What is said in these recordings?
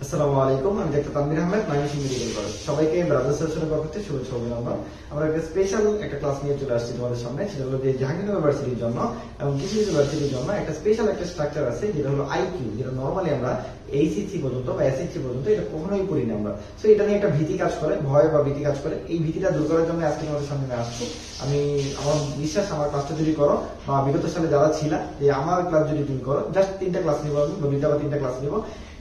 আসসালামু আলাইকুম, আমি doctor Tanvir Ahmed, Mymensingh medical college. সবাইকে ব্রাদার্স সেশনের পক্ষ থেকে শুভেচ্ছা অভিনন্দন। আমরা একটা স্পেশাল একটা ক্লাস নিয়ে চলে আসছি তোমাদের সামনে। সেটা হলো যে জাহাঙ্গীরনগর ইউনিভার্সিটির জন্য এবং কিছু ইউনিভার্সিটির জন্য একটা স্পেশাল একটা স্ট্রাকচার আছে, যেটা হলো আইকিউ, যেটা নর্মালি আমরা এইচএসসি পর্যন্ত বা এসএসসি পর্যন্ত এটা কখনোই পড়ি না আমরা। সো এটা নিয়ে একটা ভীতি কাজ করে, ভয় বা ভীতি কাজ করে। এই ভীতিটা দূর করার জন্য আজকে তোমাদের সামনে আসছি। আমি আমার বিশ্বাস, আমার ক্লাসটা যদি করো বা বিগত সালে যারা ছিল, যে আমার ক্লাস যদি তুমি করো, জাস্ট 3টা ক্লাস নিবো আমি, বা 2টা বা 3টা ক্লাস নিবো,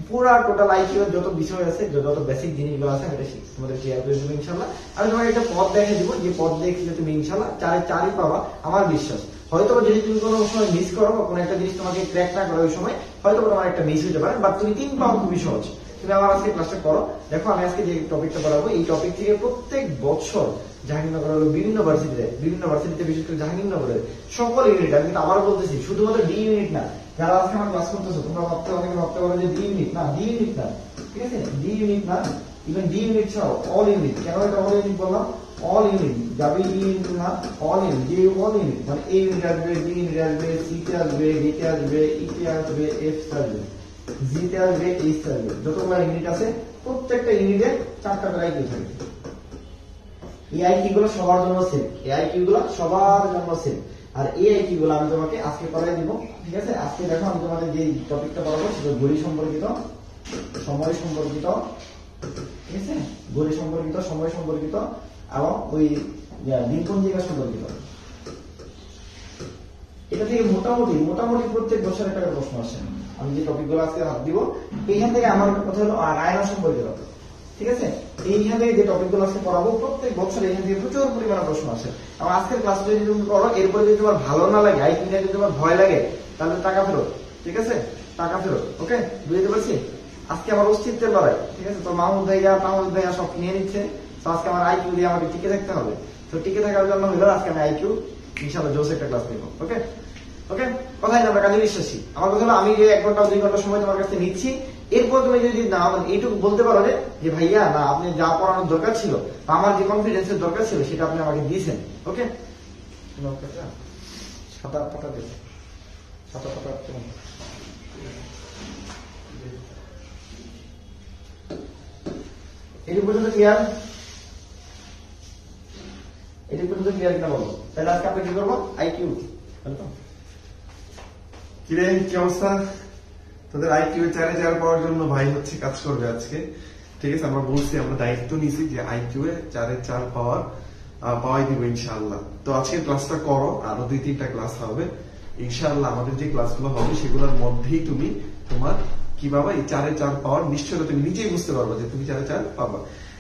পুরা টোটাল আইকিউ এর যত বিষয় আছে, যত বেসিক জিনিসগুলো আছে, এটা তোমাদের ক্লিয়ার করে দেবো ইনশাল্লাহ। আমি তোমাকে একটা পথ দেখে দিব, যে পথ দেখলে তুমি ইনশাল্লাহ 4-4ই পাবা, আমার বিশ্বাস। হয়তো যদি তুমি কোনো সময় মিস করো বা কোনো একটা জিনিস তোমাকে ক্র্যাক না করো, ওই সময় হয়তো তোমার একটা মিস হতে পারে, বাট তুমি 3 পাও খুবই সহজ। তুমি আমার আজকে ক্লাসটা করো। দেখো, আমি আজকে যে টপিকটা পড়াবো, এই টপিক থেকে প্রত্যেক বছর জাহাঙ্গীরনগরের বিভিন্ন ভার্সিটিতে বিশেষ করে জাহাঙ্গীরনগরের সকল ইউনিট, আমি কিন্তু আবার বলতেছি, শুধুমাত্র ডি ইউনিট না, যারা আজকে আমার ক্লাস করতেছো তোমরা অনেকে ভাবতে পারো যে ডি ইউনিট না, ঠিক আছে, ডি ইউনিট না, ইভেন ডি ইউনিট ছাড়াও অল ইউনিট। কেন এটা অল ইউনিট বললাম? অল ইউনিট, ডাবল ইউনিট না, অল ইউনিট, যে অল ইউনিট মানে এ ইউনিট আসবে, বি ইউনিট আসবে, সি তে আসবে, ডি তে আসবে, ই তে আসবে, এফ তে আসবে, জি তে আসবে, এইচ তে আসবে, যতগুলো ইউনিট আছে প্রত্যেকটা ইউনিটে 4টা করে আইকিউ থাকে। এই আইকিউ গুলো সবার জন্য সেম, এই আইকিউ গুলো সবার জন্য সেম। আর এই আইকিউ গুলো আমি তোমাকে আজকে করাই দিব, ঠিক আছে? আজকে দেখো, আমি তোমাদের যে টপিকটা পড়াবো সেটা ঘড়ি সম্পর্কিত, সময় সম্পর্কিত, ঠিক আছে, ঘড়ি সম্পর্কিত, সময় সম্পর্কিত এবং ওই দিনপঞ্জিকা সম্পর্কিত। এটা থেকে মোটামুটি প্রত্যেক বছর একটা প্রশ্ন আসে। আমি যে টপিকগুলো আজকে হাত দিব, এইখান থেকে আমার কথা হলো আয়না সম্পর্কিত, ঠিক আছে? এইখান থেকে যে টপিকগুলো আজকে পড়াবো, প্রত্যেক বছর এখান থেকে প্রচুর পরিমাণে প্রশ্ন আসে। এবং আজকের ক্লাস যদি তুমি করো, এরপরে যদি তোমার ভালো না লাগে, আইকিউ নিয়ে যদি তোমার ভয় লাগে, তাহলে টাকা ফেরত, ঠিক আছে? টাকা ফেরত, ওকে? বুঝতে পারছি? আজকে আমার অস্তিত্বের লড়াই, ঠিক আছে? তো মাহমুদ ভাইয়া সব নিয়ে নিচ্ছে। তো আজকে আমার আইকিউ দিয়ে আমাকে টিকে থাকতে হবে। তো টিকে থাকার জন্য হইলো আজকে আমি আইকিউ ইনশাআল্লাহ জোস একটা ক্লাস নেবো, ওকে? ওকে, কথাই আমরা কাজে বিশ্বাসী। আমার কথা হলো, আমি যে 1 ঘন্টা 2 ঘন্টা সময় তোমার কাছে নিচ্ছি, এরপর তুমি যদি না এইটুকু বলতে পারো যে ভাইয়া না, আপনি যা পড়ানোর দরকার ছিল বা আমার যে কনফিডেন্সের দরকার ছিল সেটা আপনি আমাকে দিয়েছেন, ওকে? এটুকু পর্যন্ত ক্লিয়ার? এটুকু পর্যন্ত ক্লিয়ার কিনা বলো? তাহলে আজকে আমরা কি করবো? আইকিউ। কিরে, কি অবস্থা? তোদের আইকিউ 4 পাওয়ার জন্য ভাই হচ্ছে কাজ করবে আজকে, ঠিক আছে? আমরা বলছি, আমরা দায়িত্ব নিছি যে আইকিউ 4 পাওয়াই দিব ইনশাআল্লাহ। তো আজকে ক্লাসটা করো, আরো 2-3টা ক্লাস হবে ইনশাআল্লাহ। আমাদের যে ক্লাসগুলো হবে সেগুলোর মধ্যেই তুমি তোমার কি পাবা, এই 4 পাওয়ার নিশ্চয়তা তুমি নিজেই বুঝতে পারবা যে তুমি 4 পাবা।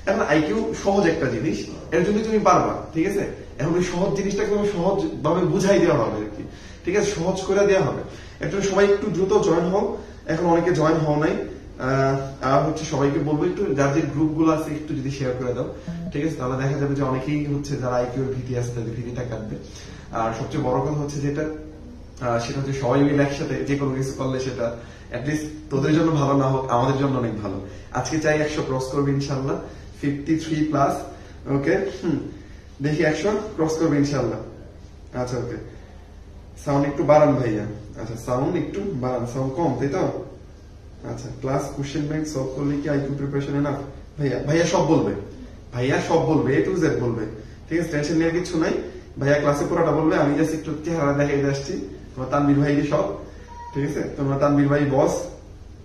এখন আইকিউ সহজ একটা জিনিস, এর জন্য তুমি পারবা, ঠিক আছে? এখন ওই সহজ জিনিসটাকে সহজ ভাবে বুঝাই দেওয়া হবে আর কি, ঠিক আছে? সহজ করে দেওয়া হবে। একটু সবাই একটু দ্রুত জয়েন হও, এখন অনেকে জয়েন হও নাই। আর হচ্ছে সবাইকে বলবো একটু যাদের গ্রুপ গুলো আছে একটু যদি শেয়ার করে দাও, ঠিক আছে? তাহলে দেখা যাবে যে অনেকেই হচ্ছে যারা আইকিউ এর ভীতি আছে তাদের ভীতিটা কাটবে। আর সবচেয়ে বড় কথা হচ্ছে সেটা হচ্ছে সবাই মিলে একসাথে যে কোনো কিছু করলে সেটা অ্যাটলিস্ট তোদের জন্য ভালো না হোক, আমাদের জন্য অনেক ভালো। আজকে চাই 100 ক্রস করবে ইনশাল্লাহ, 53+, ওকে? দেখি 100 ক্রস করবে ইনশাল্লাহ। আচ্ছা, ওকে। সাউন্ড একটু বাড়ান ভাইয়া। আচ্ছা, সাউন্ড একটু বাড়ান, সাউন্ড কম, তাই তো? আচ্ছা, ক্লাস কোশ্চেন ব্যাংক সলভ করলে কি আইকিউ প্রিপারেশন এনাফ? ভাইয়া সব বলবে, A to Z বলবে, ঠিক আছে? টেনশন নেওয়ার কিছু নাই। ভাইয়া ক্লাসে পুরোটা বলবে, আমি জাস্ট একটু চেহারা দেখাই আসছি। তোমার তানভীর ভাই সব, ঠিক আছে? তোমার তানভীর ভাই বস,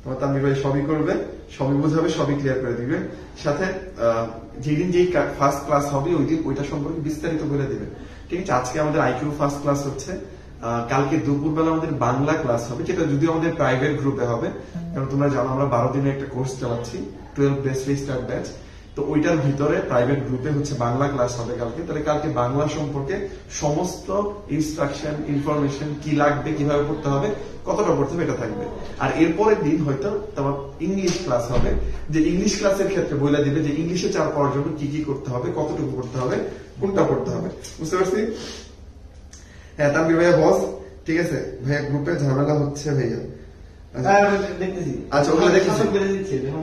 তোমার তানভীর ভাই সবই করবে, সবই বোঝাবে, সবই ক্লিয়ার করে দিবে। সাথে যেদিন যেই ফার্স্ট ক্লাস হবে ওই দিন ওইটা সম্পর্কে বিস্তারিত বলে দিবে, ঠিক আছে? আজকে আমাদের আইকিউ ফার্স্ট ক্লাস হচ্ছে, কালকে দুপুরবেলা আমাদের বাংলা ক্লাস হবে, যেটা যদিও আমাদের প্রাইভেট গ্রুপে হবে, কারণ তোমরা জানো আমরা 12 দিনের একটা কোর্স চালাচ্ছি, 12 বেস্ট রেজিস্টার্ড ব্যাচ। তো ওইটার ভিতরে প্রাইভেট গ্রুপে হচ্ছে বাংলা ক্লাস হবে কালকে। তাহলে কালকে বাংলা সম্পর্কে সমস্ত ইনস্ট্রাকশন, ইনফরমেশন, কি লাগবে, কিভাবে পড়তে হবে, কতটা পড়তে হবে, এটা থাকবে। আর এরপরের দিন হয়তো তোমার ইংলিশ ক্লাস হবে, যে ইংলিশ ক্লাসের ক্ষেত্রে বলে দিবে যে ইংলিশে 4 পাওয়ার জন্য কি কি করতে হবে, কতটুকু করতে হবে, কোনটা পড়তে হবে। বুঝতে পারছি? হ্যাঁ, তানভীর ভাইয়া বস, ঠিক আছে? ভাইয়া গ্রুপে ঝামেলা হচ্ছে ভাইয়া। আচ্ছা, ওগুলো দেখতেছি।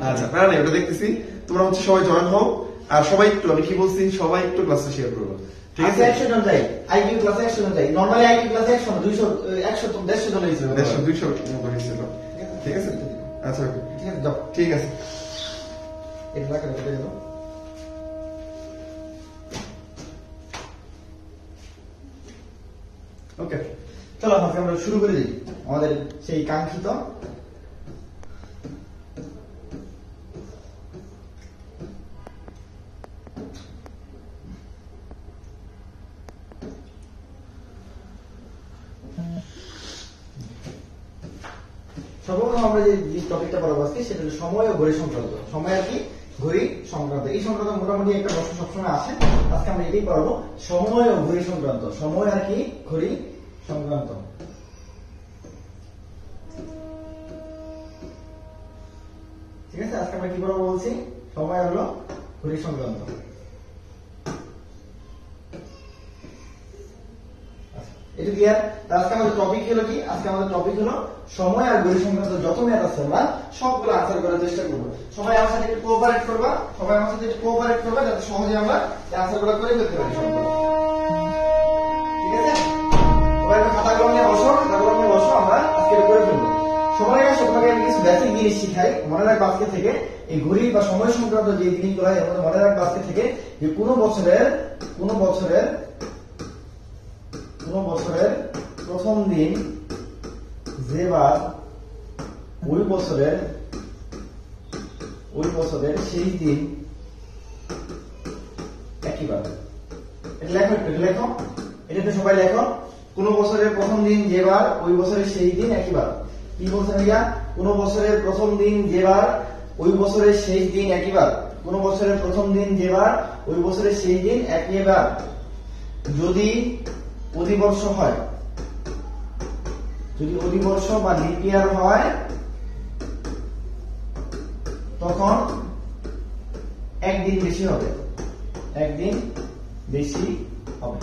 আচ্ছা, না ওটা দেখতেছি। তোমরা হচ্ছে সবাই জয়েন হও, আর সবাই একটু, আমি কি বলছি, সবাই একটু ক্লাসটা শেয়ার করবো, ঠিক আছে? 100 জন যাই, আইকিউ ক্লাসে 100 জন যাই। নরমালি আইকিউ ক্লাসে 100 200 100 তো 150 জন হয়েছিল, 150-200 হয়েছিল, ঠিক আছে? আচ্ছা, ঠিক আছে। এটা রাখা কেটে গেল। ওকে, চলো আজকে আমরা শুরু করে দিই আমাদের সেই কাঙ্ক্ষিত সর্বপ্রথম আমরা যে টপিকটা পড়াবো আজকে সেটা হলো সময় ও ঘড়ি সংক্রান্ত। সময় আর কি, ঘড়ি সংক্রান্ত। এই সংক্রান্ত মোটামুটি একটা প্রশ্ন সবসময় আসে, আজকে আমরা এটাই পড়াবো, সময় ও ঘড়ি সংক্রান্ত। সময় আর কি, ঘড়ি সংক্রান্ত। ঠিক আছে, আজকে আমরা কি পড়াবো বলছি, সময় হলো ঘড়ি সংক্রান্ত। এটা ক্লিয়ার? আজকে আমাদের টপিক হলো কি, আজকে আমাদের টপিক হলো সময় আর ঘড়ি সংক্রান্ত যত ম্যাথ আছে আমরা সবগুলো আনসার করার চেষ্টা করবো। সবাই আমার সাথে একটু কোঅপারেট করবা, সবাই আমার সাথে একটু কোঅপারেট করবা যাতে সহজে আমরা আনসার গুলো করে ফেলতে পারি সবগুলো। ঠিক আছে, সবাই খাতা কলম নিয়ে বসো, খাতা কলম নিয়ে বসো, আমরা আজকে এটা করে ফেলবো। সবার আগে তোমাকে আমি কিছু বেসিক জিনিস শিখাই, মনে রাখবা আজকে থেকে এই ঘড়ি বা সময় সংক্রান্ত যে জিনিসগুলো হয় এর মনে রাখবা আজকে থেকে যে কোনো বছরের প্রথম দিন যেবার ওই বছরের শেষ দিন একইবার। এটা লেখো, একটু লেখো, এটা একটু সবাই লেখো। কোন বছরের প্রথম দিন যেবার ওই বছরের শেষ দিন একইবার। কি বলছে ভাইয়া? কোন বছরের প্রথম দিন যেবার ওই বছরের শেষ দিন একইবার। কোন বছরের প্রথম দিন যেবার ওই বছরের শেষ দিন একইবার। যদি অধিবর্ষ হয়, যদি অধিবর্ষ বা লিপ ইয়ার হয় তখন একদিন বেশি হবে, একদিন বেশি হবে।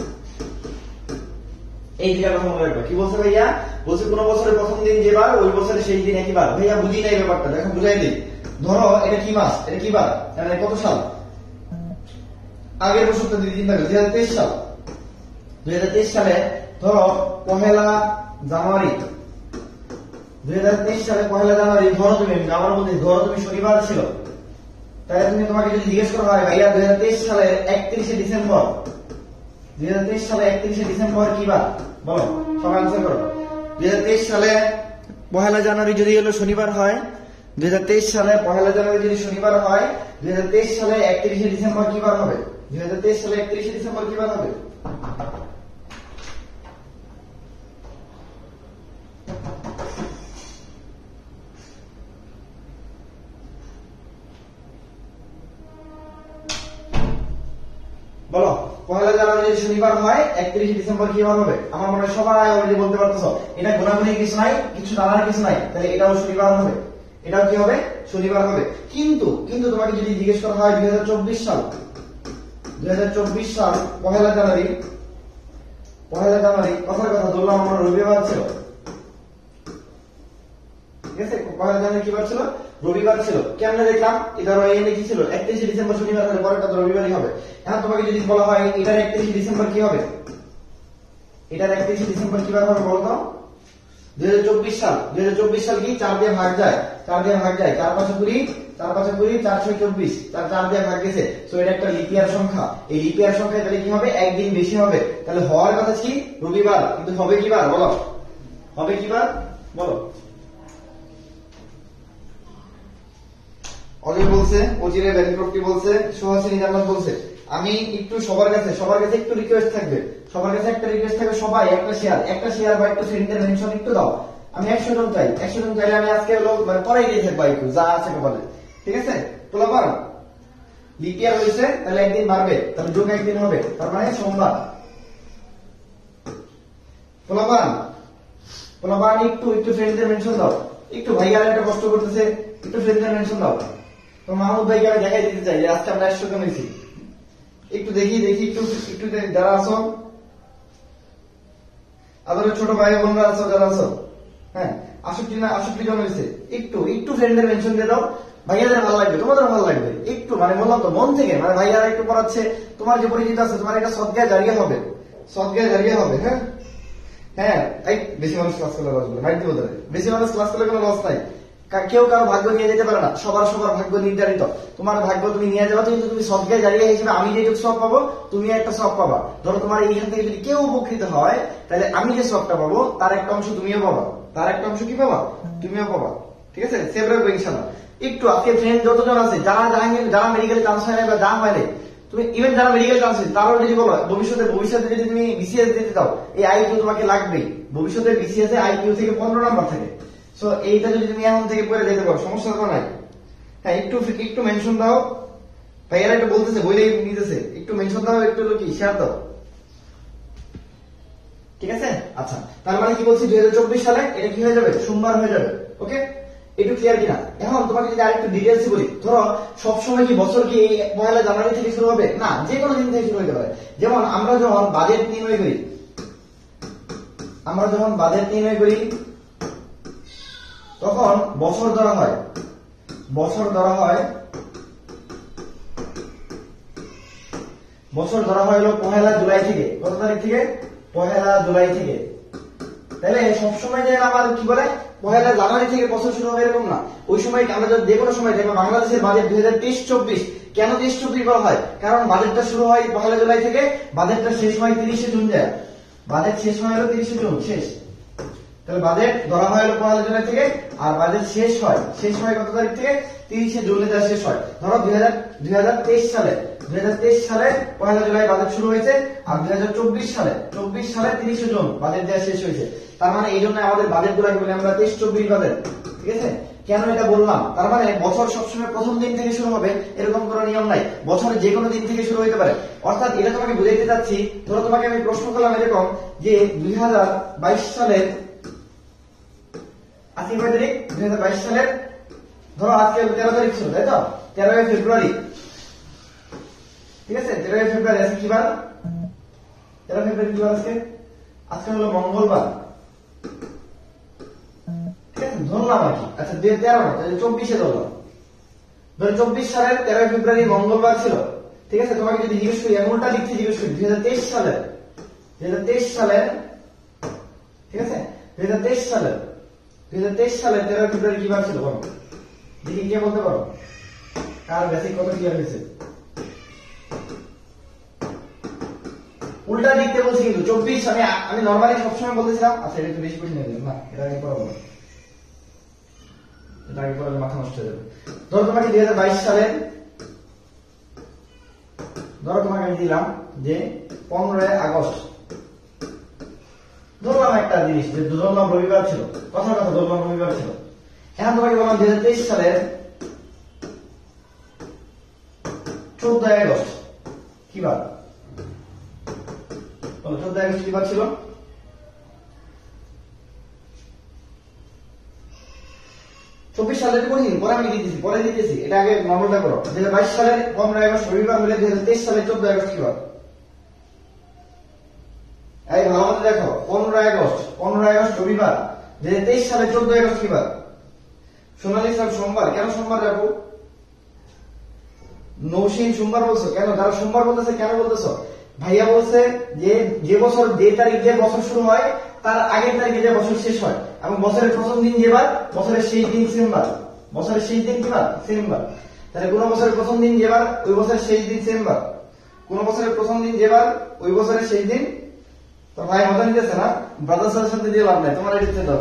এই দুইটা কথা মনে রাখবে। কি বলছে ভাইয়া? বলছে কোন বছরের প্রথম দিন যেবার ওই বছরের শেষ দিন একইবার। ভাইয়া বুঝি নাই ব্যাপারটা, দেখো বুঝাই দিই। ধরো এটা কি মাস, এটা কি বার, মানে কত সাল, আগের বছরটা যদি চিন্তা করি 2023 সাল। 2023 সালে ধরো পহেলা জানুয়ারি, 2023 সালে পহেলা জানুয়ারি ধরো তুমি, আমার মধ্যে ধরো তুমি শনিবার ছিল, তাই তুমি তোমাকে যদি জিজ্ঞেস করা হয় ভাইয়া 2023 সালের 31শে ডিসেম্বর, 2023 সালে 31শে ডিসেম্বর কি বার, বলো সবাই আনসার করো। 2023 সালে পহেলা জানুয়ারি যদি হলো শনিবার হয়, 2023 সালে পহেলা জানুয়ারি যদি শনিবার হয়, 2023 সালে 31শে ডিসেম্বর কি বার হবে? 2023 সালে 31শে ডিসেম্বর কি বার হবে? বলো, পহেলা জানুয়ারি যদি শনিবার হয় 31শে ডিসেম্বর কি বার হবে? আমার মনে হয় সবাই অলরেডি বলতে পারতেছো। এটা গোনাগুনি কিছু নাই, কিছু জানার কিছু নাই, তাহলে এটাও শনিবার হবে, এটাও কি হবে? শনিবার হবে। কিন্তু তোমাকে যদি জিজ্ঞেস করা হয় 2024 সাল পহেলা জানুয়ারি, কথার কথা ধরলাম আমরা রবিবার ছিল, ঠিক আছে, পহেলা জানুয়ারি কি বার ছিল? রবিবার ছিল। কেমনে দেখলাম? ধরো এখানে কি ছিল? 31শে ডিসেম্বর শনিবার হলে পরেরটা তো রবিবারই হবে। এখন তোমাকে যদি বলা হয় এটার 31শে ডিসেম্বর কি হবে, এটার 31শে ডিসেম্বর কি বার হবে বলতো? 2024 সাল। 2024 সাল কি 4 দিয়ে ভাগ যায়, 4 5 20, 424, 4 দিয়ে ভাগ গেছে। সো এটা একটা লিপ ইয়ার সংখ্যা। এই লিপ ইয়ার সংখ্যায় তাহলে কি হবে? একদিন বেশি হবে। তাহলে হওয়ার কথা কি? রবিবার, কিন্তু হবে কি বার বলো? হবে কি বার বলো? অজয় বলছে, অজিরে ব্যাংক্রফটি বলছে, সুহাসিনী জান্নাত বলছে। আমি একটু সবার কাছে একটু রিকোয়েস্ট থাকবে, সবার কাছে একটা রিকোয়েস্ট থাকবে, সবাই একটা শেয়ার বা একটু সেন্টার মেনশন একটু দাও। আমি 100 জন চাই, 100 জন চাইলে আমি আজকে হলো মানে পরে গিয়ে থাকবো একটু যা আছে কপালে, ঠিক আছে? তোলা পারো? লিপ ইয়ার হয়েছে তাহলে একদিন বাড়বে, তাহলে যোগ একদিন হবে, তার মানে সোমবার। তোলা পান একটু ফ্রেন্ডদের মেনশন দাও, একটু ভাইয়ারা একটা কষ্ট করতেছে, একটু ফ্রেন্ডদের মেনশন দাও। তো মাহমুদ ভাইকে আমি দেখাই দিতে চাই যে আজকে আমরা 100 জন হয়েছি। একটু দেখি একটু যারা আছো, আদরের ছোট ভাই বোনরা আছো যারা আছো, হ্যাঁ 68 জন হয়েছে, একটু ফ্রেন্ডদের মেনশন দিয়ে দাও। ভাইয়াদের ভালো লাগবে, তোমাদের ভালো লাগবে, একটু মানে বললাম তো মন থেকে, মানে ভাইয়ারা একটু পড়াচ্ছে, তোমার যে পরিচিত আছে তোমার একটা সদগায় দাঁড়িয়ে হবে, হ্যাঁ হ্যাঁ। এই বেশি মানুষ ক্লাস করলে লস বলে মাইট দিব, বেশি মানুষ ক্লাস করলে কোনো লস নাই। কেউ কারো ভাগ্য নিয়ে যেতে পারে না, সবার সবার ভাগ্য নির্ধারিত। তোমার ভাগ্য তুমি নিয়ে যাবে, কিন্তু তুমি সবকে জারিয়া হিসেবে আমি যেটুকু সব পাবো তুমি একটা সব পাবা। ধরো তোমার এইখান থেকে যদি কেউ উপকৃত হয়, তাহলে আমি যে সবটা পাবো তার একটা অংশ তুমিও পাবা, তার একটা অংশ কি পাবা, তুমিও পাবা। ঠিক আছে, সেভ রাখবো ইনশাল্লাহ। একটু আজকে ফ্রেন্ড যতজন আছে যারা যারা মেডিকেলে চান্স হয় না বা দাম হয় তুমি ইভেন যারা মেডিকেল চান্স তারাও যদি বলো ভবিষ্যতে যদি তুমি বিসিএস দিতে চাও, এই আইকিউ তোমাকে লাগবেই। ভবিষ্যতে বিসিএস এ আইকিউ থেকে 15 নাম্বার থাকে। সো এইটা যদি তুমি এখন থেকে পড়ে যেতে পারো, সমস্যা তো নাই। হ্যাঁ, একটু মেনশন দাও ভাইয়ারা, একটু বলতেছে বইলে নিতেছে, একটু মেনশন দাও, একটু কি শেয়ার দাও। ঠিক আছে, আচ্ছা তার মানে কি বলছি 2024 সালে এটা কি হয়ে যাবে, সোমবার হয়ে যাবে। ওকে, একটু ক্লিয়ার কিনা? এখন তোমাকে যদি আরেকটু ডিটেইলস বলি, ধরো সবসময় কি বছর কি 1 জানুয়ারি থেকে শুরু হবে? না, যে কোনো দিন থেকে শুরু হতে পারে। যেমন আমরা যখন বাজেট নির্ণয় করি, তখন বছর ধরা হয়, বছর ধরা হয় হলো 1 জুলাই থেকে। কত তারিখ থেকে? 1 জুলাই থেকে। তাহলে সবসময় যে আমার কি বলে 1 জানুয়ারি থেকে বছর শুরু হবে এরকম না। ওই সময় আমরা যে কোনো সময় দেখবো বাংলাদেশের বাজেট 2023-24। কেন 23-24 বলা হয়? কারণ বাজেটটা শুরু হয় 1 জুলাই থেকে, বাজেটটা শেষ হয় 30 জুন যায়। বাজেট শেষ হয় হলো 30 জুন শেষ। তাহলে বাজেট ধরা হয় হলো 1 জুলাই থেকে, আর বাজেট শেষ হয় কত তারিখ থেকে? 30 জুনে যা শেষ হয়। ধরো 2023 সালে 1 জুলাই বাজেট শুরু হয়েছে, আর 2024 সালে 30 জুন বাজেট দেওয়া শেষ হয়েছে। তার মানে এই জন্য আমাদের বাজেট গুলাকে বলি আমরা 23-24 বাজেট। ঠিক আছে, কেন এটা বললাম? তার মানে বছর সবসময় প্রথম দিন থেকে শুরু হবে এরকম কোনো নিয়ম নাই, বছরের যে কোনো দিন থেকে শুরু হতে পারে। অর্থাৎ এটা তোমাকে বুঝাইতে চাচ্ছি, ধরো তোমাকে আমি প্রশ্ন করলাম এরকম যে 2022 সালের আজকে কয় তারিখ? 2022 সালের ধরো আজকে 13 তারিখ ছিল, তাই তো? 13 ফেব্রুয়ারি। ঠিক আছে, 13 ফেব্রুয়ারি আজকে কি বার? 13 ফেব্রুয়ারি কি বার আজকে? আজকে হলো মঙ্গলবার। ঠিক আছে, ধরলাম আর কি। আচ্ছা 13 না, 24-এ ধরলাম। ধরো 24 সালের 13 ফেব্রুয়ারি মঙ্গলবার ছিল। ঠিক আছে, তোমাকে যদি জিজ্ঞেস করি, এমনটা লিখতে জিজ্ঞেস করি 2023 সালের, ঠিক আছে 2023 সালের 13 ফেব্রুয়ারি কি বার ছিল বলো দেখি, কে বলতে পারো? কার বেসিক কত ক্লিয়ার হয়েছে? উল্টা লিখতে বলছি কিন্তু 24 আমি নরমালি সবসময় বলতেছিলাম। আচ্ছা এটা একটু বেশি কঠিন হয়ে যাবে না, এটা আগে পড়াবো না, এটা আগে পড়ালে মাথা নষ্ট হয়ে যাবে। ধরো তোমাকে 2022 সালের, ধরো তোমাকে আমি দিলাম যে 15 আগস্ট। ধরলাম একটা জিনিস যে ধরলাম রবিবার ছিল, কথা ধরলাম রবিবার ছিল। এখন তোমাকে বললাম 2023 সালের 14 আগস্ট কি বার? 14 আগস্ট কি বার ছিল? 24 সালের কঠিন, পরে আমি দিতেছি, এটা আগে নর্মালটা করো। 2022 সালের 15 আগস্ট রবিবার হলে 2023 সালের 14 আগস্ট কি বার? এই ভালো মতো দেখো, 15 আগস্ট রবিবার, 2023 সালের 14 আগস্ট কি বার? সোনালী স্যার সোমবার। কেন সোমবার রাখবো? নৌসিন সোমবার বলছো কেন? যারা সোমবার বলতেছে কেন বলতেছো? ভাইয়া বলছে যে বছর যে তারিখ যে বছর শুরু হয় তার আগের তারিখে যে বছর শেষ হয়, এবং বছরের প্রথম দিন যেবার বছরের শেষ দিন সেমবার। বছরের শেষ দিন কিবার? সেমবার। তাহলে কোন বছরের প্রথম দিন যেবার ওই বছরের শেষ দিন সেমবার, কোন বছরের প্রথম দিন যেবার ওই বছরের শেষ দিন। তো ভাই মজা নিতেছে না? ব্রাদার সাথে দিয়ে লাভ নাই, তোমার এটা দাও।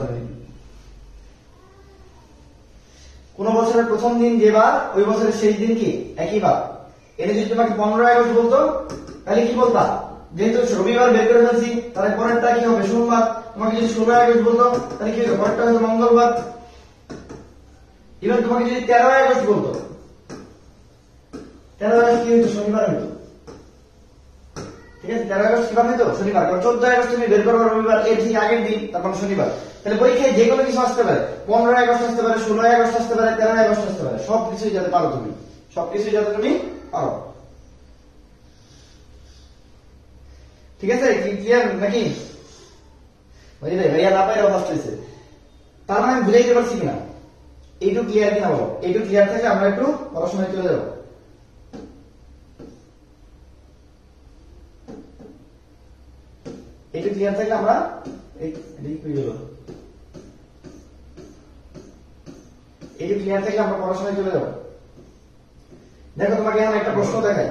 কোন বছরের প্রথম দিন যেবার ওই বছরের শেষ দিন কি একই বার। এটা যদি তোমাকে 15 আগস্ট বলতো তাহলে কি বলতা? যেহেতু রবিবার বের করে ফেলছি তাহলে পরেরটা কি হবে? সোমবার। তোমাকে যদি 16 আগস্ট বলতো তাহলে কি হবে? পরেরটা হবে মঙ্গলবার। এবার তোমাকে যদি 13 আগস্ট বলতো, 13 আগস্ট কি হইতো? শনিবার হইতো। ঠিক আছে, 13 আগস্ট কিবার হইতো? শনিবার। কারণ 14 আগস্ট তুমি বের করো রবিবার, এর ঠিক আগের দিন, তারপর শনিবার। তাহলে পরীক্ষায় যে কোনো কিছু আসতে পারে, 15 আগস্ট আসতে পারে, 16 আগস্ট আসতে পারে, 13 আগস্ট আসতে পারে, সবকিছুই যাতে পারো তুমি, সবকিছুই যাতে তুমি পারো। ঠিক আছে, ক্লিয়ার নাকি? ভাইয়া না পাইলে ফার্স্ট হয়েছে। তার মানে বুঝাইতে পারছি কিনা? এইটু ক্লিয়ার কিনা বলো? এইটু ক্লিয়ার থাকলে আমরা একটু পড়াশোনায় চলে যাবো। এইটু ক্লিয়ার থাকলে আমরা এটি ক্লিয়ার থাকলে আমরা পড়াশোনায় চলে যাব। দেখো তোমাকে এখন একটা প্রশ্ন দেখাই,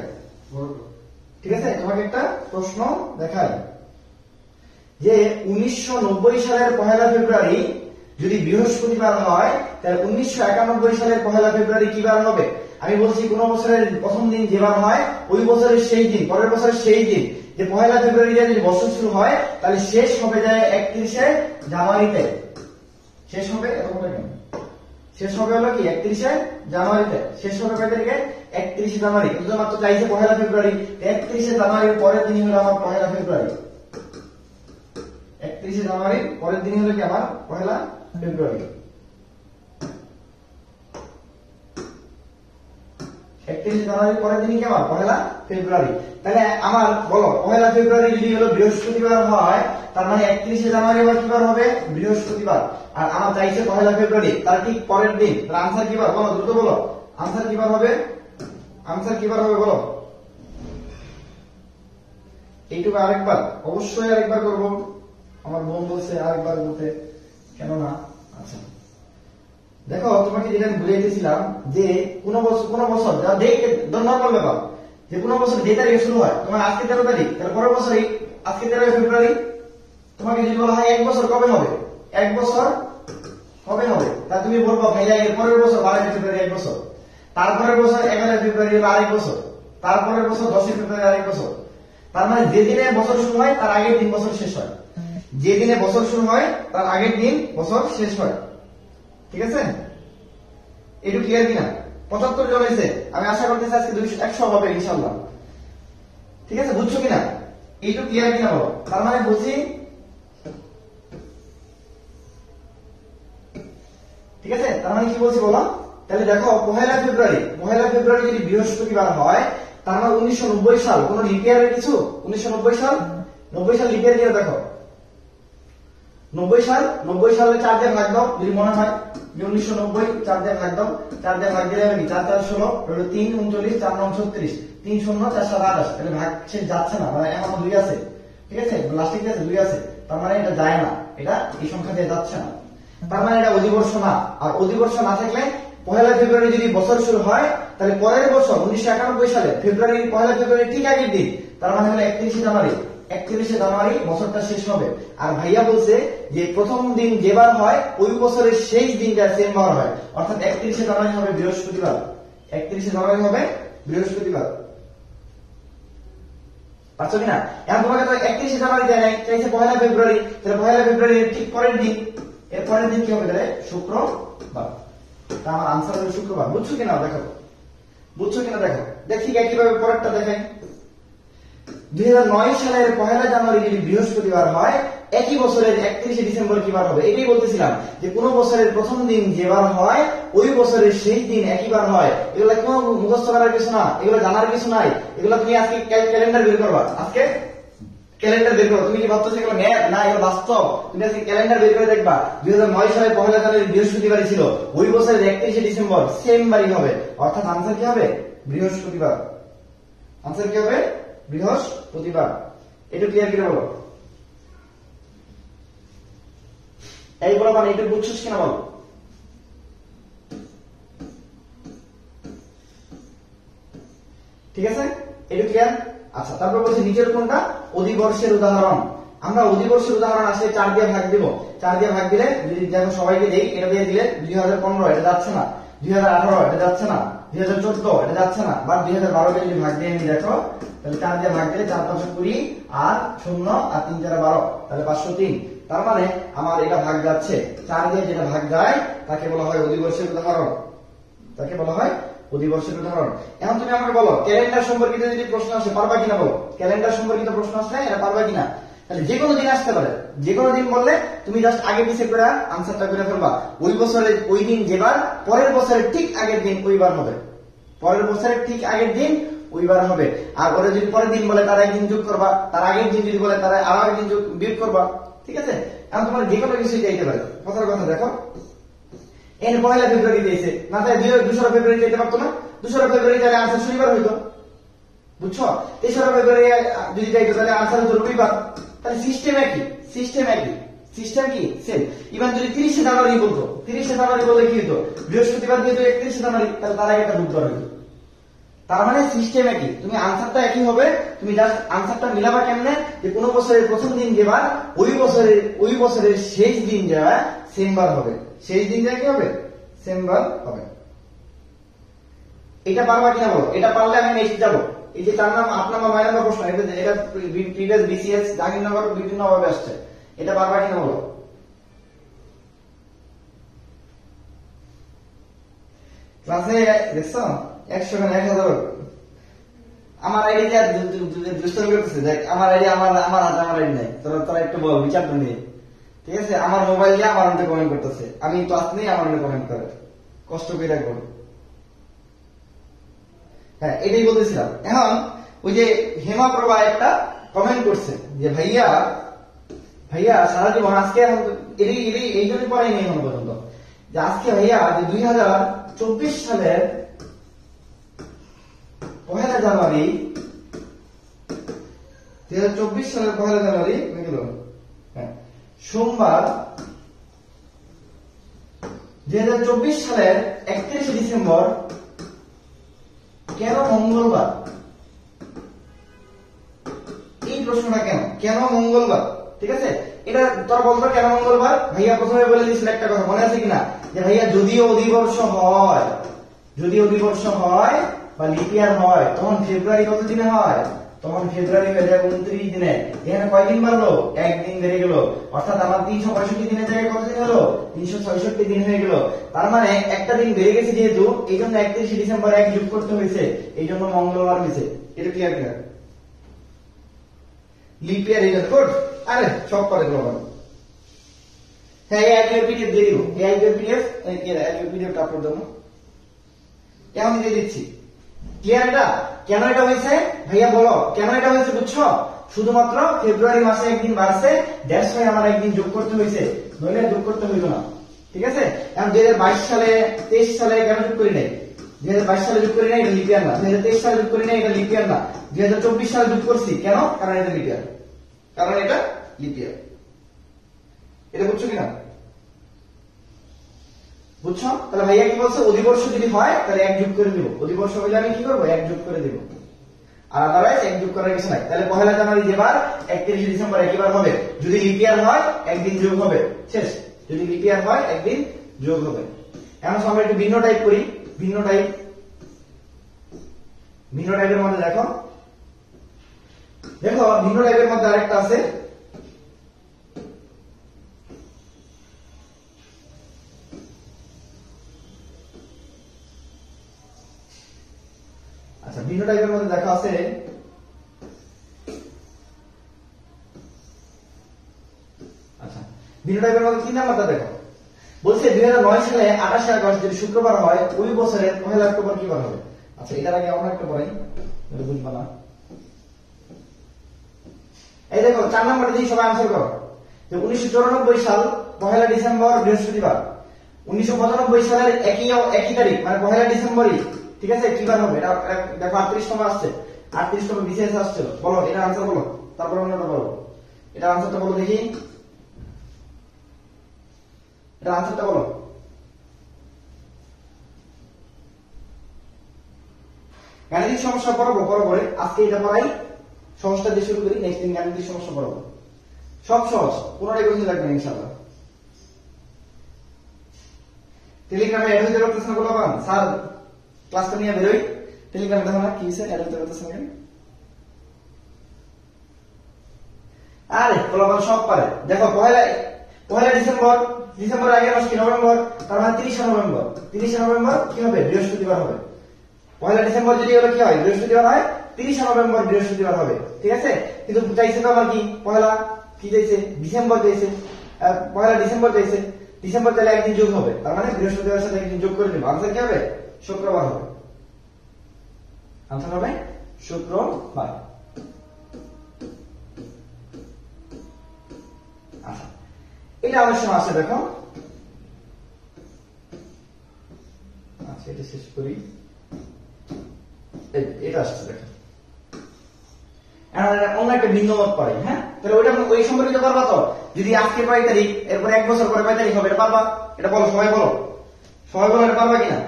ঠিক আছে? তোমাকে একটা প্রশ্ন দেখাই যে 1990 সালের 1 ফেব্রুয়ারি যদি বৃহস্পতিবার হয় তাহলে 1991 সালের 1 ফেব্রুয়ারি কি বার হবে? আমি বলছি কোন বছরের প্রথম দিন যে বার হয় ওই বছরের সেই দিন, পরের বছরের সেই দিন, যে 1 ফেব্রুয়ারি যদি বছর শুরু হয় তাহলে শেষ হবে যায় 31শে জানুয়ারিতে। শেষ হবে এরকমটা কেন? শেষ হবে হলো কি 31শে জানুয়ারিতে। শেষ হবে কয় তারিখে? 31শে জানুয়ারি। কিন্তু মাত্র চাইছে 1 ফেব্রুয়ারি, 31শে জানুয়ারির পরের দিনই হলো আমার 1 ফেব্রুয়ারি। 31শে জানুয়ারির পরের দিনই হলো কি আমার 1 ফেব্রুয়ারি। 31শে জানুয়ারির পরের দিনই কি আমার 1 ফেব্রুয়ারি। তাহলে আমার বলো 1 ফেব্রুয়ারি যদি হলো বৃহস্পতিবার হয় তার মানে 31শে জানুয়ারি আবার কি বার হবে? বৃহস্পতিবার। আর আমার চাইছে 1 ফেব্রুয়ারি, তার ঠিক পরের দিন। তাহলে আনসার কি বার? বলো, দ্রুত বলো, আনসার কি বার হবে? আনসার কি বার হবে বলো? এইটুকু আরেকবার, অবশ্যই আরেকবার করব। আমার বোন বলছে আরেকবার বলতে, কেন না? আচ্ছা দেখো, তোমাকে যেটা আমি বুঝাইতেছিলাম যে কোন বছর নর্মাল ব্যাপার, যে কোন বছর যে তারিখে শুরু হয়, তোমার আজকে 13 তারিখ, তাহলে পরের বছরই আজকে 13 ফেব্রুয়ারি। তোমাকে যদি বলা হয় 1 বছর কবে হবে, 1 বছর কবে হবে, তা তুমি বলবো ভাইয়া এর পরের বছর 12 ফেব্রুয়ারি 1 বছর, তারপরের বছর 11 ফেব্রুয়ারি আরেক বছর, তারপরের বছর 10 ফেব্রুয়ারি আরেক বছর। তার মানে যেদিনে বছর শুরু হয় তার আগের দিন বছর শেষ হয়, যেদিনে বছর শুরু হয় তার আগের দিন বছর শেষ হয়। ঠিক আছে? একটু ক্লিয়ার কিনা? 75 জন হয়েছে, আমি আশা করতেছি আজকে 100 হবে ইনশাআল্লাহ। ঠিক আছে, বুঝছো কিনা? একটু ক্লিয়ার কিনা বলো। তার মানে বুঝি, ঠিক আছে? তার মানে কি বলছি বলো? তাহলে দেখো 1 ফেব্রুয়ারি যদি বৃহস্পতিবার হয় তার মানে 1990 সাল, কোন লিপিয়ারের কিছু? 1990 সাল, 90 সাল লিপিয়ার দিয়ে দেখো, 90 সালে 4 দিয়ে ভাগ দাও যদি মনে হয়, 1990 4 দিয়ে ভাগ দাও, 4 দিয়ে ভাগ দিলে হবে 4 4 16, 3 39, 4 9 36, 3 0 4 7 28। তাহলে ভাগ শেষ যাচ্ছে না, মানে এখনো 2 আছে। ঠিক আছে, লাস্টে কি আছে? 2 আছে। তার মানে এটা যায় না, এটা এই সংখ্যা দিয়ে যাচ্ছে না। তার মানে এটা অধিবর্ষ না। আর অধিবর্ষ না থাকলে 1 ফেব্রুয়ারি যদি বছর শুরু হয় তাহলে পরের বছর 1991 সালে 1 ফেব্রুয়ারি ঠিক আগের দিন, তার মানে হলো 31শে জানুয়ারি। 31শে জানুয়ারি বছরটা শেষ হবে। আর ভাইয়া বলছে যে প্রথম দিন যেবার হয় ওই বছরের শেষ দিনটা সেম বার হয়, অর্থাৎ 31শে জানুয়ারি হবে বৃহস্পতিবার। 31শে জানুয়ারি হবে বৃহস্পতিবার। পারছো কিনা? এখন তোমাকে তো 31শে জানুয়ারি দেয় নাই, চাইছে 1 ফেব্রুয়ারি। তাহলে 1 ফেব্রুয়ারি ঠিক পরের দিন, এর পরের দিন কি হবে? তাহলে শুক্রবার। তা আমার আনসার হবে শুক্রবার। বুঝছো কিনা? দেখো, বুঝছো কিনা? দেখো দেখি কিভাবে পরেরটা দেখাই। 2009 সালের 1 জানুয়ারি যদি বৃহস্পতিবার হয় একই বছরের 31শে ডিসেম্বর কি বার হবে? এটাই বলতেছিলাম যে কোন বছরের প্রথম দিন যেবার হয় ওই বছরের সেই দিন একই বার হয়। এগুলা কোনো মুখস্থ করার কিছু না, এগুলো জানার কিছু নাই। এগুলো তুমি আজকে ক্যালেন্ডার বের করবা, আজকে ক্যালেন্ডার বের করো। তুমি কি ভাবছো এগুলো ম্যাথ? না, এগুলো বাস্তব। তুমি আজকে ক্যালেন্ডার বের করে দেখবা 2009 সালের 1 জানুয়ারি বৃহস্পতিবারই ছিল, ওই বছরের 31শে ডিসেম্বর সেম বারই হবে, অর্থাৎ আনসার কি হবে? বৃহস্পতিবার। আনসার কি হবে? বৃহস্পতিবার। একটু ক্লিয়ার করে বলো। এই বলো, মানে একটু বুঝছিস কিনা বলো। ঠিক আছে, একটু ক্লিয়ার? আচ্ছা, তারপর বলছি নিচের কোনটা অধিবর্ষের উদাহরণ। আমরা অধিবর্ষের উদাহরণ আসলে 4 দিয়ে ভাগ দিব। 4 দিয়ে ভাগ দিলে যদি দেখো সবাইকে দেই, এটা দিয়ে দিলে 2015 এটা যাচ্ছে না, 2018 এটা যাচ্ছে না, 2014 এটা যাচ্ছে না, বা 2012 কে যদি ভাগ দিয়ে আমি দেখো তাহলে 4 দিয়ে ভাগ দিলে 4 5 20 আর 0 আর 3 4 12, তাহলে 503। তার মানে আমার এটা ভাগ যাচ্ছে, 4 দিয়ে যেটা ভাগ যায় তাকে বলা হয় অধিবর্ষের উদাহরণ, তাকে বলা হয় অধিবর্ষের উদাহরণ। এখন তুমি আমাকে বলো ক্যালেন্ডার সম্পর্কিত যদি প্রশ্ন আসে পারবা কিনা বলো। ক্যালেন্ডার সম্পর্কিত প্রশ্ন আসলে এটা পারবা কিনা? তাহলে যে কোনো দিন আসতে পারে, যে কোনো দিন বললে তুমি জাস্ট আগে পিছিয়ে করে আনসারটা করে ফেলবা। ওই বছরের ওই দিন যেবার পরের বছরের ঠিক আগের দিন ওইবার হবে, পরের বছরের ঠিক আগের দিন ওইবার হবে। আর ওরা যদি পরের দিন বলে তার একদিন যোগ করবা, তার আগের দিন যদি বলে তার আরো একদিন বিয়োগ করবা। ঠিক আছে? এখন তোমার যে কোনো কিছুই চাইতে পারে। কথার কথা দেখো, এর 1 ফেব্রুয়ারি দিয়েছে না, তাই 2 ফেব্রুয়ারি যেতে পারতো না? 2 ফেব্রুয়ারি তাহলে আনসার শনিবার হইতো, বুঝছো? 3 ফেব্রুয়ারি যদি যাইতো তাহলে আনসার হতো রবিবার। তাহলে সিস্টেম একই, সিস্টেম একই, সিস্টেম কি সেম। ইভেন যদি 30 জানুয়ারি বলতো, 30 জানুয়ারি বললে কি হতো, বৃহস্পতিবার দিয়ে তো 31 জানুয়ারি, তাহলে তার আগে একটা বুধবার হইতো। তার মানে সিস্টেম একই, তুমি আনসারটা একই হবে, তুমি জাস্ট আনসারটা মিলাবা কেমনে, যে কোন বছরের প্রথম দিন যেবার ওই বছরের শেষ দিন যাওয়া সেম বার হবে, শেষ দিন যা কি হবে সেম বার হবে। এটা পারবা কিনা বলো, এটা পারলে আমি নেক্সট যাবো। এই যে 4 নাম্বার 8 নাম্বার 9 নাম্বার প্রশ্ন, এটা প্রিভিয়াস বিসিএস জাহাঙ্গীরনগর বিভিন্ন ভাবে আসছে, এটা পারবা কিনা বলো। ক্লাসে দেখছো 100 গান 1000 আমার আইডি যা দুষ্টমি করতেছে, দেখ আমার আইডি আমার আইডি নাই, তোরা একটু বল বিচার তো নিয়ে, ঠিক আছে। আমার মোবাইল দিয়ে আমার মধ্যে কমেন্ট করতেছে, আমি ক্লাস নেই আমার মধ্যে কমেন্ট করে, কষ্ট করে রাখবো। হ্যাঁ এটাই বলতেছিলাম। এখন ওই যে হেমা প্রভা একটা কমেন্ট করছে যে ভাইয়া সারা জীবন আজকে এই জন্য পড়াই নেই এখন পর্যন্ত, যে আজকে ভাইয়া যে 2024 সালের 1 জানুয়ারি 2024 সালের 1 জানুয়ারি হ্যাঁ সোমবার 2024 সালের 31 ডিসেম্বর কেন মঙ্গলবার? এই প্রশ্নটা কেন মঙ্গলবার? ঠিক আছে, এটা তোর বলতো কেন মঙ্গলবার। ভাইয়া প্রথমে বলে দিয়েছিল একটা কথা, মনে আছে কিনা, যে ভাইয়া যদি অধিবর্ষ হয় বা লিপ ইয়ার হয়, তখন ফেব্রুয়ারি কত দিনে হয়, তখন ফেব্রুয়ারি হয়ে যায় 29 দিনে। এখানে কয়দিন বাড়লো, একদিন বেড়ে গেল, অর্থাৎ আমার 365 দিনের জায়গায় কত দিন হলো, 366 দিন হয়ে গেল। তার মানে একটা দিন বেড়ে গেছে যেহেতু, এই জন্য 31 ডিসেম্বর 1 যোগ করতে হয়েছে, এই জন্য মঙ্গলবার হয়েছে। এটা ক্লিয়ার কিনা? লিপ ইয়ার এই জন্য গুড। আরে সব করে দিল। হ্যাঁ এই আইকিউ পিডিএফ দিয়ে দিব, এই আইকিউ পিডিএফ আপলোড দেবো, কেমন দিয়ে দিচ্ছি। ক্লিয়ার? এটা কেন এটা হয়েছে ভাইয়া বলো, কেন এটা হয়েছে বুঝছো? শুধুমাত্র ফেব্রুয়ারি মাসে একদিন বাড়ছে, দ্যাটস ওয়াই আমার একদিন যোগ করতে হয়েছে, নইলে যোগ করতে হইতো না। ঠিক আছে, এখন 2022 সালে 23 সালে কেন যোগ করি নাই, 2022 সালে যোগ করি নাই, এটা লিপ ইয়ার না। 2023 সালে যোগ করি নাই, এটা লিপ ইয়ার না। 2024 সালে যোগ করছি কেন, কারণ এটা লিপ ইয়ার, কারণ এটা লিপ ইয়ার। এটা বুঝছো কিনা? বুঝছো? তাহলে ভাইয়া কি বলছে, অধিবর্ষ যদি হয় তাহলে 1 যোগ করে দিব, অধিবর্ষ হইলে আমি কি করবো 1 যোগ করে দিব, আর আদারওয়াইজ 1 যোগ করার কিছু নাই। তাহলে 1 জানুয়ারি যেবার 31 ডিসেম্বর একইবার হবে, যদি লিপ ইয়ার হয় একদিন যোগ হবে, শেষ। যদি লিপ ইয়ার হয় একদিন যোগ হবে। এখন আমরা একটু ভিন্ন টাইপ করি, ভিন্ন টাইপের মধ্যে দেখো ভিন্ন টাইপের মধ্যে আরেকটা আছে, আচ্ছা ভিন্ন টাইপের মধ্যে দেখা আছে, আচ্ছা ভিন্ন টাইপের মধ্যে 3 নাম্বারটা দেখো, বলছে 2009 সালে 28 আগস্ট যদি শুক্রবার হয়, ওই বছরের 1 অক্টোবর কি বার হবে। আচ্ছা এটার আগে আমরা একটা পড়াই, বুঝবা না। এই দেখো 4 নাম্বারটা দিয়ে সবাই আনসার করো, যে 1994 সাল 1 ডিসেম্বর বৃহস্পতিবার, 1995 সালের একই তারিখ মানে 1 ডিসেম্বরই, ঠিক আছে, কি বার হবে। এটা দেখো 38তম আসছে, 38তম বিশেষ আসছে, বলো এটা আনসার বলো, তারপর অন্যটা বলো। এটা আনসারটা বলো দেখি, এটা আনসারটা বলো। গাণিতিক সমস্যা পড়াবো পরে, আজকে এটা পড়াই, সমস্যা দিয়ে শুরু করি, নেক্সট দিন গাণিতিক সমস্যা পড়াবো, সব সহজ, কোনোটাই করতে লাগবে না ইনশাআল্লাহ। টেলিগ্রামে অ্যাড হইতে পারতেছ না বলো পান, স্যার ক্লাসটা নিয়ে বেরোই, টেলিগ্রামে দেখো না কি হয়েছে, অ্যাড হইতে পারতেছ না কেন? আরে বলবান সব পারে। দেখো 1 ডিসেম্বর আগের মাস কি নভেম্বর, তার মানে 30 নভেম্বর কি হবে, বৃহস্পতিবার হবে। 1 ডিসেম্বর যদি হলো কি হয়, বৃহস্পতিবার হয়, 30 নভেম্বর বৃহস্পতিবার হবে, ঠিক আছে। কিন্তু চাইছে তো আমার কি কি চাইছে, ডিসেম্বর চাইছে, 1 ডিসেম্বর চাইছে, ডিসেম্বর তাহলে একদিন যোগ হবে, তার মানে বৃহস্পতিবার সাথে একদিন যোগ করে দেবো, আনসার কি হবে, শুক্রবার হবে, আনসার হবে শুক্রবার। আচ্ছা এটা অনেক সময় আসে দেখো, আচ্ছা এটা শেষ করি, এটা আসছে দেখো। এখন অন্য একটা ভিন্ন মত পাই। হ্যাঁ, তাহলে ওইটা ওই সম্পর্কিত পারবা তো? যদি আজকে কয় তারিখ, এরপরে 1 বছর পরে কয় তারিখ হবে, এটা পারবা? এটা বলো, সবাই বলো, সবাই বলো, এটা পারবা কিনা?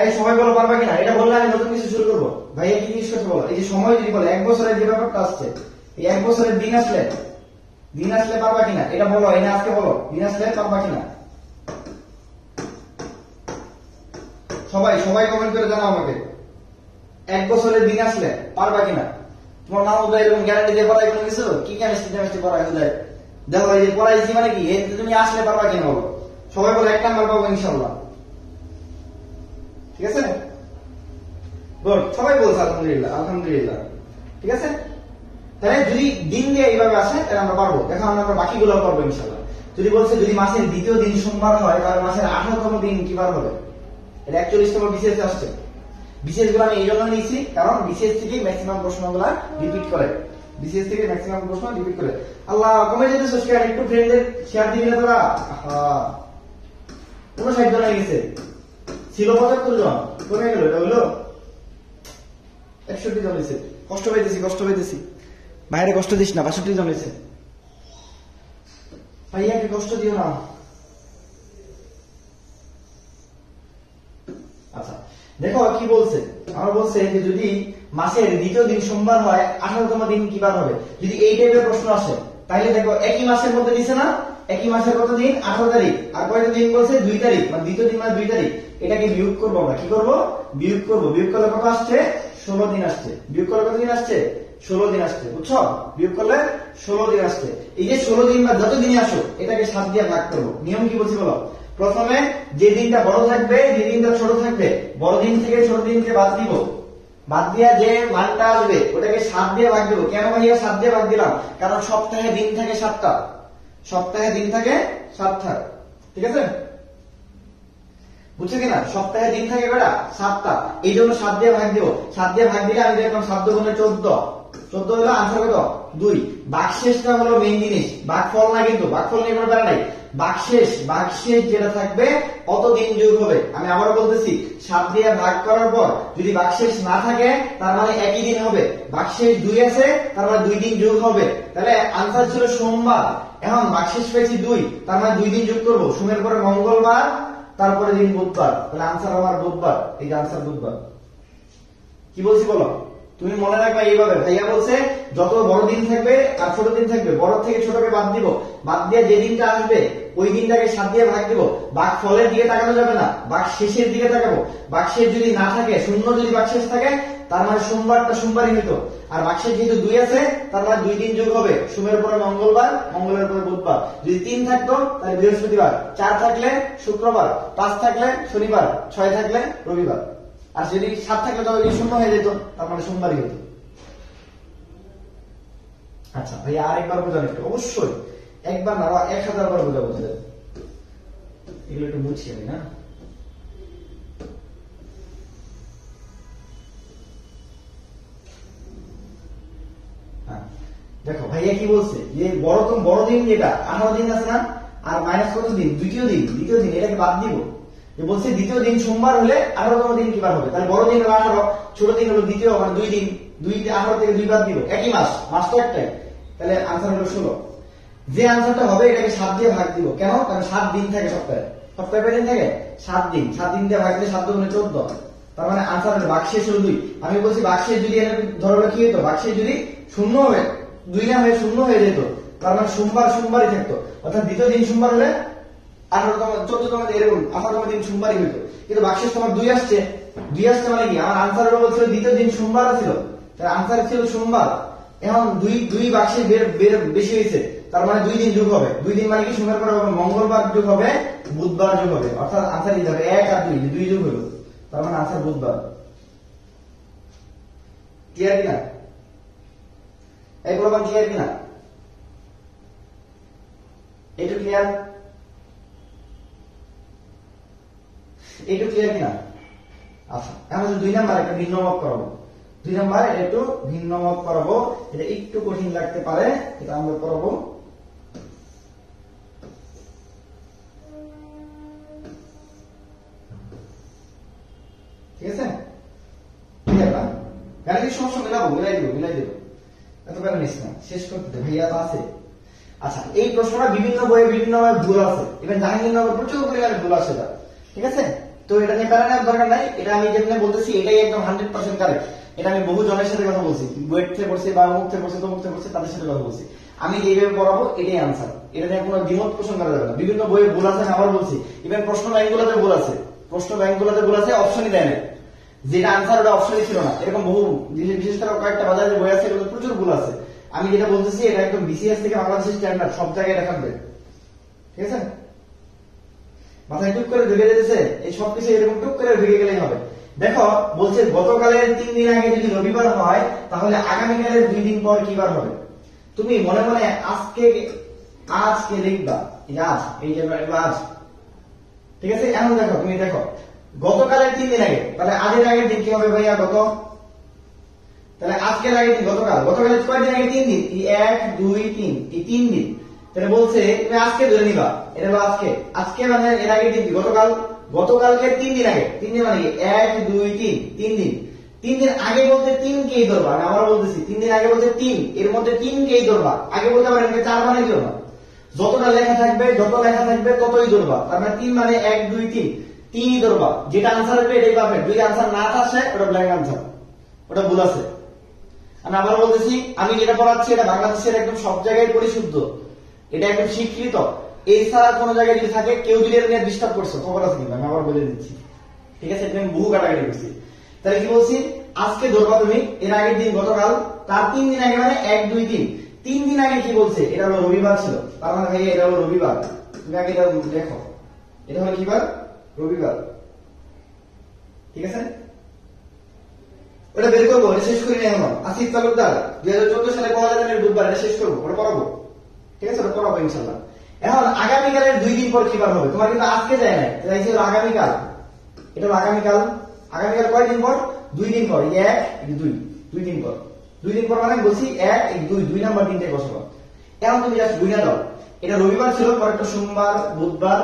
এই সবাই বলো, পারবা কিনা? এটা বললে আমি নতুন কিছু শুরু করবো। ভাইয়া কি জিজ্ঞেস করতে বলো? এই যে সময় যদি বলে 1 বছরের যে ব্যাপারটা আসছে, এই 1 বছরের দিন আসলে পারবা কিনা এটা বলো। এই না আজকে বলো, দিন আসলে পারবা কিনা? সবাই সবাই কমেন্ট করে জানাও আমাকে, 1 বছরের দিন আসলে পারবা কিনা? তোমার মামু ভাই এরকম গ্যারান্টি দিয়ে পড়াই কোনো কিছু? কি কেমিস্ট্রি পড়াই দেয়? দেখো এই যে পড়াইছি মানে কি, তুমি আসলে পারবা কিনা বলো। সবাই বলো, 1 নাম্বার পাবো ইনশাল্লাহ। ঠিক আছে, গুড, সবাই বলছে আলহামদুলিল্লাহ, আলহামদুলিল্লাহ। ঠিক আছে, তাহলে যদি দিন দিয়ে এইভাবে আসে তাহলে আমরা পারবো। এখন আমরা বাকিগুলো পারবো ইনশাল্লাহ। যদি বলছে যদি মাসের দ্বিতীয় দিন সোমবার হয়, তাহলে মাসের 18তম দিন কি বার হবে? এটা 41তম বিসিএস আসছে। বিসিএস গুলো আমি এই জন্য নিয়েছি কারণ বিসিএস থেকে ম্যাক্সিমাম প্রশ্নগুলো রিপিট করে, বিসিএস থেকে ম্যাক্সিমাম প্রশ্ন রিপিট করে। আল্লাহ, কমে যেতে সাবস্ক্রাইব একটু ফ্রেন্ডদের শেয়ার দিবি না তোরা? 59 জন হয়ে গেছে, ছিল 75 জন, কমে গেল। এটা হলো 61 জন হয়েছে। কষ্ট পাইতেছি বাইরে, কষ্ট দিস না। 62 জন হয়েছে। ভাইয়াকে কষ্ট দিও না। আচ্ছা দেখো কি বলছে, আমার বলছে যে যদি মাসের দ্বিতীয় দিন সোমবার হয়, 18তম দিন কি বার হবে? যদি এই টাইপের প্রশ্ন আসে তাহলে দেখো একই মাসের মধ্যে দিছে না, একই মাসের কত দিন? 18 তারিখ। আর কয়টা দিন বলছে? 2 তারিখ, মানে দ্বিতীয় দিন মানে 2 তারিখ। এটাকে বিয়োগ করবো আমরা। কি করবো? বিয়োগ করবো। বিয়োগ করলে কত আসছে? 16 দিন আসছে। বিয়োগ করলে কত দিন আসছে? 16 দিন আসছে। বুঝছো? বিয়োগ করলে 16 দিন আসছে। এই যে 16 দিন বা যত দিনই আসো, এটাকে 7 দিয়ে ভাগ করবো। নিয়ম কি বলছি বলো? প্রথমে যে দিনটা বড় থাকবে, যে দিনটা ছোট থাকবে, বড় দিন থেকে ছোট দিনকে বাদ দিব। বাদ দিয়া যে মানটা আসবে ওটাকে 7 দিয়ে ভাগ দেবো। কেন ভাইয়া 7 দিয়ে ভাগ দিলাম? কারণ সপ্তাহে দিন থাকে 7টা। সপ্তাহে দিন থাকে 7টা। ঠিক আছে, বুঝছো কিনা? সপ্তাহে দিন থাকে কয়টা? 7টা। এই জন্য 7 দিয়ে ভাগ দেবো। 7 দিয়ে ভাগ দিলে আমি দেখলাম 7 গুণে 14। 14 হলো আনসার কত? 2। ভাগশেষটা হলো মেইন জিনিস, ভাগফল না, কিন্তু ভাগফল নিয়ে কোনো ব্যাপার নাই। ভাগশেষ যেটা থাকবে অত দিন যোগ হবে। আমি আবার বলতেছি, 7 দিয়ে ভাগ করার পর যদি ভাগশেষ না থাকে তার মানে একই দিন হবে। ভাগশেষ 2 আছে, তার মানে 2 দিন যোগ হবে। তাহলে আনসার ছিল সোমবার। এখন ভাগশেষ পেয়েছি 2, তার মানে 2 দিন যোগ করবো। সোমের পরে মঙ্গলবার, তারপরে দিন বুধবার। তাহলে আনসার আমার বুধবার। এই যে আনসার বুধবার। কি বলছি বলো? তুমি মনে রাখবা এইভাবে। ভাইয়া বলছে যত বড় দিন থাকবে আর ছোট দিন থাকবে, বড় থেকে ছোটকে বাদ দিব। বাদ দিয়ে যে দিনটা আসবে ওই দিনটাকে 7 দিয়ে ভাগ দিব। ভাগ ফলের দিকে তাকানো যাবে না, ভাগ শেষের দিকে তাকাবো। ভাগ শেষ যদি না থাকে, শূন্য যদি ভাগ শেষ থাকে, তার মানে সোমবারটা সোমবারই হইতো। আর ভাগ শেষ যেহেতু 2 আছে, তার মানে 2 দিন যোগ হবে। সোমের পরে মঙ্গলবার, মঙ্গলের পরে বুধবার। যদি 3 থাকতো তাহলে বৃহস্পতিবার, 4 থাকলে শুক্রবার, 5 থাকলে শনিবার, 6 থাকলে রবিবার। আর যদি 7 থাকলে তবে শূন্য হয়ে যেত, তার মানে সোমবারই হতো। আচ্ছা ভাইয়া আরেকবার বোঝান একটু, অবশ্যই একবার না, 1000 বার বোঝাবো। এগুলো একটু বুঝছি আমি না। দেখো ভাইয়া কি বলছে, যে বড় দিন যেটা 18 দিন আছে না, আর মাইনাস কত দিন? দ্বিতীয় দিন, এটাকে বাদ দিব। যে বলছে দ্বিতীয় দিন সোমবার হলে 18তম দিন কি বার হবে? তাহলে বড় দিন হলো 18, ছোট দিন হলো দ্বিতীয়, মানে 2 দিন। 18 থেকে 2 বাদ দিব, একই মাস তো একটাই। তাহলে আনসার হলো 16। যে আনসারটা হবে এটাকে 7 দিয়ে ভাগ দিব। কেন? কারণ 7 দিন থাকে সপ্তাহে। সপ্তাহে কয় দিন থাকে? 7 দিন। 7 দিন দিয়ে ভাগ দিলে 7 গুণে 14। তার মানে আনসার হলো ভাগশেষ হলো 2। আমি বলছি ভাগশেষ যদি ধরো কি হতো, ভাগশেষ যদি শূন্য হবে, 2 না হয়ে শূন্য হয়ে যেত, তার মানে সোমবারই থাকতো। অর্থাৎ দ্বিতীয় দিন সোমবার হলে 18তম 14তম এরকম 18তম দিন সোমবারই হইতো। কিন্তু ভাগশেষ তোমার 2 আসছে মানে কি? আমার আনসার হলো বলছিল দ্বিতীয় দিন সোমবার ছিল, তাহলে আনসার ছিল সোমবার। এখন 2 ভাগশেষ বেশি হয়েছে, তার মানে 2 দিন যোগ হবে। 2 দিন মানে কি? সোমের পরে মঙ্গলবার যোগ হবে, বুধবার যোগ হবে। অর্থাৎ আনসার দিতে হবে 1 আর 2 যোগ হলো, তার মানে আনসার বুধবার। ক্লিয়ার কিনা? এইগুলো ক্লিয়ার কিনা? এইটু ক্লিয়ার? এইটু ক্লিয়ার কিনা? আচ্ছা, এখন 2 নাম্বার একটা ভিন্ন মত করাবো। 2 নাম্বার একটু ভিন্ন মত করাবো, এটা একটু কঠিন লাগতে পারে, এটা আমরা করাবো। ঠিক আছে, ক্লিয়ার না? গাণিতিক সমস্যা মিলাই দেবো এত প্যারা নিস না, শেষ করতে দে ভাইয়া তো আছে। আচ্ছা, এই প্রশ্নটা বিভিন্ন বইয়ে বিভিন্ন ভুল আছে, ইভেন জাহাঙ্গীরনগর প্রচুর পরিমাণে ভুল আছে এটা, ঠিক আছে? তো এটা নিয়ে প্যারা নেওয়ার দরকার নাই, এটা আমি যেখানে বলতেছি এটাই একদম 100% কারেক্ট। এটা আমি বহু জনের সাথে কথা বলছি, বুয়েট থেকে পড়ছি বা মুখ থেকে পড়ছি, তো মুখ থেকে পড়ছি, তাদের সাথে কথা বলছি। আমি যেভাবে পড়াবো এটাই আনসার, এটা নিয়ে কোনো দ্বিমত পোষণ করা যাবে না। বিভিন্ন বইয়ে ভুল আছে আমি আবার বলছি, ইভেন প্রশ্ন ব্যাংকগুলোতে ভুল আছে, অপশনই দেয় না, যেটা আনসার ওটা অপশনই ছিল না। এরকম বহু বিশেষ করে কয়েকটা বাজারে বই আছে, এগুলো প্রচুর ভুল আছে। আমি যেটা বলতেছি এটা একদম বিসিএস থেকে বাংলাদেশের স্ট্যান্ডার্ড, সব জায়গায় এটা থাকবে, ঠিক আছে? মাথায় টুক করে ঢুকে যেতেছে, এই সবকিছু এরকম টুক করে ঢুকে গেলেই হবে। দেখো বলছে গতকালের 3 দিন আগে যদি রবিবার হয় তাহলে আগামীকালের 2 দিন পর কি বার হবে? তুমি মনে মনে আজকে লিখবা, এই যে আজ, ঠিক আছে? এখন দেখো, তুমি দেখো গতকালের 3 দিন আগে, তাহলে আজের আগের দিন কি হবে ভাইয়া? তাহলে আজকের আগের দিন গতকালের কয় দিন আগে? 3 দিন, 1 2 3, এই 3 দিন। তাহলে বলছে তুমি আজকে ধরে নিবা, এটা হলো আজকে মানে এর আগের দিন গতকালকে 3 দিন আগে, 3 দিন মানে 1 2 3, 3 দিন। 3 দিন আগে বলতে 3 কেই ধরবা, আমি আবার বলতেছি 3 দিন আগে বলতে 3, এর মধ্যে 3 কেই ধরবা। আগে বলতে পারেন 4 মানে ধরবা, যতটা লেখা থাকবে ততই ধরবা। তার মানে 3 মানে 1 2 3, 3ই ধরবা। যেটা আনসার হবে এটাই পারফেক্ট, যদি আনসার না আসে ওটা ব্ল্যাঙ্ক আনসার, ওটা ভুল আছে। আমি আবার বলতেছি, আমি যেটা পড়াচ্ছি এটা বাংলাদেশের একদম সব জায়গায় পরিশুদ্ধ, এটা একদম স্বীকৃত। এই ছাড়া কোনো জায়গায় যদি থাকে, কেউ যদি এটা নিয়ে ডিস্টার্ব করছে, খবর আছে কিন্তু আমি আবার বলে দিচ্ছি, ঠিক আছে? আমি বহু কাটাকাটি করছি। তাহলে কি বলছি? আজকে ধরবা তুমি, এর আগের দিন গতকাল, তার 3 দিন আগে মানে 1 2 3, 3 দিন আগে কি বলছে? এটা হলো রবিবার ছিল, তার মানে ভাই এটা হলো রবিবার। তুমি আগে এটা দেখো, এটা হলো কি বার? রবিবার, ঠিক আছে? ওটা বের করবো, এটা শেষ করি না এখন। আসিফ তালুকদার 2014 সালে পাওয়া যাবে বুধবার, এটা শেষ করবো, ওটা পড়াবো, ঠিক আছে? ওটা পড়াবো ইনশাল্লাহ। এখন আগামীকালের 2 দিন পর কি বার হবে? তোমার কিন্তু আজকে যায় না, তাই ছিল আগামীকাল, এটা হলো আগামীকাল। আগামীকাল কয় দিন পর? 2 দিন পর, 1 2, 2 দিন পর। 2 দিন পর মানে বলছি 1 2, 2 নাম্বার দিনটাই বসাবো। এখন তুমি জাস্ট বুঝে দাও, এটা রবিবার ছিল, পরেরটা সোমবার, বুধবার,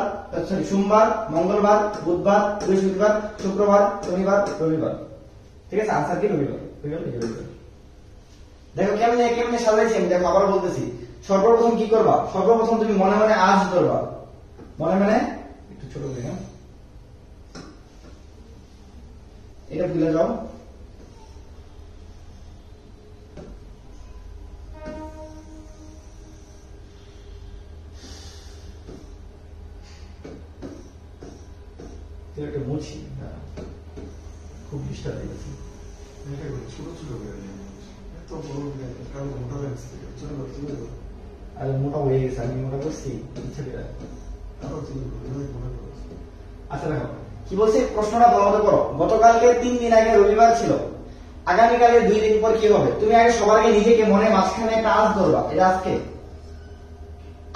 সোমবার, মঙ্গলবার, বুধবার, বৃহস্পতিবার, শুক্রবার, শনিবার, রবিবার, ঠিক আছে? আনসার কি? রবিবার। দেখো কেমনে সাজাইছি আমি, দেখো আবার বলতেছি। সর্বপ্রথম কি করবা? সর্বপ্রথম তুমি মনে মনে আজ ধরবা, মনে একটু ছোট করে, হ্যাঁ এটা ভুলে যাও। একটা মুছি, খুব ডিস্টার্ব দিয়েছি। আরে মোটা হয়ে গেছে, আমি মোটা করছি ইচ্ছা করে। আচ্ছা দেখো কি বলছে, প্রশ্নটা ভালো মতো করো। গতকালকে 3 দিন আগে রবিবার ছিল, আগামীকালের 2 দিন পর কি হবে? তুমি আগে সবার আগে নিজেকে মনে মাঝখানে একটা আজ ধরবা, এটা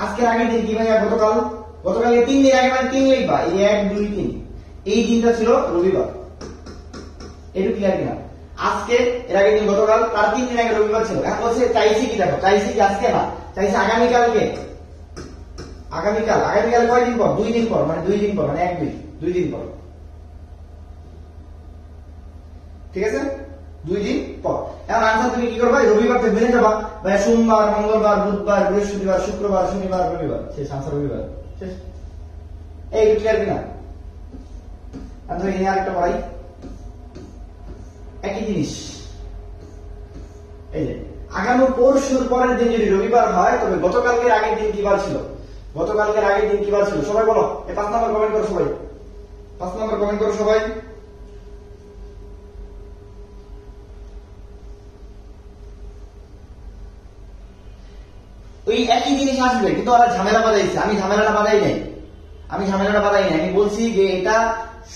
আজকের আগের দিন কি ভাইয়া? গতকালকে 3 দিন আগে মানে 3 লিখবা, এই 1 2 3, এই দিনটা ছিল রবিবার। এটা ক্লিয়ার কিনা? আজকে এর আগের দিন গতকাল, তার 3 দিন আগে রবিবার ছিল। এখন বলছে চাইছি কি? দেখো চাইছি কি আজকে না, চাইছি আগামীকালকে। আগামীকাল কয় দিন পর? 2 দিন পর, মানে 2 দিন পর মানে 1 2, 2 দিন পর, ঠিক আছে? 2 দিন পর। এখন আনসার তুমি কি করবা? রবিবার থেকে বেড়ে যাবা, ভাই সোমবার, মঙ্গলবার, বুধবার, বৃহস্পতিবার, শুক্রবার, শনিবার, রবিবার, শেষ। আনসার রবিবার, শেষ। এই ক্লিয়ার কিনা? আনসার এখানে আরেকটা পড়াই, একই জিনিস। এই যে আগামী পরশুর পরের দিন যদি রবিবার হয়, তবে গতকালকের আগের দিন কি বার ছিল? সবাই বলো, 5 নাম্বার কমেন্ট করো সবাই, 5 নাম্বার কমেন্ট করো সবাই। ওই একই জিনিস আসবে, কিন্তু ওরা ঝামেলা বাজাইছে। আমি ঝামেলাটা বাজাই নাই, আমি বলছি যে এটা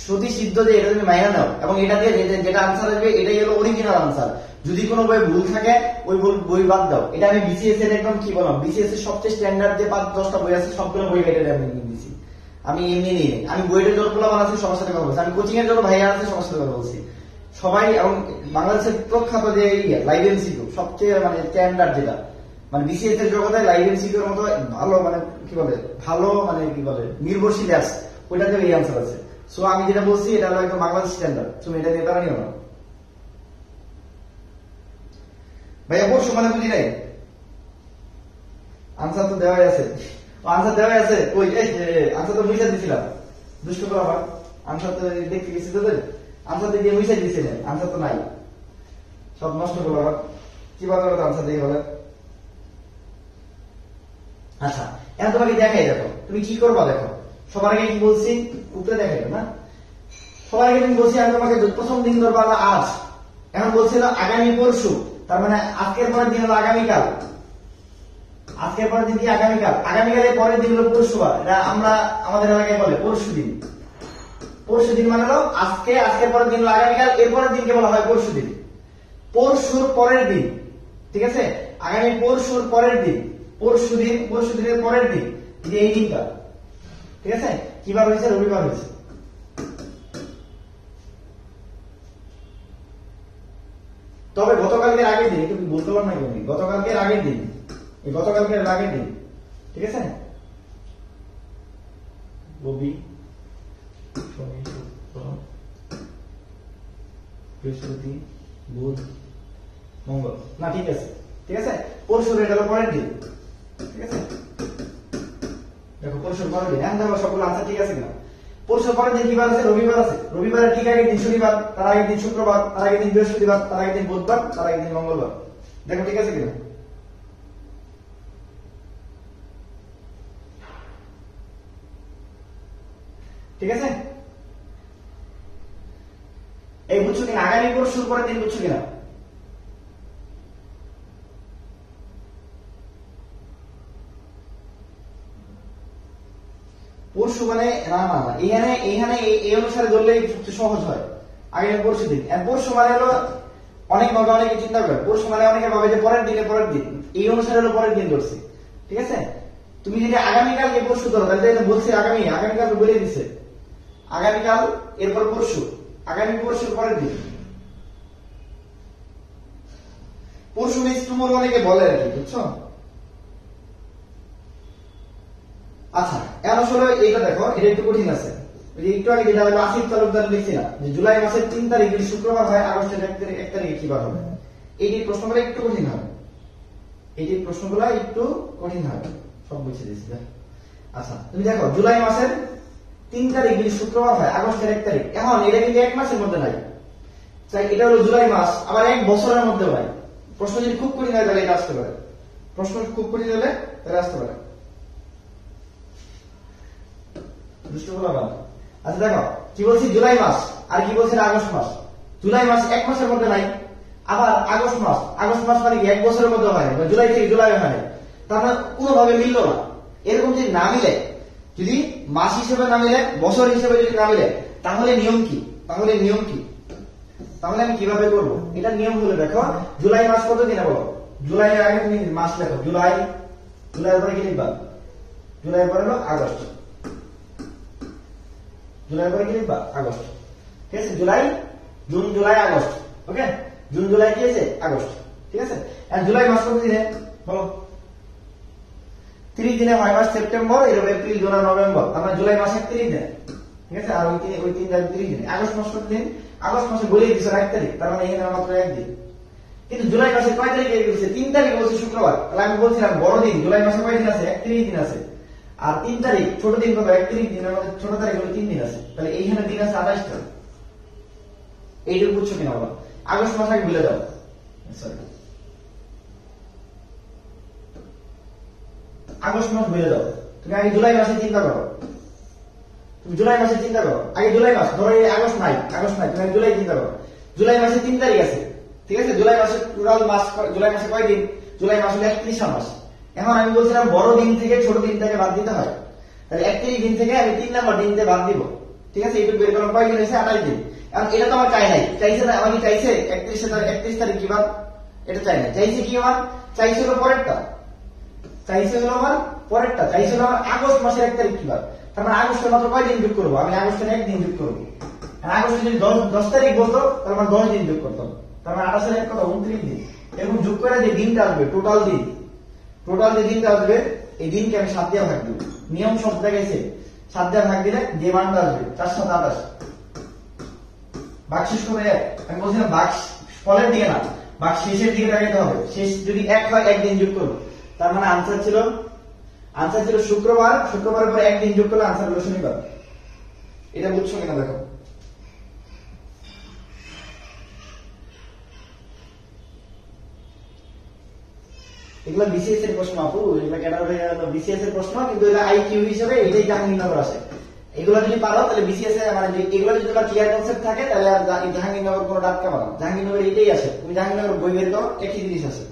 সতী সিদ্ধ যে এটা তুমি মাইনা নাও, এবং এটা দিয়ে যেটা আনসার আসবে এটাই হলো অরিজিনাল আনসার। যদি কোনো বই ভুল থাকে ওই বই বাদ দাও। এটা আমি বিসিএস এর একদম কি বললাম, বিসিএস এর সবচেয়ে স্ট্যান্ডার্ড যে 5-10টা বই আছে সবগুলো বই কেটে আমি দিয়েছি। আমি এমনি নিই, আমি বইয়ের যতগুলো বানাচ্ছি সবার সাথে কথা বলছি, আমি কোচিং এর যত ভাইয়া আছে সবার সাথে কথা বলছি সবাই। এবং বাংলাদেশের প্রখ্যাত যে লাইভ এমসিকিউ সবচেয়ে মানে স্ট্যান্ডার্ড যেটা, মানে বিসিএস এর জগতে লাইভ এমসিকিউ এর মতো ভালো মানে কি বলে নির্ভরশীল অ্যাপস, ওইটাতে এই আনসার আছে। সো আমি যেটা বলছি এটা হলো একদম বাংলাদেশ স্ট্যান্ডার্ড, তুমি এটা নিয়ে তারা নিও না। ভাইয়া পরশু মানে বুঝি নাই, আনসার তো দেওয়াই আছে, আনসার দেওয়াই আছে, ওই আনসার তো মুইসা দিছিলাম, দুষ্ট করে আবার আনসার তো দেখতে গেছি তোদের, আনসার দিয়ে মুইসা দিছিলেন, আনসার তো নাই, সব নষ্ট করলো আবার, কি বাদ আনসার দিয়ে বলে। আচ্ছা এখন তোমাকে দেখাই, দেখো তুমি কি করবা, দেখো সবার আগে কি বলছি, উপরে দেখাই না, সবার আগে তুমি বলছি আমি তোমাকে প্রথম দিন ধরবা আজ, এখন বলছিল আগামী পরশু, তার মানে আজকের পরের দিন হলো আগামীকাল, আজকের পরের দিন কি আগামীকাল, আগামীকালের পরের দিন হলো পরশুবার, এটা আমরা আমাদের এলাকায় বলে পরশু দিন, পরশু দিন মানে হলো আজকে, আজকের পরের দিন হলো আগামীকাল, এর পরের দিনকে বলা হয় পরশু দিন, পরশুর পরের দিন, ঠিক আছে, আগামী পরশুর পরের দিন, পরশু দিন, পরশু দিনের পরের দিন, যে এই দিনটা, ঠিক আছে, কিবার হয়েছে, রবিবার হয়েছে। তবে গতকালকের আগের দিন, একটু বলতে পারলাম না কেন, গতকালকের আগের দিন, এই গতকালকের আগের দিন, ঠিক আছে, রবি শনি শুক্র বৃহস্পতি বুধ মঙ্গল, না ঠিক আছে, ঠিক আছে, পরশুর এটা হলো পরের দিন, ঠিক আছে, দেখো পরশুর পরের দিন, এখন দেখো সবগুলো আনসার ঠিক আছে কিনা, পরশুর পরের দিন কিবার আছে, রবিবার আছে, রবিবারের ঠিক আগের দিন শনিবার, তার আগের দিন শুক্রবার, তার আগের দিন বৃহস্পতিবার, তার আগের দিন বুধবার, তার আগের দিন মঙ্গলবার, দেখো ঠিক আছে কিনা। ঠিক আছে, এই বুঝছো কিনা, আগামী পরশুর পরের দিন বুঝছো কিনা, পরশু মানে না না না, এখানে এখানে এই অনুসারে ধরলেই সবচেয়ে সহজ হয়, আগামী পরশু দিন, পরশু মানে হলো অনেক ভাবে অনেকে চিন্তা করে, পরশু মানে অনেকে ভাবে যে পরের দিনে পরের দিন, এই অনুসারে হলো পরের দিন ধরছি, ঠিক আছে, তুমি যদি আগামীকালকে পরশু ধরো তাহলে বলছি আগামীকাল বলে দিছে, আগামীকাল এরপর পরশু, আগামী পরশুর পরের দিন, পরশু মিস টুমরো অনেকে বলে আর কি, বুঝছো। আচ্ছা এখন আসলে এইটা দেখো, এটা একটু কঠিন আছে, একটু আগে যেটা হলো আসিফ তালুকদার লিখছি না, যে জুলাই মাসের 3 তারিখ যদি শুক্রবার হয়, আগস্টের 1 তারিখে কি বার হবে, এই প্রশ্নগুলো একটু কঠিন হবে, এই প্রশ্নগুলো একটু কঠিন হবে, সব বুঝে দিচ্ছি। আচ্ছা তুমি দেখো জুলাই মাসের 3 তারিখ যদি শুক্রবার হয়, আগস্টের 1 তারিখ, এখন এটা কিন্তু 1 মাসের মধ্যে নাই, তাই এটা হলো জুলাই মাস, আবার 1 বছরের মধ্যে নাই, প্রশ্ন যদি খুব কঠিন হয় তাহলে এটা আসতে পারে, প্রশ্ন খুব কঠিন হলে তাহলে আসতে পারে। আচ্ছা দেখো কি বলছি, জুলাই মাস আর কি বলছি আগস্ট মাস, জুলাই মাস 1 মাসের মধ্যে নাই, আবার আগস্ট মাস মানে কি 1 বছরের মধ্যে হয়, জুলাই থেকে জুলাই হয়, তার মানে কোনোভাবে মিললো না, এরকম যদি না মিলে, যদি মাস হিসেবে না মিলে, বছর হিসেবে যদি না মিলে, তাহলে নিয়ম কি, তাহলে আমি কিভাবে করবো, এটা নিয়ম হলো দেখো, জুলাই মাস কত দিনে বলো, জুলাই আগে তুমি মাস লেখো, জুলাই পরে কি লিখবা, জুলাই পরে হলো আগস্ট, জুলাই পরে কি লিখবা আগস্ট, ঠিক আছে, জুন জুলাই আগস্ট, ওকে, জুন জুলাই কি আছে আগস্ট, ঠিক আছে, আর জুলাই মাস কত দিনে বলো, 30 দিনে হয় মাস, সেপ্টেম্বর, এপ্রিল, জুন, নভেম্বর, আমরা জুলাই মাসে 30 দিনে, ঠিক আছে, আর ওই 30 দিনে, আগস্ট মাস কত দিন, আগস্ট মাসে বলে দিচ্ছে 1 তারিখ, তার মানে এখানে মাত্র 1 দিন, কিন্তু জুলাই মাসে কয় তারিখে বলছে, 3 তারিখে বলছে শুক্রবার, তাহলে আমি বলছিলাম বড় দিন, জুলাই মাসে কয় দিন আছে, 31 দিন আছে, আর 3 তারিখ ছোট দিন কত, 31 দিনের মধ্যে ছোট তারিখ হলো 3 দিন আছে, তাহলে এইখানে দিন আছে 28টা, এইটুকু বুঝছো কিনা বলো, আগস্ট মাস আগে ভুলে দাও, আগস্ট মাস ভুলে দাও, তুমি আগে জুলাই মাসে চিন্তা করো, আগে জুলাই মাস ধরো, আগস্ট নাই, তুমি জুলাই চিন্তা করো, জুলাই মাসে 3 তারিখ আছে, ঠিক আছে, জুলাই মাসে টোটাল মাস, জুলাই মাসে কয় দিন, জুলাই মাস হলো 31 মাস, এখন আমি বলছিলাম বড় দিন থেকে ছোট দিন থেকে বাদ দিতে হয়, তাহলে 31 দিন থেকে আমি 3 নম্বর দিন থেকে বাদ দিব, ঠিক আছে, এইটুকু বের করলাম, কয় দিন হয়েছে 28 দিন, এখন এটা তো আমার চাই নাই, চাইছে না, আমাকে চাইছে 31 তারিখ কি বাদ, এটা চাই না, চাইছে কি আমার, চাইছে হলো পরেরটা, চাইছে হলো আমার আগস্ট মাসের 1 তারিখ কি বাদ, তার মানে আগস্টের মাত্র কয় দিন যোগ করবো, আমি আগস্টের 1 দিন যোগ করবো, আগস্টে যদি 10 তারিখ বলতো তার মানে 10 দিন যোগ করতাম, তার মানে 28 এর কত 29 দিন, এরকম যোগ করে যে দিনটা আসবে, টোটাল যে দিনটা আসবে, এই দিনকে আমি 7 দিয়ে ভাগ দিব, নিয়ম সব দেখাইছে, 7 দিয়ে ভাগ দিলে যে মানটা আসবে 4 7 28, ভাগশেষ করে 1, আমি বলছিলাম ভাগ ফলের দিকে না, ভাগ শেষের দিকে তাকাইতে হবে। শেষ যদি 1 হয় 1 দিন যোগ করবো, তার মানে আনসার ছিল শুক্রবার, শুক্রবারের পরে 1 দিন যোগ করলে আনসার হলো শনিবার। এটা বুঝছো কিনা দেখো। এগুলো বিসিএস এর প্রশ্ন আপু, এগুলো ক্যাটাগরি বিসিএস এর প্রশ্ন, কিন্তু এটা আইকিউ হিসেবে এটাই জাহাঙ্গীরনগর আসে। এগুলো যদি পারো তাহলে বিসিএস এ মানে এগুলো যদি তোমার ক্লিয়ার কনসেপ্ট থাকে তাহলে আর জাহাঙ্গীরনগর কোনো ডাক্তার পারো। জাহাঙ্গীরনগর এটাই আসে, তুমি জাহাঙ্গীরনগর বই বের করো একই জিনিস আসে।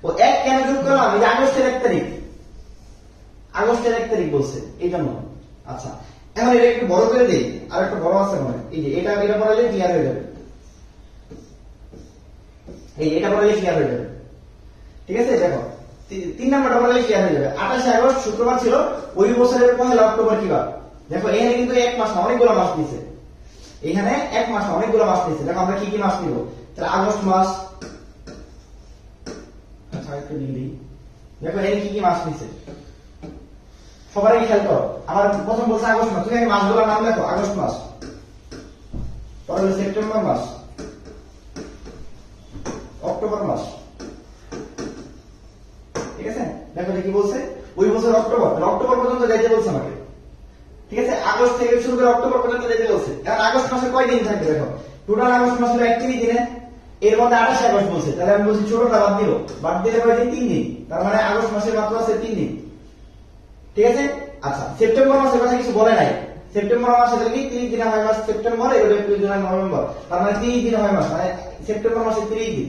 ও 1 কেন যোগ করলাম? এই যে আগস্টের 1 তারিখ, আগস্টের 1 তারিখ বলছে এই জন্য। আচ্ছা এখন এটা একটু বড় করে দেই, আর একটা বড় আছে মনে, এই যে এটা পড়ালে ক্লিয়ার হয়ে যাবে। এই এটা পড়ালে ক্লিয়ার হয়ে যাবে, ঠিক আছে? দেখো 3 নাম্বারটা পড়ালে ক্লিয়ার হয়ে যাবে। 28 আগস্ট শুক্রবার ছিল, ওই বছরের 1 অক্টোবর কি বার? দেখো এখানে কিন্তু 1 মাস না, অনেকগুলো মাস নিছে। এখানে 1 মাস না, অনেকগুলো মাস নিছে। দেখো আমরা কি কি মাস নিব, তাহলে আগস্ট মাস। আচ্ছা একটু লিখি, দেখো এখানে কি কি মাস নিছে সবার আগে খেয়াল করো। আমার প্রথম বলছে আগস্ট মাস, তুমি আগে মাসগুলোর নাম লেখো। আগস্ট মাস, পরে হলো সেপ্টেম্বর মাস, অক্টোবর মাস, ঠিক আছে? দেখো কি বলছে, ওই বছর অক্টোবর, অক্টোবর পর্যন্ত যাইতে বলছে আমাকে, ঠিক আছে? আগস্ট থেকে শুরু করে অক্টোবর পর্যন্ত যাইতে বলছে। এখন আগস্ট মাসে কয় দিন থাকবে দেখো, টোটাল আগস্ট মাসে 31 দিনে, এর মধ্যে 28 আগস্ট বলছে, তাহলে আমি বলছি ছোটটা বাদ দিল, বাদ দিলে কয় দিন? 3 দিন। তার মানে আগস্ট মাসে মাত্র আছে 3 দিন, ঠিক আছে? আচ্ছা সেপ্টেম্বর মাসের কথা কিছু বলে নাই। সেপ্টেম্বর মাসে তাহলে কি 30 দিনে হয় মাস সেপ্টেম্বর, এগুলো এপ্রিল জুলাই নভেম্বর, তার মানে 30 দিনে হয় মাস, মানে সেপ্টেম্বর মাসে 30 দিন,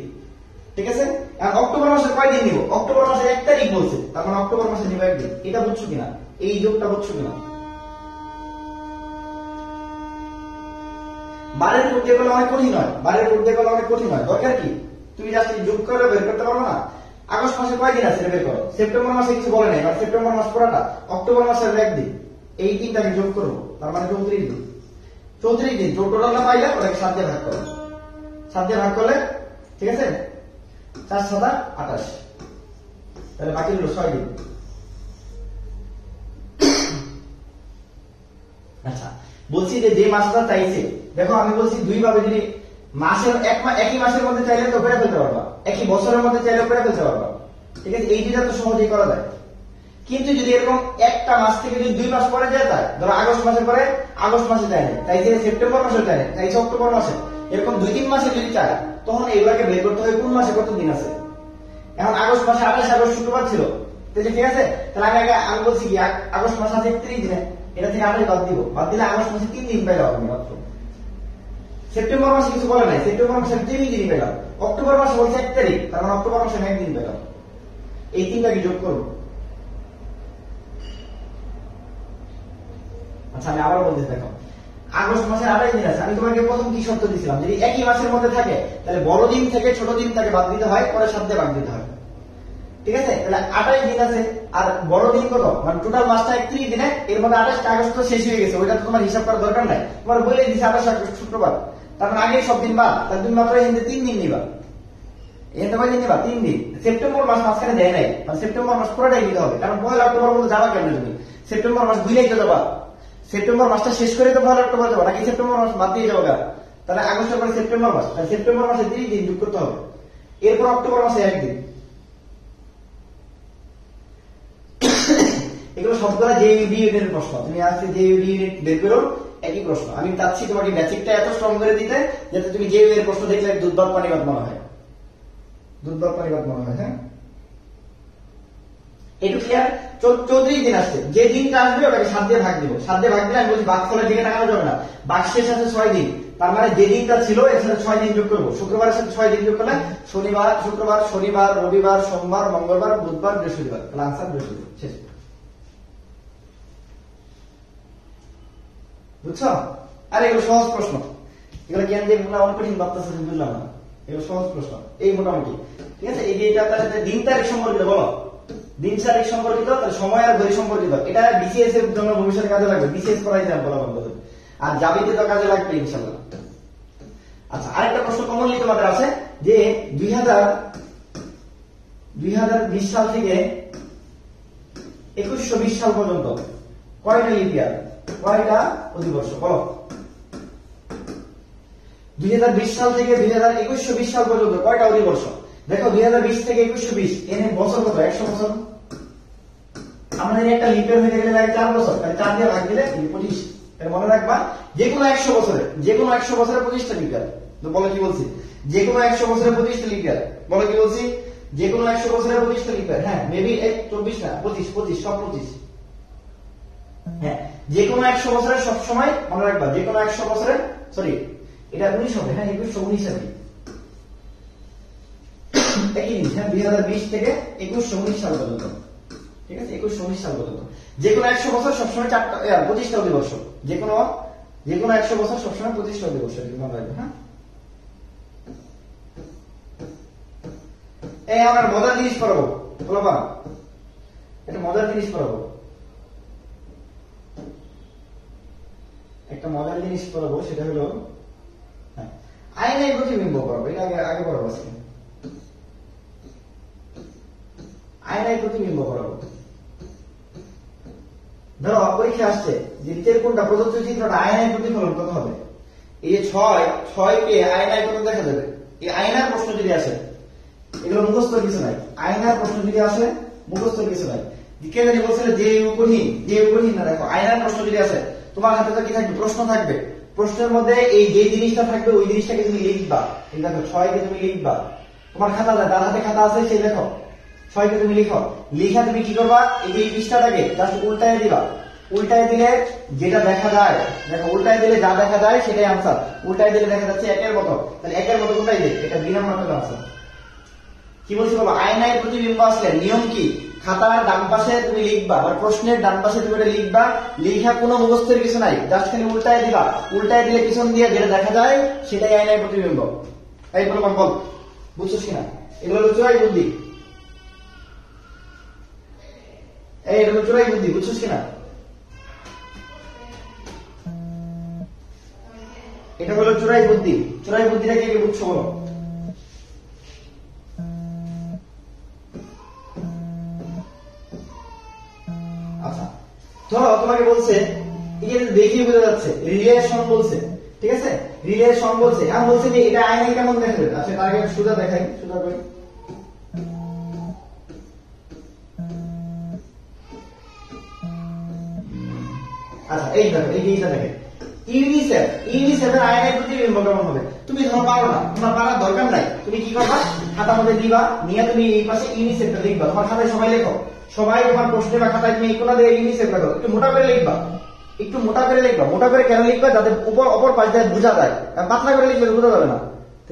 ঠিক আছে? এখন অক্টোবর মাসে কয় দিন নিব? অক্টোবর মাসের 1 তারিখ বলছে, তার মানে অক্টোবর মাসে নিব 1 দিন। এটা বুঝছো কিনা, এই যোগটা বুঝছো কিনা? বারের যোগ দিয়ে করলে অনেক কঠিন হয়, বারের যোগ দিয়ে করলে অনেক কঠিন হয়। দরকার কি, তুমি জাস্ট যোগ করে বের করতে পারবো না? আগস্ট মাসে কয় দিন আছে বের করো। সেপ্টেম্বর মাসে কিছু বলে নাই, বাট সেপ্টেম্বর মাস পুরাটা, অক্টোবর মাসের 1 দিন, এই তিনটাকে যোগ করবো, তার মানে 34 দিন। 34 দিন টোটালটা পাইলে ওটাকে 7 দিয়ে ভাগ করো, 7 দিয়ে ভাগ করলে, ঠিক আছে? 4 7 28, তাহলে বাকি হলো 6 দিন। আচ্ছা বলছি যে মাসটা চাইছে, দেখো আমি বলছি দুই ভাবে, যদি মাসের একই মাসের মধ্যে চাইলে তো করে ফেলতে পারবা, একই বছরের মধ্যে চাইলে করে ফেলতে পারবা, ঠিক আছে? এই দুইটা তো সহজেই করা যায়। কিন্তু যদি এরকম একটা মাস থেকে যদি 2 মাস পরে যায়, তাই ধরো আগস্ট মাসে পরে আগস্ট মাসে চায় না, তাই যে সেপ্টেম্বর মাসে চায় না, তাই অক্টোবর মাসে, এরকম 2-3 মাসে যদি চায়, তখন এগুলাকে বের করতে হবে কোন মাসে কত দিন আছে। এখন আগস্ট মাসে 28 আগস্ট শুক্রবার ছিল, ঠিক আছে? তাহলে আমি বলছি কি আগস্ট মাসে আছে 31 দিনে, এটা থেকে 28 বাদ দিব, বাদ দিলে আগস্ট মাসে 3 দিন পেলাম আমি মাত্র। সেপ্টেম্বর মাসে কিছু বলে নাই, সেপ্টেম্বর মাসে 3 দিনই পেলাম। অক্টোবর মাসে বলছে 1 তারিখ, তার মানে অক্টোবর মাসে 1 দিন পেলাম। এই তিনটাকে যোগ করবো। আচ্ছা আমি আবার বলতে দেখো, আগস্ট মাসে 28 দিন আছে, আমি তোমাকে প্রথম কি শর্ত দিয়েছিলাম, যদি একই মাসের মধ্যে থাকে তাহলে বড় দিন থেকে ছোট দিন তাকে বাদ দিতে হয়, পরে 7 দিয়ে ভাগ দিতে হয়, ঠিক আছে? তাহলে 28 দিন আছে, আর বড় দিন কত, মানে টোটাল মাসটা 31 দিনে, এর মধ্যে 28 আগস্ট তো শেষ হয়ে গেছে, ওইটা তো তোমার হিসাব করার দরকার নাই, তোমার বলে দিচ্ছে 28 আগস্ট শুক্রবার, তার মানে আগে সব দিন বাদ, তাহলে তুমি মাত্র এখানে 3 দিন নিবা। এখানে কয় দিন নিবা? 3 দিন। সেপ্টেম্বর মাস মাঝখানে দেয় নাই, মানে সেপ্টেম্বর মাস পুরোটাই নিতে হবে, কারণ 1 অক্টোবর পর্যন্ত যাবা কেন তুমি? সেপ্টেম্বর মাস বুঝলেই তো যাবা, সেপ্টেম্বর মাসটা শেষ করে তো 1 অক্টোবর যাবা, নাকি সেপ্টেম্বর মাস বাদ দিয়ে যাবো? তাহলে আগস্টের পরে সেপ্টেম্বর মাস, তাহলে সেপ্টেম্বর মাসে 3 দিন যোগ করতে হবে, এরপর অক্টোবর মাসে 1 দিন। এগুলো সবগুলা জেইউডি ইউনিটের প্রশ্ন, তুমি আজকে জেইউডি ইউনিট বের করো, একই প্রশ্ন। আমি চাচ্ছি তোমাকে বেসিকটা এত স্ট্রং করে দিতে যাতে তুমি জেইউডি এর প্রশ্ন দেখলে দুধ ভাত পানি ভাত মনে হয়, দুধ ভাত পানি ভাত মনে হয়। হ্যাঁ একটু ক্লিয়ার? 34 দিন আসছে, যে দিনটা আসবে ওটাকে 7 দিয়ে ভাগ দিব, 7 দিয়ে ভাগ দিলে আমি বলছি ভাগফলের দিকে তাকানো যাবে না, ভাগশেষ আছে 6 দিন, তার মানে যে দিনটা ছিল এর সাথে 6 দিন যোগ করবো, শুক্রবারের সাথে 6 দিন যোগ করলে শনিবার, শুক্রবার, শনিবার, রবিবার, সোমবার, মঙ্গলবার, বুধবার, বৃহস্পতিবার, তাহলে আনসার বৃহস্পতিবার। শেষ। বুঝছো? আর এগুলো সহজ প্রশ্ন, এগুলো জ্ঞান দিয়ে অনেক কঠিন ভাবতেছে, বুঝলাম না, এগুলো সহজ প্রশ্ন এই মোটামুটি, ঠিক আছে? এই যে এটা তার সাথে দিন তারিখ সম্পর্কিত, বলো দিন তারিখ সম্পর্কিত, তাহলে সময় আর ঘড়ি সম্পর্কিত, এটা বিসিএস এর জন্য ভবিষ্যতে কাজে লাগবে, বিসিএস করাই যায় বলা বন্ধ, আর জাবিতে তো কাজে লাগবে ইনশাআল্লাহ। আচ্ছা আরেকটা প্রশ্ন কমনলি তোমাদের আছে যে 2020 সাল থেকে 2120 সাল পর্যন্ত কয়টা লিপ ইয়ার, কয়টা অধিবর্ষ, বলো? 2020 সাল থেকে 2120 সাল পর্যন্ত কয়টা অধিবর্ষ? দেখো 2020 থেকে 2120 এর বছর কত? 100 বছর। আমাদের একটা লিপের হয়ে গেলে লাগে 4 বছর, তাহলে 4 দিয়ে ভাগ দিলে 25। তাহলে মনে রাখবা যে কোনো 100 বছরে 25টা লিপ ইয়ার। তো বলো কি বলছি? যে কোনো 100 বছরে 25টা লিপ ইয়ার। বলো কি বলছি? যে কোনো 100 বছরে 25টা লিপ ইয়ার। হ্যাঁ, মেবি 24 না, 25 সব 25। হ্যাঁ, যে কোনো 100 বছরে সব সময় মনে রাখবা, যে কোনো 100 বছরে, সরি এটা 19 হবে। হ্যাঁ, 2119 হবে। একই জিনিস। হ্যাঁ, 2020 থেকে 2119 সাল পর্যন্ত। ঠিক আছে, 2119 সাল পর্যন্ত যে কোনো 100 বছর সবসময় 25টা অধিবর্ষ। যে কোনো 100 বছর সবসময় 25টা অধিবর্ষ, মনে রাখবে। হ্যাঁ, এই আমার মজার জিনিস পড়াবো, বলবা একটা মজার জিনিস পড়াবো, একটা মজার জিনিস পড়াবো, সেটা হলো আয়নায় প্রতিবিম্ব পড়াবো। এটা আগে পড়াবো আজকে। আয়নায় প্রতিবিম্ব পড়াবো। ধরো পরীক্ষা আসছে যে নিচের কোনটা প্রদত্ত চিত্রটা আয়নায় প্রতিফলন কত হবে? এই যে 6 কে আয়নায় কত দেখা যাবে? এই আয়নার প্রশ্ন যদি আসে, এগুলো মুখস্থ কিছু নাই। আয়নার প্রশ্ন যদি আসে মুখস্থ কিছু নাই। কে জানি বলছিল যে কঠিন না। দেখো আয়নার প্রশ্ন যদি আসে, তোমার হাতে তো কি থাকবে? প্রশ্ন থাকবে। প্রশ্নের মধ্যে এই যে জিনিসটা থাকবে ওই জিনিসটাকে তুমি লিখবা। এই দেখো 6 কে তুমি লিখবা। তোমার খাতা আছে, তার হাতে খাতা আছে, সেই দেখো 6 কে তুমি লিখো। লিখা তুমি কি করবা? এই যে পৃষ্ঠাটাকে জাস্ট উল্টায় দিবা। উল্টায় দিলে যেটা দেখা যায়, দেখো উল্টায় দিলে যা দেখা যায় সেটাই আনসার। উল্টায় দিলে দেখা যাচ্ছে 1 এর মতো, তাহলে 1 এর মতো কোনটাই দেয়? এটা 2 নম্বরটা আনসার। কি বলছি বাবা? আয়নায় প্রতিবিম্ব আসলে নিয়ম কি? খাতার ডান পাশে তুমি লিখবা, আর প্রশ্নের ডান পাশে তুমি এটা লিখবা। লিখা কোনো মুখস্থের কিছু নাই, জাস্ট খালি উল্টায় দিবা। উল্টায় দিলে পিছন দিয়ে যেটা দেখা যায় সেটাই আয়নায় প্রতিবিম্ব। এই বল, বুঝছিস কিনা? এগুলো হলো চোরাই বুদ্ধি। এটা হলো চোরাই বুদ্ধি, বুঝছিস কিনা? এটা হলো চোরাই বুদ্ধি। চোরাই বুদ্ধিটা কে বুঝছো বলো? আচ্ছা, ধরো তোমাকে বলছে, এখানে দেখিয়ে বোঝা যাচ্ছে রিলেশন বলছে। ঠিক আছে, রিলেশন বলছে। আমি বলছি যে এটা আয়নায় কেমন দেখা যাবে? আচ্ছা, তার আগে সুদা দেখাই, সুদা কই? আচ্ছা, এই দেখো, এইটা দেখে ইউনিসেফের আয়নায় প্রতিবিম্ব কেমন হবে? তুমি ধরো পারো না, তোমার পারার দরকার নাই। তুমি কি করবা? খাতার মধ্যে দিবা, নিয়ে তুমি এই পাশে ইউনিসেফটা লিখবা। তোমার খাতায় সবাই লেখো, সবাই তোমার প্রশ্নে বা খাতায় তুমি কোনা দিয়ে ইউনিসেফ লেখো। একটু মোটা করে লিখবা, একটু মোটা করে লিখবা। মোটা করে কেন লিখবা? যাতে অপর পাশ দিয়ে বোঝা যায়। পাতলা করে লিখলে বোঝা যাবে না।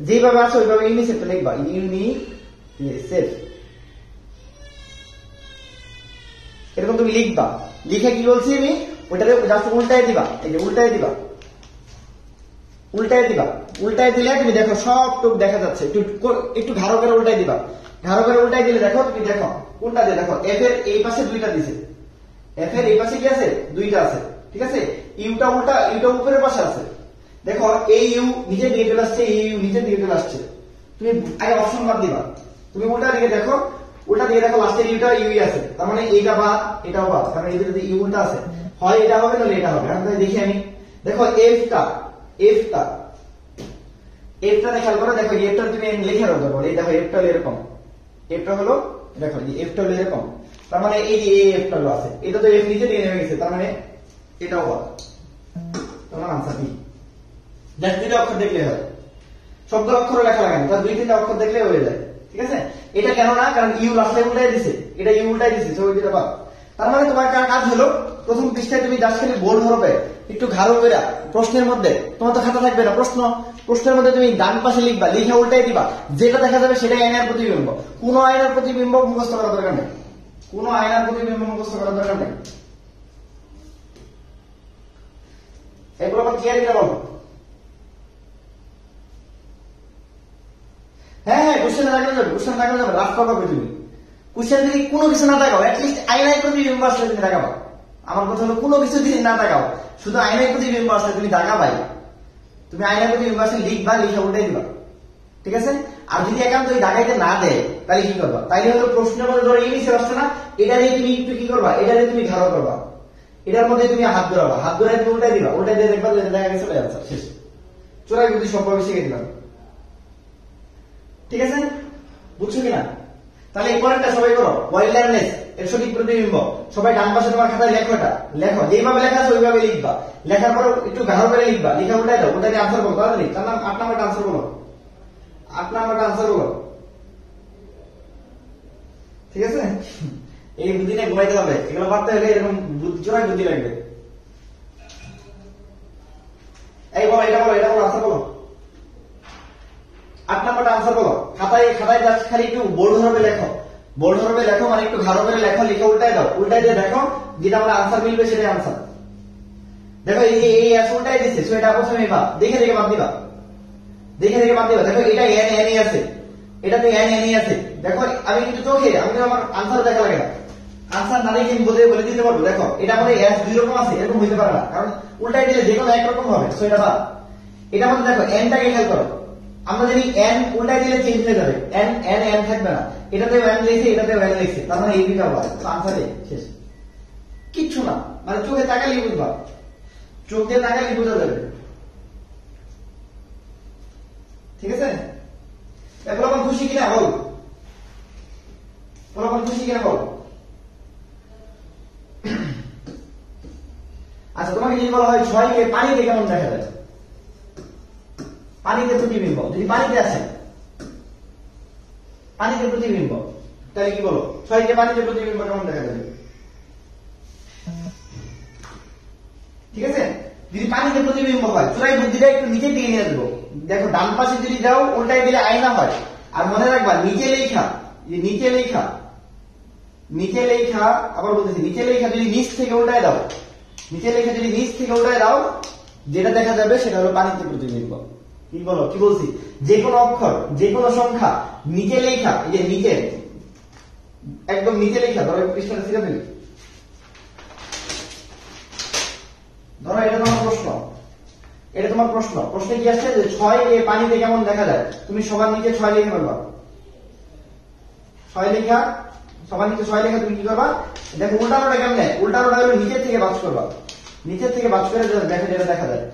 যেভাবে আছে ওইভাবে ইউনিসেফটা লিখবা। ইউনিসেফ এরকম তুমি লিখবা। লিখে কি বলছি আমি? ওইটাকে জাস্ট উল্টায় দিবা। এই যে উল্টায় দিবা, উল্টায় দিবা। উল্টায় দিলে তুমি দেখো সব টুক দেখা যাচ্ছে। একটু ঘাড়ো করে উল্টায় দিবা। ঘাড়ো করে উল্টায় দিলে দেখো, তুমি দেখো কোনটা দিয়ে দেখো। এফ এর এই পাশে 2টা দিছে, এফ এর এই পাশে কি আছে? 2টা আছে। ঠিক আছে, ইউটা উল্টা, ইউটা উপরের পাশে আছে। দেখো এই ইউ নিচে দিয়ে চলে আসছে, এই ইউ নিচে দিয়ে চলে আসছে। তুমি আগে অপশন বাদ দিবা। তুমি উল্টা দিকে দেখো, উল্টা দিকে দেখো লাস্টের ইউটা ইউই আছে। তার মানে এইটা বাদ, এটাও বাদ, কারণ এই দুটো ইউ উল্টা আছে। হয় এটা হবে নাহলে এটা হবে। এখন দেখি আমি, দেখো এফটা খেয়াল করো। দেখো এফটা তুমি লিখে রাখতে পারো। এই দেখো এফটা হলো এরকম, এফটা হলো দেখো এফটা হলো এরকম। তার মানে এই যে এফটা হলো আছে, এটা তো এফ নিচে দিয়ে নেমে গেছে, তার মানে এটাও বাদ। তোমার আনসার কি? জাস্ট 2টা অক্ষর দেখলে হয়, শব্দ অক্ষর লেখা লাগে না, তার 2-3টা অক্ষর দেখলে হয়ে যায়। ঠিক আছে, এটা কেন না? কারণ ইউ লাস্টে উল্টাই দিছে, এটা ইউ উল্টাই দিছে, তো ওই দুটো বাদ। তার মানে তোমার কাজ হলো প্রথম পৃষ্ঠায় তুমি জাস্ট খালি বোল্ড হবে, একটু ঘাড়ো করে প্রশ্নের মধ্যে, তোমার তো খাতা থাকবে না, প্রশ্নের মধ্যে তুমি ডান পাশে লিখবা, লিখে উল্টাই দিবা। যেটা দেখা যাবে সেটাই আয়নার প্রতিবিম্ব। কোন আয়নার প্রতিবিম্ব মুখস্থ করার দরকার নেই, কোন আয়নার প্রতিবিম্ব মুখস্থ করার দরকার নেই। এগুলো আবার থিওরিটা বলো। হ্যাঁ, কোশ্চেন থাকলে যাবে, রাফ করবে তুমি। কোশ্চেন যদি কোনো কিছু না দেখাও, অ্যাটলিস্ট আয়নায় প্রতিবিম্ব আসলে তুমি দেখাবো। আমার কথা হলো কোনো কিছু যদি না দেখাও, শুধু আয়নায় প্রতিবিম্ব আসলে তুমি দেখাবাই। তুমি আয়নায় প্রতিবিম্ব আসলে লিখবা, লিখে উল্টাই দিবা। ঠিক আছে, আর যদি একান্ত দেখাইতে না দেয় তাহলে কি করবা? তাইলে হলো প্রশ্নের মধ্যে ধরো ইংলিশে আসছে না, এটা দিয়ে তুমি একটু কি করবা? এটা দিয়ে তুমি ঘাড়ো করবা, এটার মধ্যে তুমি হাত ধরাবা, হাত ধরে তুমি উল্টাই দিবা, উল্টাই দিয়ে দেখবা দেখা গেছে আনসার শেষ। চোরাই বুদ্ধি সবভাবে শিখে দিলাম। ঠিক আছে, বুঝছো কিনা? তাহলে এই পরেরটা সবাই করো, ওয়াইল্ডনেস এর সঠিক প্রতিবিম্ব। সবাই ডান পাশে তোমার খাতায় লেখো, এটা লেখো, যেভাবে লেখা আছে ওইভাবে লিখবা। লেখার পর একটু গাঢ় করে লিখবা, লিখা উল্টাই দাও, ওটাকে আনসার বলো তাড়াতাড়ি। তার নাম 8 নাম্বারটা আনসার বলো, 8 নাম্বারটা আনসার বলো। ঠিক আছে, এই বুদ্ধি নিয়ে ঘুমাইতে হবে, এগুলো পারতে হলে এরকম চোরাই বুদ্ধি লাগবে। এই বলো, এটা বলো, এটা বলো, আনসার বলো। 8 নাম্বারটা আনসার বলো। খাতায় জাস্ট খালি একটু বোল্ড হরফে লেখো, বোল্ড হরফে লেখো, মানে একটু গাঢ় করে লেখো, লিখে উল্টাই দাও, উল্টাই দিয়ে দেখো যেটা আমরা আনসার মিলবে সেটাই আনসার। দেখো এই উল্টাই দিচ্ছে, সো এটা প্রথমে বা দেখে দেখে বাদ দিবা, দেখে দেখে বাদ দিবা। দেখো এটা এন এনই আছে, এটাতে এন এনই আছে। দেখো আমি কিন্তু চোখে, আমি কিন্তু আমার আনসার দেখা লাগে না, আনসার না দেখে আমি বলে দিতে পারবো। দেখো এটা আমাদের এস দুই রকম আছে, এরকম হইতে পারে না, কারণ উল্টাই দিলে যে কোনো একরকম হবে, সো এটা বাদ। এটা আমাদের দেখো এনটাকে খেয়াল করো, আমরা জানি এন উল্টাই দিলে চেঞ্জ হয়ে যাবে, এন এন এন থাকবে না, এটাতে এন লিখছে, এটাতে এন লিখছে, তার মানে এই দুইটা হবে, তো আনসার শেষ। কিচ্ছু না, মানে চোখে তাকালেই বুঝবা, চোখ দিয়ে তাকালেই বোঝা যাবে। ঠিক আছে, এখন আমার খুশি কিনা বল, আমার খুশি কিনা বল। আচ্ছা, তোমাকে যদি বলা হয় 6 কে পানিতে কেমন দেখা যায়, পানিতে প্রতিবিম্ব, যদি পানিতে আছে, পানিতে প্রতিবিম্ব, তাহলে কি বলো 6 কে পানিতে প্রতিবিম্ব কেমন দেখা যাবে? ঠিক আছে, যদি পানিতে প্রতিবিম্ব হয়, চোরাই বুদ্ধিটা একটু নিচের দিকে নিয়ে আসবো। দেখো ডান পাশে যদি যাও উল্টাই দিলে আয়না হয়। আর মনে রাখবা নিচে লেখা, নিচে লেখা, নিচে লেখা, আবার বলতেছি নিচে লেখা যদি নিচ থেকে উল্টায় দাও, নিচে লেখা যদি নিচ থেকে উল্টায় দাও, যেটা দেখা যাবে সেটা হলো পানিতে প্রতিবিম্ব। কি বলো, কি বলছি? যে কোনো অক্ষর, যে কোনো সংখ্যা নিচে লেখা, এই যে নিচে, একদম নিচে লেখা, ধরো পৃষ্ঠাটা ছিঁড়ে ফেলি, ধরো এটা তোমার প্রশ্ন, এটা তোমার প্রশ্ন, প্রশ্নে কি আসছে যে 6 এ পানিতে কেমন দেখা যায়, তুমি সবার নিচে 6 লিখে ফেলবা, 6 লেখা, সবার নিচে 6 লেখা, তুমি কি করবা? দেখো উল্টানোটা কেমনে, উল্টানোটা হলো নিচের থেকে বাজ করবা, নিচের থেকে বাজ করে দেখো যেটা দেখা যায়,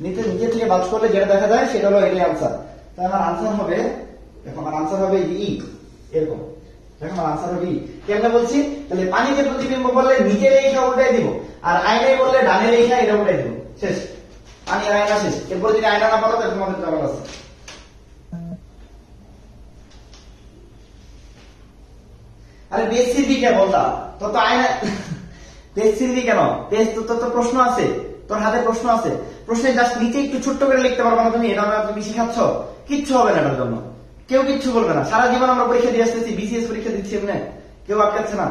নিচের থেকে বাজ করলে যেটা দেখা যায় সেটা হলো এটাই আনসার। তাই আমার আনসার হবে, দেখো আমার আনসার হবে ই, এরকম। দেখো আমার আনসার হবে ই। কেমনে বলছি? তাহলে পানিতে প্রতিবিম্ব বললে নিচে লেখা উল্টাই দিব, আর আয়নায় বললে ডানে লেখা এটা উল্টাই দিব, শেষ। পানি আর আয়না শেষ। এরপরে যদি আয়না না পারো তাহলে তোমাদের চালান আছে। আরে বেশ সিদ্ধি কে বলতা তো, তো আয়না বেশ সিদ্ধি কেন? বেশ তো প্রশ্ন আছে, তোর হাতে প্রশ্ন আছে, প্রশ্নে জাস্ট নিচে একটু ছোট্ট করে লিখতে পারবো না তুমি? এটা তুমি শিখাচ্ছ, কিচ্ছু হবে না এটার জন্য, কেউ কিচ্ছু বলবে না। সারা জীবন আমরা পরীক্ষা দিয়ে আসতেছি, বিসিএস পরীক্ষা দিচ্ছি এমনি, কেউ আটকাচ্ছে না,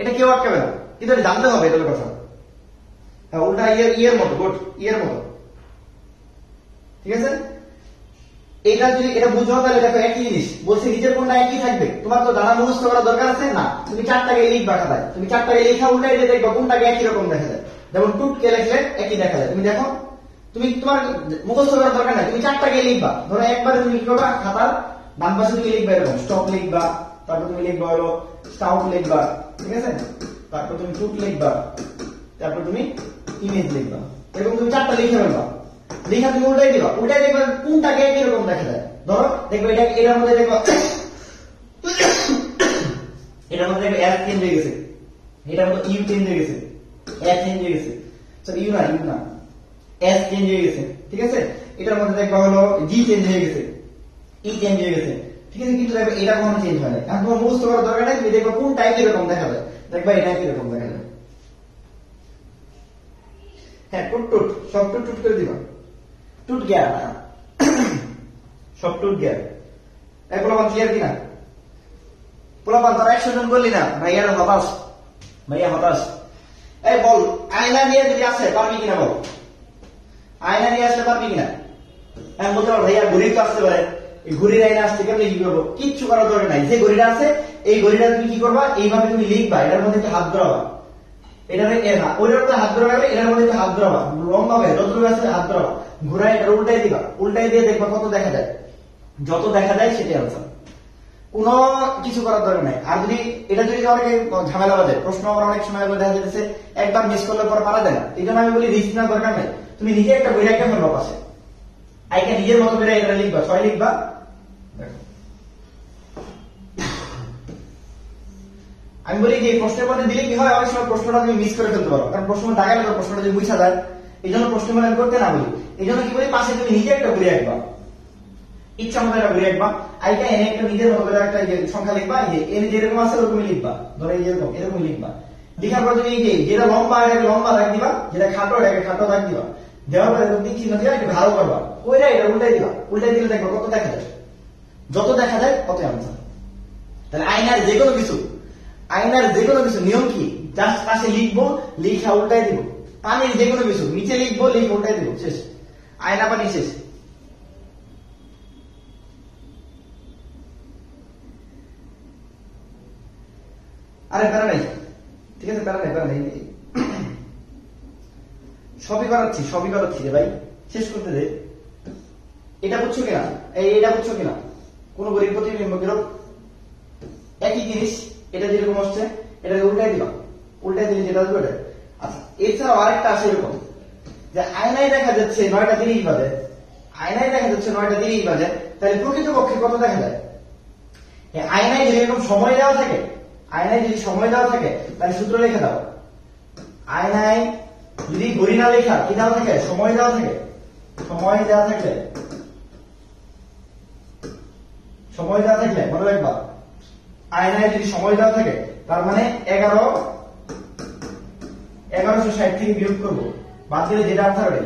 এটা কেউ আটকাবে না, কিন্তু এটা জানতে হবে, এটার কথা। হ্যাঁ, উল্টা ইয়ের মতো, গুড, ইয়ের মতো। ঠিক আছে, এটা যদি এটা বুঝো তাহলে দেখো একই জিনিস বলছে, নিচের কোনটা একই থাকবে, তোমার তো জানা মুখস্থ করার দরকার আছে না, তুমি 4টাকে লিখবা খাতায়, তুমি 4টাকে লেখা উল্টাই দিয়ে দেখবা কোনটাকে একই রকম দেখা যায়। যেমন টুটকে লেখলে একই দেখা যায়, তুমি দেখো, তুমি তোমার মুখস্থ করার দরকার নাই, তুমি 4টাকে লিখবা। ধরো একবারে তুমি কি করবা, খাতার ডান পাশে তুমি লিখবা এরকম স্টপ লিখবা, তারপর তুমি লিখবা হলো স্টাউট লিখবা, ঠিক আছে, তারপর তুমি টুট লিখবা, তারপর তুমি ইমেজ লিখবা, এরকম তুমি 4টা লিখে ফেলবা। লেখা তুমি উল্টাই দিবা, উল্টাই দেখবা কোনটাকে একই রকম দেখা যায়। ধরো দেখবে এটা, এটার মধ্যে দেখবা এটার মধ্যে দেখবে এস চেঞ্জ হয়ে গেছে, এটার মধ্যে ইউ চেঞ্জ হয়ে গেছে, এস চেঞ্জ হয়ে গেছে, ইউ না এস চেঞ্জ হয়ে গেছে, ঠিক আছে। এটার মধ্যে দেখবা হলো জি চেঞ্জ হয়ে গেছে, ই চেঞ্জ হয়ে গেছে, ঠিক আছে, কিন্তু দেখবে এটা কখনো চেঞ্জ হয় না। এখন তোমার মুখস্থ করার দরকার নাই, তুমি দেখবা কোনটা একই রকম দেখা যায়, দেখবা এটা একই রকম দেখা যায়। হ্যাঁ, টুট সব টুট করে দিবা, টুট গিয়া সব টুট গিয়া। এই পোলাপান ক্লিয়ার কিনা? পোলাপান তোরা 100 জন বললি না, ভাইয়া হতাশ। এই বল, আয়না নিয়ে যদি আসে পারবি কিনা বল, আয়না নিয়ে আসলে পারবি কিনা? হ্যাঁ বলতে পারো, ভাইয়া ঘড়ি তো আসতে পারে, এই ঘড়ির আয়না আসতে কেমনি কি করবো? কিচ্ছু করার দরকার নাই, যে ঘড়িটা আছে এই ঘড়িটা তুমি কি করবা, এইভাবে তুমি লিখবা, এটার মধ্যে হাত ধরাবা, এটা না ওইটার মধ্যে হাত ধরা গেলে এটার মধ্যে হাত ধরাবা, লম্বা ভাবে যতটুকু আছে হাত ধরাবা, ঘুরাই এটা উল্টাই দিবা, উল্টাই দিয়ে দেখবা কত দেখা যায়, যত দেখা যায় সেটাই আনসার, কোনো কিছু করার দরকার নাই। আর যদি এটা যদি অনেকে ঝামেলা বাজে, প্রশ্ন আমার অনেক সময় দেখা যাচ্ছে একবার মিস করলে পরে পারা যায় না, এই জন্য আমি বলি রিস্ক নেওয়ার দরকার নেই, তুমি নিজে একটা বই রাখতে ফেলবা পাশে, আইকে নিজের মতো করে এটা লিখবা, 6 লিখবা। দেখো আমি বলি যে প্রশ্নের মধ্যে দিলে কি হয়, অনেক সময় প্রশ্নটা তুমি মিস করে ফেলতে পারো, কারণ প্রশ্ন দাগালে তো প্রশ্নটা যদি বুঝা যায়, এই জন্য প্রশ্ন মনে করতে না বলি। এই জন্য কি বলি, পাশে তুমি নিজে একটা ঘুরে রাখবা, ইচ্ছা মতো একটা ঘুরে রাখবা। আইটা এনে একটা নিজের মতো করে একটা সংখ্যা লিখবা, এই যে এনে যেরকম আছে ওরকমই লিখবা, ধরো এই যেরকম এরকম লিখবা। লেখার পর তুমি এই যে যেটা লম্বা এটাকে লম্বা রাখ দিবা, যেটা খাটো এটাকে খাটো রাখ দিবা, দেওয়ার পরে এরকম চিহ্ন দিয়ে একটু ভালো করবা, ওইটা এটা উল্টাই দিবা, উল্টাই দিলে দেখবা কত দেখা যায়, যত দেখা যায় কত আনসার। তাহলে আয়নার যে কোনো কিছু, আয়নার যে কোনো কিছু নিয়ম কি, জাস্ট পাশে লিখবো, লিখা উল্টাই দিব। পানির যে কোনো কিছু নিচে লিখবো, লিখে উল্টাই দিব, শেষ। আয়না পানি শেষ। আরে প্যারা নাই, ঠিক আছে, প্যারা নাই, প্যারা নাই, সবই করাচ্ছি রে ভাই, শেষ করতে দে। এটা বুঝছো কিনা, এটা বুঝছো কিনা, কোন গরিব প্রতিবিম্ব কিরকম একই জিনিস, এটা যেরকম আসছে এটাকে উল্টাই দিবা, উল্টাই দিলে যেটা আসবে ওটা। আচ্ছা এছাড়াও আরেকটা আছে এরকম যে আয়নায় দেখা যাচ্ছে 9:30 বাজে, আয়নায় দেখা যাচ্ছে 9:30 বাজে, তাহলে প্রকৃতপক্ষে কত দেখা যায়? আয়নায় যদি এরকম সময় দেওয়া থাকে, আয়নায় যদি সময় দেওয়া থাকে তাহলে সূত্র লিখে দাও। আয়নায় যদি ঘড়ি না লেখা কি দেওয়া থাকে, সময় দেওয়া থাকে, সময় দেওয়া থাকলে, সময় দেওয়া থাকলে মনে রাখবা, আয়নায় যদি সময় দেওয়া থাকে তার মানে 1160 থেকে বিয়োগ করবো, বাদ দিলে যেটা আনসার হবে।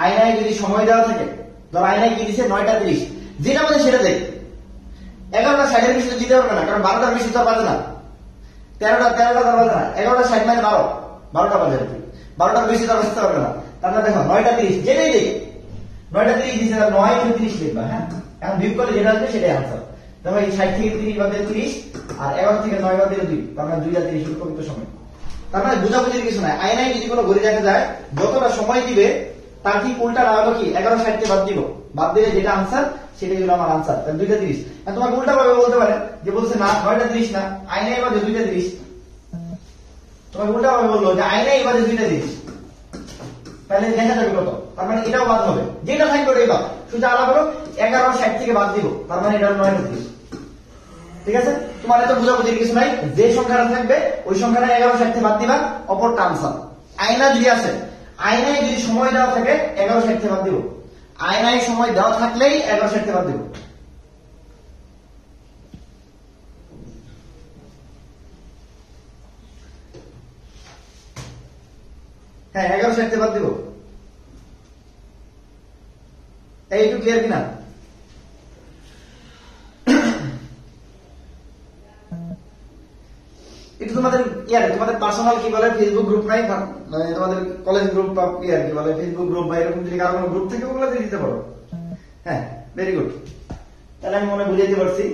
আয়নায় যদি সময় দেওয়া থাকে, ধর আয়নায় কি দিচ্ছে 9:30, যেটা বলে সেটা দেখ। 11:60 বেশি তো দিতে পারবে না, কারণ 12টার বেশি তো বাজে না, 13টা বাজে না, 11:60 মানে 12টা বাজে আর কি, 12টার বেশি তো বুঝতে পারবে না। তারপরে দেখো 9:30 যেটাই দেখ, 9:30 দিচ্ছে 9:30 লিখবা, হ্যাঁ। এখন বিয়োগ করলে যেটা আসবে সেটাই আনসার। দেখো এই 60 থেকে 30 বাদে 30, আর 11 থেকে 9 বাদে 2, তার মানে 2:30 প্রকৃত সময়। তার মানে বুঝাবুঝির কিছু নাই, আয়নায় যদি কোনো ঘড়ি দেখা যায় যতটা সময় দিবে তার ঠিক উল্টা না হলো কি 11:60 কে বাদ দিব, বাদ দিলে যেটা আনসার সেটাই হলো আমার আনসার, তাহলে 2:30। তোমাকে উল্টা ভাবে বলতে পারে যে বলছে না 9:30 না, আয়নায় বাজে 2:30, তোমাকে উল্টা ভাবে বললো যে আয়নায় বাজে 2:30, তাহলে দেখা যাবে কত, তার মানে এটাও বাদ হবে, যেটা থাকবে ওটাই বাদ। শুধু আলাদা হলো 11:60 থেকে বাদ দিব, তার মানে এটা 9:30। ঠিক আছে, তোমার এত বুঝাবুঝির কিছু নাই, যে সংখ্যাটা থাকবে ওই সংখ্যাটা 11:60 থেকে বাদ দিবা, অপরটা আনসার। আয়না যদি আছে, আয়নায় যদি সময় দেওয়া থাকে 11:60 থেকে বাদ দিব, আয়নায় সময় দেওয়া থাকলেই 11:60 থেকে বাদ দিব। হ্যাঁ 11:60 থেকে বাদ দিব, এই একটু ক্লিয়ার কিনা? একটু তোমাদের তোমাদের পার্সোনাল কি বলে ফেসবুক গ্রুপ নাই, মানে তোমাদের কলেজ গ্রুপ বা কি বলে ফেসবুক গ্রুপ বা এরকম যদি কারো কোনো গ্রুপ থেকে ওগুলো দিয়ে দিতে পারো। হ্যাঁ ভেরি গুড, তাহলে আমি মনে বুঝাইতে পারছি।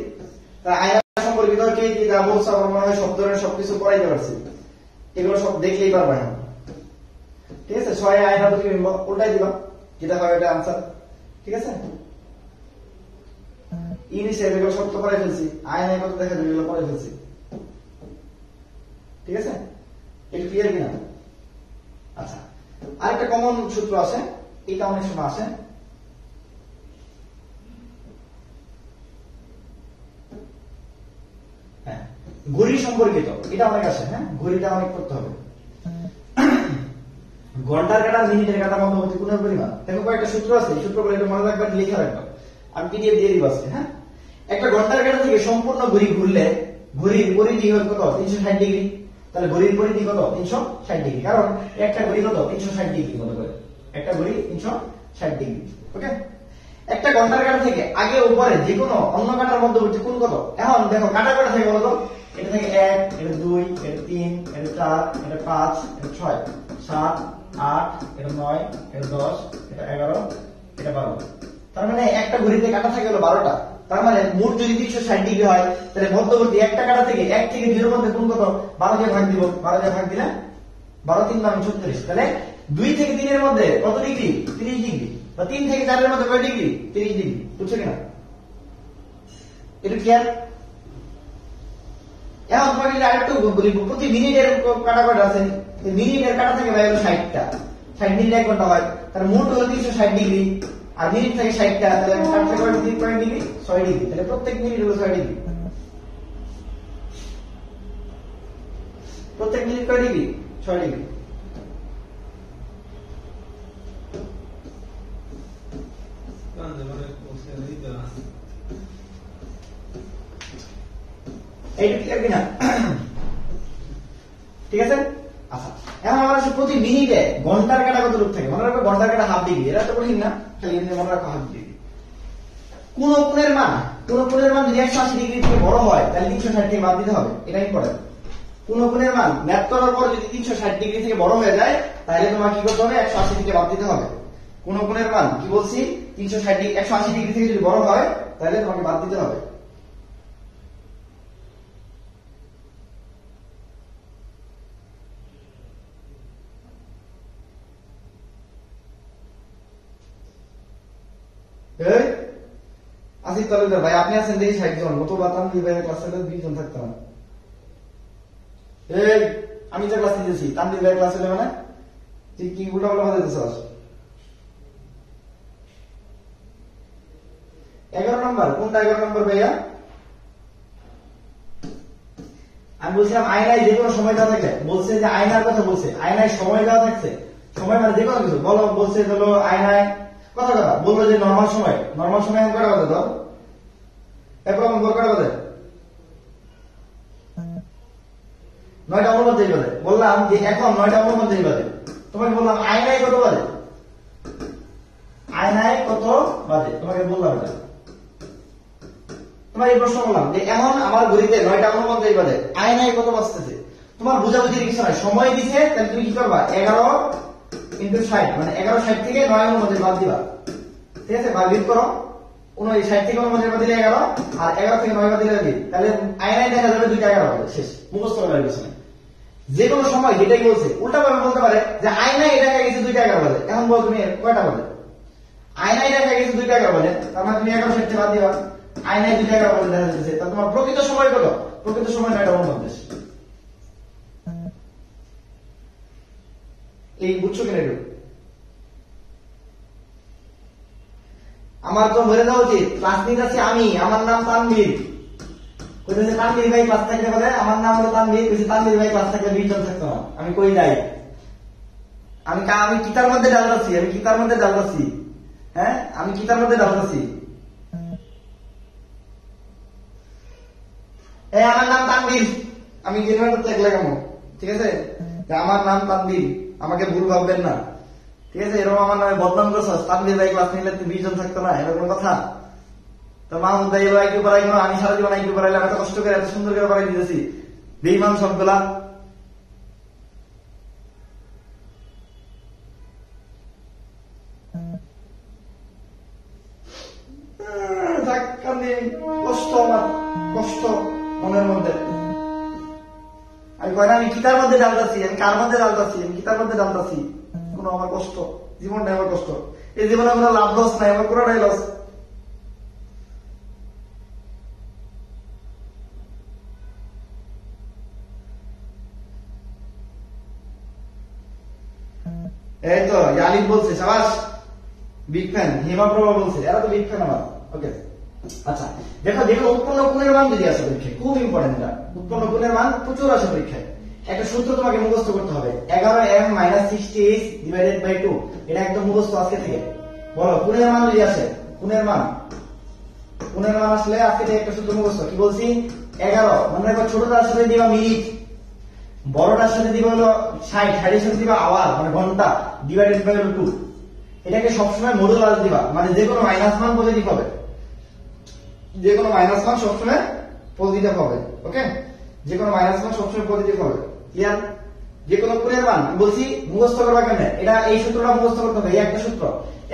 তা আয়না সম্পর্কিত কে কি যা বলছে আমার মনে হয় সব ধরনের সবকিছু পড়াইতে পারছি, এগুলো সব দেখলেই পারবা এখন। ঠিক আছে, 6 আয়না প্রতিবিম্ব উল্টাই দিবা, যেটা হয় এটা আনসার। ঠিক আছে, ইংলিশে এগুলো সব তো পড়াই ফেলছি, আয়নায় কত দেখা যাবে এগুলো পড়াই ফেলছি। ঠিক আছে, এটা ক্লিয়ার কিনা? আচ্ছা আরেকটা কমন সূত্র আছে, এটা অনেক সময় আসে, হ্যাঁ ঘড়ি সম্পর্কিত, এটা অনেক আসে। হ্যাঁ ঘড়িটা অনেক করতে হবে। ঘন্টার কাটা মিনিটের কাটা মধ্যবর্তী কোণের পরিমাণ, দেখো কয়েকটা সূত্র আছে, এই সূত্রগুলো একটু মনে রাখবেন, লিখে রাখবেন, আমি পিডিএফ দিয়ে দিব আজকে। হ্যাঁ একটা ঘন্টার কাটা থেকে সম্পূর্ণ ঘড়ি ঘুরলে ঘড়ির পরিধি হয় কত, 360 ডিগ্রি। তাহলে ঘড়ির পরিধি কত, 360 ডিগ্রি, কারণ একটা ঘড়ি কত 360 ডিগ্রি মনে করে, একটা ঘড়ি 360 ডিগ্রি। ওকে, একটা ঘন্টার কাটা থেকে আগে উপরে যে কোনো অন্য কাটার মধ্যবর্তী কোণ কত? এখন দেখো কাটা কটা থেকে বলতো, এটা থেকে 1, এটা 2, এটা 3, এটা 4, এটা 5, এটা 6, 7, 8, এটা 9, এটা 10, এটা 11, এটা 12। তার মানে একটা ঘড়িতে কাটা থাকে হলো 12টা। তার মানে মোট যদি 360 ডিগ্রি হয় তাহলে মধ্যবর্তী একটা কাটা থেকে 1 থেকে 2 এর মধ্যে কোণ কত? 12 দিয়ে ভাগ দিব, 12 দিয়ে ভাগ দিলে 12 3 9 36। তাহলে 2 থেকে 3 এর মধ্যে কত ডিগ্রি? 30 ডিগ্রি। বা 3 থেকে 4 এর মধ্যে কত ডিগ্রি? 30 ডিগ্রি। বুঝছো কিনা? এটা ক্লিয়ার? এখন তোমাকে যদি আরেকটু বলি, প্রতি মিনিটের কাটা কয়টা আছে? মিনিটের কাটা থেকে ভাই হলো 60টা, 60 মিনিট 1 ঘন্টা হয়, তার মোট হলো 360 ডিগ্রি। আর মিনিট থাকে 60টা, তাহলে 60 থেকে কয় ডিগ্রি 6 ডিগ্রি, তাহলে প্রত্যেক মিনিট হলো 6 ডিগ্রি। প্রত্যেক মিনিট কয় ডিগ্রি 6 ডিগ্রি। এইটা ঠিক আছে না? ঠিক আছে। আচ্ছা, এখন আমার কাছে প্রতি মিনিটে ঘন্টার কাটা কত দূর থাকে? মনে রাখো ঘন্টার কাটা হাফ ডিগ্রি, এটা তো কঠিন না, খালি এমনি মনে রাখো হাফ ডিগ্রি। কোন কোণের মান যদি 180 ডিগ্রি থেকে বড় হয় তাহলে 360 থেকে বাদ দিতে হবে, এটা ইম্পর্টেন্ট। কোন কোণের মান ম্যাথ করার পর যদি 360 ডিগ্রি থেকে বড় হয়ে যায় তাহলে তোমার কি করতে হবে? 180 থেকে বাদ দিতে হবে। কোন কোণের মান কি বলছি? 180 ডিগ্রি থেকে যদি বড় হয় তাহলে তোমাকে বাদ দিতে হবে। আসিফ তালুকদার ভাই, আপনি আছেন দেখি 60 জন, মতো বাতাম ভাইয়ের ক্লাসে 20 জন থাকতো না। এই আমি যে ক্লাস নিতেছি তানভীর ভাইয়ের ক্লাস হলে মানে তুই কি উল্টা পাল্টা কথা দিতেছস? 11 নম্বর কোনটা? 11 নম্বর ভাইয়া আমি বলছিলাম আয়নায় যে কোনো সময় দেওয়া থাকে, বলছে যে আয়নার কথা বলছে, আয়নায় সময় দেওয়া থাকছে, সময় মানে যে কোনো কিছু বলো, বলছে হলো আয়নায় কথা বললো যে নর্মাল সময় এখন কটা বাজে? ধর এখন কটা বাজে? 9:49 বাজে। বললাম যে এখন 9:49 বাজে, তোমাকে বললাম আয়নায় কত বাজে? আয়নায় কত বাজে তোমাকে বললাম এটা। তোমার এই প্রশ্ন করলাম যে এখন আমার ঘড়িতে 9:49 বাজে, আয়নায় কত বাজতেছে? তোমার বুঝাবুঝির কিছু নাই, সময় দিছে তাহলে তুমি কি করবা? 11 × 60 মানে 11:60 থেকে 9:49 বাদ দিবা। ঠিক আছে, বা বিয়োগ করো। 60 থেকে 49 বাদ দিলে 11, আর 11 থেকে 9 বাদ দিলে 2, তাহলে আয়নায় দেখা যাবে 2টা 11 বাজে। শেষ, মুখস্থ করার কিছু নাই। যে কোনো সময় যেটাই বলছে উল্টা ভাবে বলতে পারে যে আয়নায় এটা দেখা গেছে 2টা 11 বাজে। এখন বল তুমি কয়টা বাজে? আয়নায় দেখা গেছে 2টা 11 বাজে, তার মানে তুমি 11:60 থেকে বাদ দিবা। আয়নায় 2টা 11 বাজে দেখা যাচ্ছে, তাহলে তোমার প্রকৃত সময় কত? প্রকৃত সময় 9:49। এই বুঝছো কিনা? আমার তো মরে যাওয়া উচিত। ক্লাস নিতে আছি আমি, আমার নাম তানভীর। কইতেছে তানভীর ভাই ক্লাস থাকতে পারে, আমার নাম হলো তানভীর। কইছে তানভীর ভাই ক্লাস থাকলে 20 জন থাকতো না। আমি কই যাই? আমি কিতার মধ্যে ডালতাছি, হ্যাঁ আমি কিতার মধ্যে ডালতাছি। আমার নাম তানভীর, আমি জেনারেটর চেক লাগাবো। ঠিক আছে, আমার নাম তানভীর, আমাকে ভুল ভাববেন না। ঠিক আছে, এরকম আমার নামে বদনাম করছস, তানভীর ভাই ক্লাস নিলে 20 জন থাকতো না, এরকম কথা? তো মাহমুদ ভাই এলো আইকিউ পড়াইলো, আমি সারা জীবন আইকিউ পড়াইলাম, এত কষ্ট করে এত সুন্দর করে পড়াই দিতেছি, বেঈমান সবগুলা। কষ্ট, আমার কষ্ট মনের মধ্যে। আমি কয় না আমি কিতার মধ্যে ডালতাছি, আমি কার মধ্যে ডালতাছি, আমি কিতার মধ্যে ডালতাছি, কোনো আমার কষ্ট, জীবনটাই আমার কষ্ট। এই জীবনে কোনো লাভ লস নাই, আমার পুরোটাই লস। এই তো ইয়ালিক বলছে, সাবাস, বিগ ফ্যান। হিমা প্রভা বলছে, এরা তো বিগ ফ্যান আমার। ওকে, আচ্ছা দেখো, উৎপন্ন কোণের মান যদি আসে পরীক্ষায়, খুব ইম্পর্টেন্ট এটা। উৎপন্ন কোণের মান প্রচুর আসে পরীক্ষায়। একটা সূত্র তোমাকে মুখস্থ করতে হবে, 11m - 60h / 2। এটা একদম মুখস্থ আজকে থেকে। বলো কোণের মান যদি আসে, কোণের মান আসলে আজকে থেকে একটা সূত্র মুখস্থ। কি বলছি? 11 মনে রাখো, ছোটটার সাথে দিবা মিনিট, বড়টার সাথে দিবা হলো 60, 60 এর সাথে দিবা আওয়ার মানে ঘন্টা, ডিভাইডেড বাই 2। এটাকে সবসময় মডুলাস দিবা, মানে যে কোনো মাইনাস মান পজিটিভ হবে, যে কোনো মাইনাস মান সবসময় পজিটিভ হবে। ওকে, যে কোনো মাইনাস মান সবসময় পজিটিভ হবে। ক্লিয়ার? যে কোনো কোণের মান বলছি মুখস্থ করবা কেন? এটা এই সূত্রটা মুখস্থ করতে হবে। এই একটা সূত্র,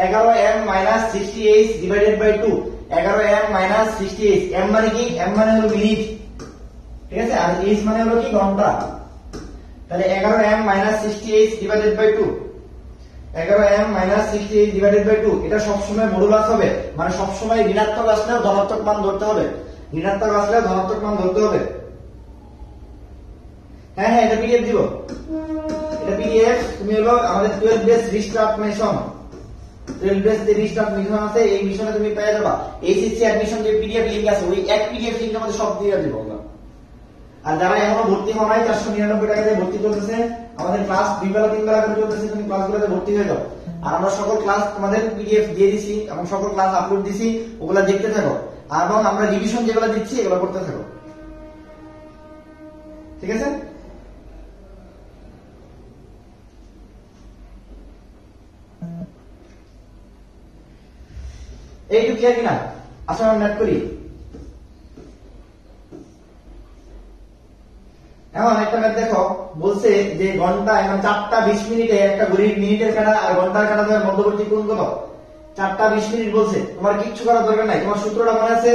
11m - 60h / 2। 11m - 60h, m মানে কি? m মানে হলো মিনিট, ঠিক আছে, আর h মানে হলো কি? ঘন্টা। তাহলে 11m - 60h / 2, 11m - 60h / 2 এটা সবসময় মডুলাস হবে, মানে সবসময় ঋণাত্মক আসলেও ধনাত্মক মান ধরতে হবে, ঋণাত্মক আসলেও ধনাত্মক মান ধরতে হবে। হ্যাঁ হ্যাঁ, এটা পিডিএফ দিব, এটা পিডিএফ। তুমি হলো আমাদের 12 ডেজ রিস্টার্ট মেশন, 12 বেস 30 টা মিশন আছে, এই মিশনে তুমি পেয়ে যাবা এইচএসসি অ্যাডমিশন যে পিডিএফ লিংক আছে ওই এক পিডিএফ লিংকের মধ্যে সব দিয়ে দিব আমরা। আর যারা এখনো ভর্তি হওয়া নাই 499 টাকা দিয়ে ভর্তি চলতেছে, আমাদের ক্লাস 2 বেলা 3 বেলা করে চলতেছে, তুমি ক্লাসগুলোতে ভর্তি হয়ে যাও। আর আমরা সকল ক্লাস তোমাদের পিডিএফ দিয়ে দিছি এবং সকল ক্লাস আপলোড দিছি, ওগুলা দেখতে থাকো এবং আমরা রিভিশন যেগুলো দিচ্ছি এগুলো করতে থাকো, ঠিক আছে? এইটুকু ক্লিয়ার কিনা? আচ্ছা আমরা ম্যাথ করি। এখন একটা ম্যাথ দেখো, বলছে যে ঘন্টা এখন 4টা 20 মিনিটে একটা ঘড়ির মিনিটের কাঁটা আর ঘন্টার কাঁটা দেওয়ার মধ্যবর্তী কোণ কত? 4টা 20 মিনিট বলছে, তোমার কিচ্ছু করার দরকার নাই, তোমার সূত্রটা মনে আছে?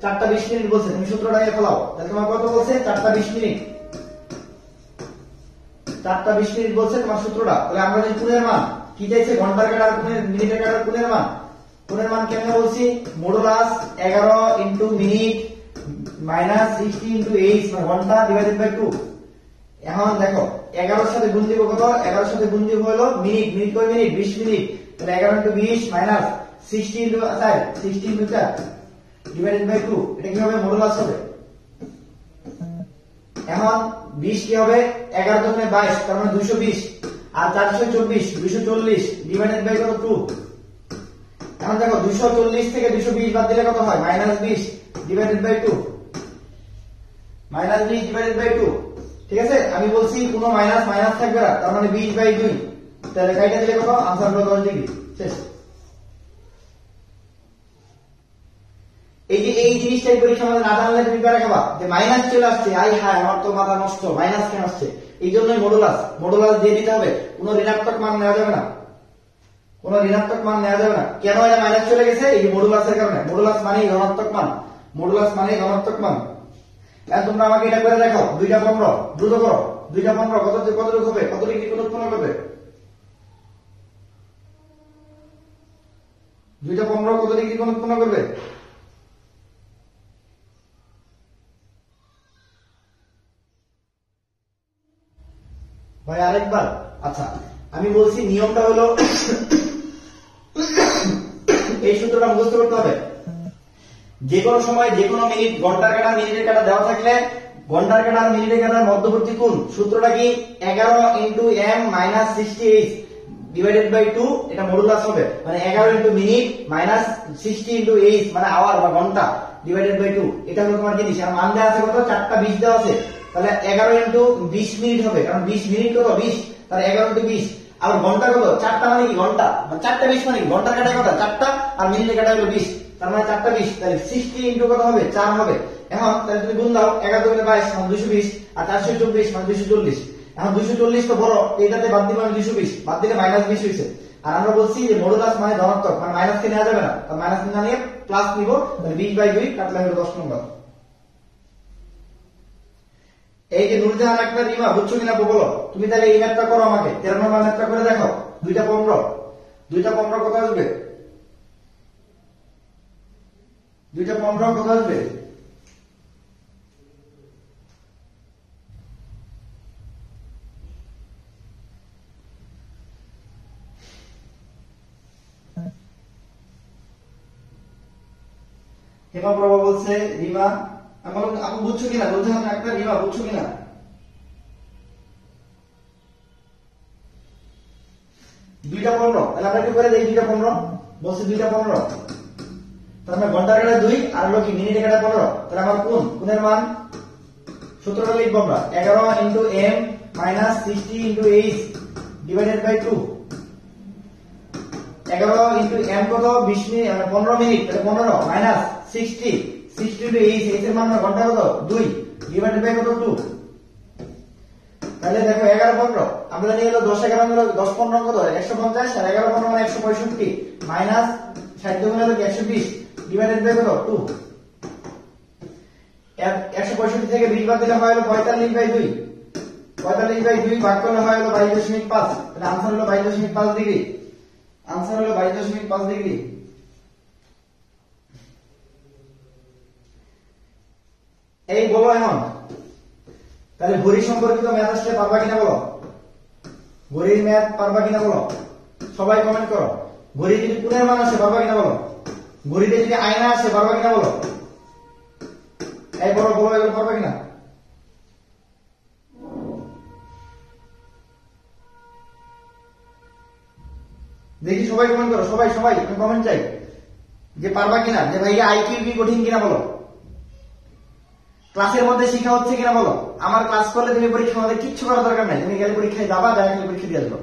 4টা 20 মিনিট বলছে, তুমি সূত্রটাকে ফেলাও, তাহলে তোমার কত বলছে? 4টা 20 মিনিট। 4টা 20 মিনিট বলছে তোমার সূত্রটা। তাহলে আমরা যদি কোণের মান কি চাইছে, ঘন্টার কাঁটা আর কোণের মিনিটের কাঁটার কোণের মান, কোণের মান কেমনে বলছি? Modulus 11 into minute minus 60 into H মানে ঘন্টা ডিভাইডেড বাই 2। এখন দেখো 11 এর সাথে গুণ দিব কত? 11 এর সাথে গুণ দিব হলো মিনিট, মিনিট কয় মিনিট? 20 মিনিট। তাহলে 11 into 20 minus 60 into 4 60 into 4 divided by 2। এটা কি হবে? মডুলাস হবে। এখন 20 কি হবে? 11 দুগুণে 22 তার মানে 220 আর 424 240 ডিভাইডেড বাই কত? 2। এখন দেখো 240 থেকে 220 বাদ দিলে কত হয়? Minus 20 divided by 2, minus 20 divided by 2, ঠিক আছে? আমি বলছি কোনো মাইনাস মাইনাস থাকবে না, তার মানে 20 বাই 2, তাহলে কাইটা দিলে কত? आंसर হলো 10 ডিগ্রি। শেষ। এই যে এই জিনিসটাই পরীক্ষা আমাদের না জানলে তুমি পেরে খাবা যে মাইনাস চলে আসছে, আই হায় আমার তো মাথা নষ্ট, মাইনাস কেন আসছে? এই জন্যই মডুলাস, মডুলাস দিয়ে দিতে হবে, কোনো ঋণাত্মক মান নেওয়া যাবে না, কোনো ঋণাত্মক মান নেওয়া যাবে না। কেন এটা মাইনাস চলে গেছে? এই মডুলাসের কারণে। মডুলাস মানেই ধনাত্মক মান, মডুলাস মানেই ধনাত্মক মান। এখন তোমরা আমাকে এটা করে দেখাও, 2টা 15 দ্রুত করো, 2টা 15 কতটুকু হবে? কত ডিগ্রি কোণ উৎপন্ন করবে? 2টা 15 কত ডিগ্রি কোণ উৎপন্ন করবে? ভাই আরেকবার। আচ্ছা আমি বলছি নিয়মটা হলো এই সূত্রটা মুখস্থ করতে হবে। যে কোনো সময় যে কোনো মিনিট ঘন্টার কাঁটা মিনিটের কাঁটা দেওয়া থাকলে ঘন্টার কাঁটা আর মিনিটের কাঁটার মধ্যবর্তী কোণ সূত্রটা কি? 11 into m minus 60h divided by 2, এটা মডুলাস হবে, মানে 11 into minute minus 60 into h মানে আওয়ার বা ঘন্টা ডিভাইডেড বাই 2। এটা হলো তোমার জিনিস। আর মান দেওয়া আছে কত? 4টা 20 দেওয়া আছে, তাহলে 11 ইনটু 20 মিনিট হবে, কারণ 20 মিনিট কত? 20, তাহলে 11 ইনটু 20। আর ঘন্টা কত? 4টা মানে কি ঘন্টা, মানে 4টা 20 মানে কি? ঘন্টার কাঁটা কত? 4টা আর মিনিটের কাঁটা হলো 20, তার মানে 4টা 20, তাহলে 60 ইনটু কত হবে? 4 হবে। এখন তাহলে তুমি গুণ দাও, 11 দুগুণে 22 মানে 220 আর 424 মানে 240। এখন 240 তো বড়, এইটাতে বাদ দিলে আমি 220, বাদ দিলে মাইনাস 20 হয়েছে। আর আমরা বলছি যে মডুলাস মানে ধনাত্মক, মানে মাইনাস কে নেওয়া যাবে না, তাহলে মাইনাস না নিয়ে প্লাস নিব, তাহলে 20 বাই 2 কাটলে হলো 10 নম্বর। এই যে নুরজাহান একটা রিমা, বুঝছো কিনা বলো? তুমি তাহলে এই ম্যাথটা করো, আমাকে 13 নম্বর ম্যাথটা করে দেখো। 2টা 15 কত আসবে? 2টা 15 কত আসবে? হেমা প্রভা বলছে রিমা, আমি বুঝছো কিনা? নুরজাহান একটা রিমা, বুঝছো কিনা? 2টা 15, তাহলে আমরা কি করে দেই? 2টা 15 বলছে, 2টা 15 তার মানে ঘন্টার কাঁটা 2 আর হলো কি মিনিটের কাঁটা 15, তাহলে আমার কোণের মান সূত্রটা লিখবো আমরা 11 into m minus 60 into h divided by 2। 11 into m কত? 20 মিনিট, মানে 15 মিনিট, তাহলে 15 মাইনাস 60 ইনটু h, এর মান ঘন্টা কত? 2 ডিভাইডেড বাই কত? 2। তাহলে দেখো 11 15 আমরা জানি হলো 10 11 হলো 10 15 কত? 150 আর 11 15 মানে 165 মাইনাস 60 গুণ হলো 120 ডিভাইডেড বাই কত? 2। 165 থেকে 20 বাদ দিলে হয় হলো 45 বাই 2, 45 বাই 2 ভাগ করলে হয় হলো 22.5, তাহলে आंसर হলো 22.5 ডিগ্রি, आंसर হলো 22.5 ডিগ্রি। এই বলো এখন তাহলে ঘড়ি সম্পর্কিত ম্যাথ আসলে পারবা কিনা বলো? ঘড়ির ম্যাথ পারবা কিনা বলো? সবাই কমেন্ট করো। ঘড়িতে যদি কোণের মান আসে পারবা কিনা বলো, ঘড়িতে যদি আয়না আসে পারবা কিনা বলো, এই বড় বড় এগুলো পারবা কিনা? দেখি সবাই কমেন্ট করো, সবাই সবাই কমেন্ট চাই যে পারবা কিনা, যে ভাইয়া আইকিউ কি কঠিন কিনা বলো, ক্লাসের মধ্যে শিখা হচ্ছে কিনা বলো। আমার ক্লাস করলে তুমি পরীক্ষার মধ্যে কিচ্ছু করার দরকার নাই, তুমি গেলে পরীক্ষায় যাবা, যা গেলে পরীক্ষা দিয়ে আসবো।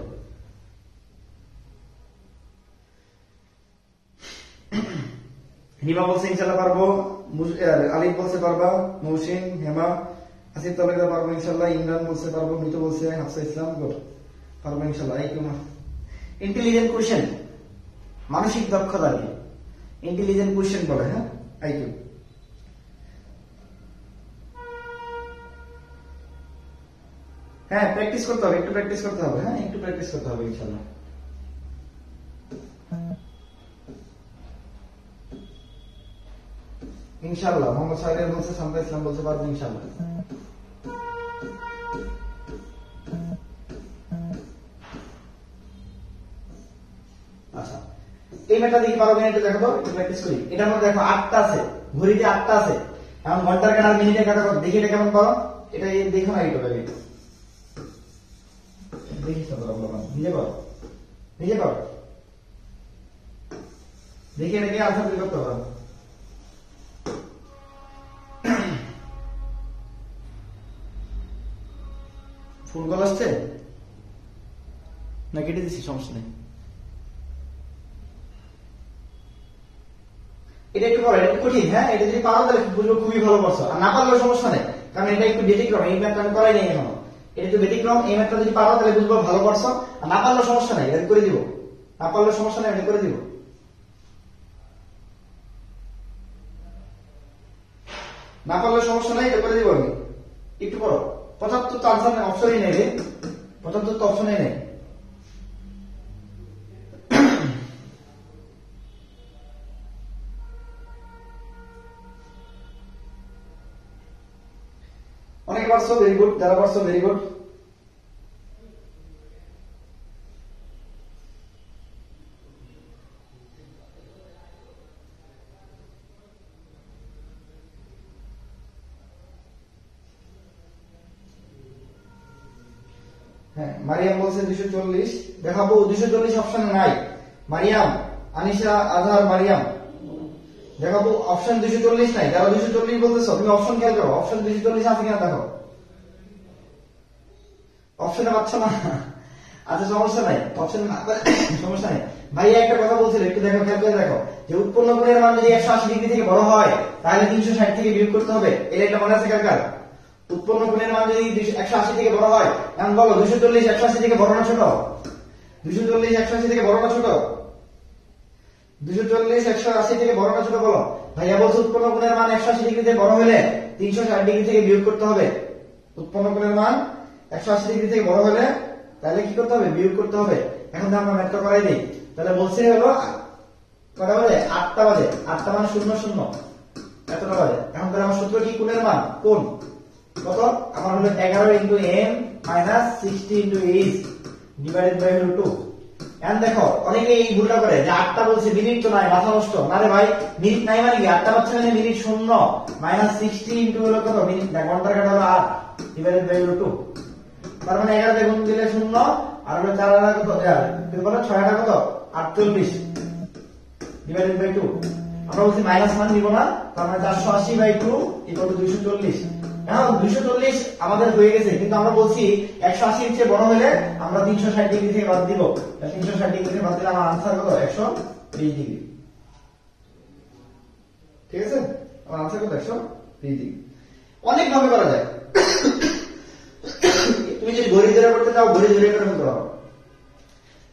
হিমা বলছে ইনশাল্লাহ পারবো, আলিফ বলছে পারবা, মৌসিন, হেমা, আসিফ তালুকদার পারবো ইনশাল্লাহ, ইমরান বলছে পারবো, মৃত বলছে, হাফসা ইসলাম গুড পারবো ইনশাল্লাহ। ইন্টেলিজেন্ট কোশ্চেন, মানসিক দক্ষতা কি ইন্টেলিজেন্ট কোশ্চেন বলে, হ্যাঁ আইকিউ। হ্যাঁ প্র্যাকটিস করতে হবে, একটু প্র্যাকটিস করতে হবে, হ্যাঁ একটু প্র্যাকটিস করতে হবে ইনশাল্লাহ। ইনশাল্লাহ মোহাম্মদ সাহেব বলছে, সামদা ইসলাম বলছে পারবো ইনশাল্লাহ। আচ্ছা এই ম্যাটটা দেখি পারো কিনা একটু দেখো তো, একটু প্র্যাকটিস করি। এটার মধ্যে দেখো 8টা আছে, ঘড়িতে 8টা আছে, এখন ঘন্টার কাটা মিনিটের কাটা কত দেখি, এটা কেমন পারো, এটা দেখো না, এইটা দেখি নিজে পারো, নিজে পারো, দেখি এটাকে আনসার বের করতে পারো। ফুল কল আসছে না কেটে দিচ্ছি, সমস্যা নেই। এটা একটু করো, এটা একটু কঠিন, হ্যাঁ এটা যদি পারো তাহলে বুঝবো খুবই ভালো করছো, আর না পারলেও সমস্যা নেই, কারণ এটা একটু ব্যতিক্রম, এই ম্যাথটা আমি করাই নেই এখনো, এটা একটু ব্যতিক্রম, এই ম্যাথটা যদি পারো তাহলে বুঝবো ভালো করছো, আর না পারলেও সমস্যা নেই, এটা করে দিব, না পারলেও সমস্যা নেই, এটা করে দিব। না পারলেও সমস্যা নেই, এটা করে দিব আমি, একটু করো। 75 তো আনসার অপশনই নেই রে, 75 তো অপশনই নেই। অনেক পারছো, ভেরি গুড, যারা পারছো ভেরি গুড। হ্যাঁ মারিয়াম বলছে 240, দেখাবো 240 অপশন নাই। মারিয়াম, আনিশা, আজহার, মারিয়াম দেখাবো অপশন 240 নাই। যারা 240 বলতেছো তুমি অপশন খেয়াল করো, অপশন 240 আছে কিনা দেখো, অপশনে পাচ্ছ না, আচ্ছা সমস্যা নাই, অপশন সমস্যা নাই। ভাইয়া একটা কথা বলছিল, একটু দেখো, খেয়াল করে দেখো, যে উৎপন্ন কোণের মান যদি 180 ডিগ্রি থেকে বড় হয় তাহলে 360 থেকে বিয়োগ করতে হবে, এটা একটা মনে আছে কার? উৎপন্ন কোণের মান যদি 180 থেকে বড় হয়, এখন বলো 240 180 থেকে বড় না ছোট? 240 180 থেকে বড় না ছোট? 240 180 থেকে বড় না ছোট বলো? ভাইয়া বলছে উৎপন্ন কোণের মান 180 ডিগ্রি থেকে বড় হলে 360 ডিগ্রি থেকে বিয়োগ করতে হবে। উৎপন্ন কোণের মান 180 ডিগ্রি থেকে বড় হলে তাহলে কি করতে হবে? বিয়োগ করতে হবে। এখন আমরা ম্যাথটা করাই দিই। তাহলে বলছে হলো কটা বাজে? 8টা বাজে। 8টা মানে 0 0 এতটা বাজে। এখন তাহলে আমার সূত্র কি? কোণের মান কোণ কত? আমার হলো 11 into m minus 60 into h divided by √2। এখন দেখো অনেকে এই ভুলটা করে যে 8টা বলছে মিনিট তো নাই, মাথা নষ্ট। না রে ভাই, মিনিট নাই মানে কি? 8টা পাচ্ছে মানে মিনিট 0 মাইনাস 60 ইনটু হলো কত? মিনিট না, ঘন্টার কাটা হলো 8 ডিভাইডেড বাই √2। তার মানে 11 দিয়ে গুণ দিলে 0 আর হলো 4 আর কত? এর বলো 6 আর কত? 48 ডিভাইডেড বাই 2। আমরা বলছি মাইনাস মান নিব না, তার মানে 480 বাই 2 ইকুয়াল টু 240। এখন 240 আমাদের হয়ে গেছে, কিন্তু আমরা বলছি 180 এর চেয়ে বড় হলে আমরা 360 ডিগ্রি থেকে বাদ দিব। 360 ডিগ্রি থেকে বাদ দিলে আমার আনসার কত? 120 ডিগ্রি। ঠিক আছে, আমার আনসার কত? 120 ডিগ্রি। অনেক ভাবে করা যায়। তুমি যদি ঘড়ি ধরে করতে চাও, ঘড়ি ধরে করে ফেলতে পারো।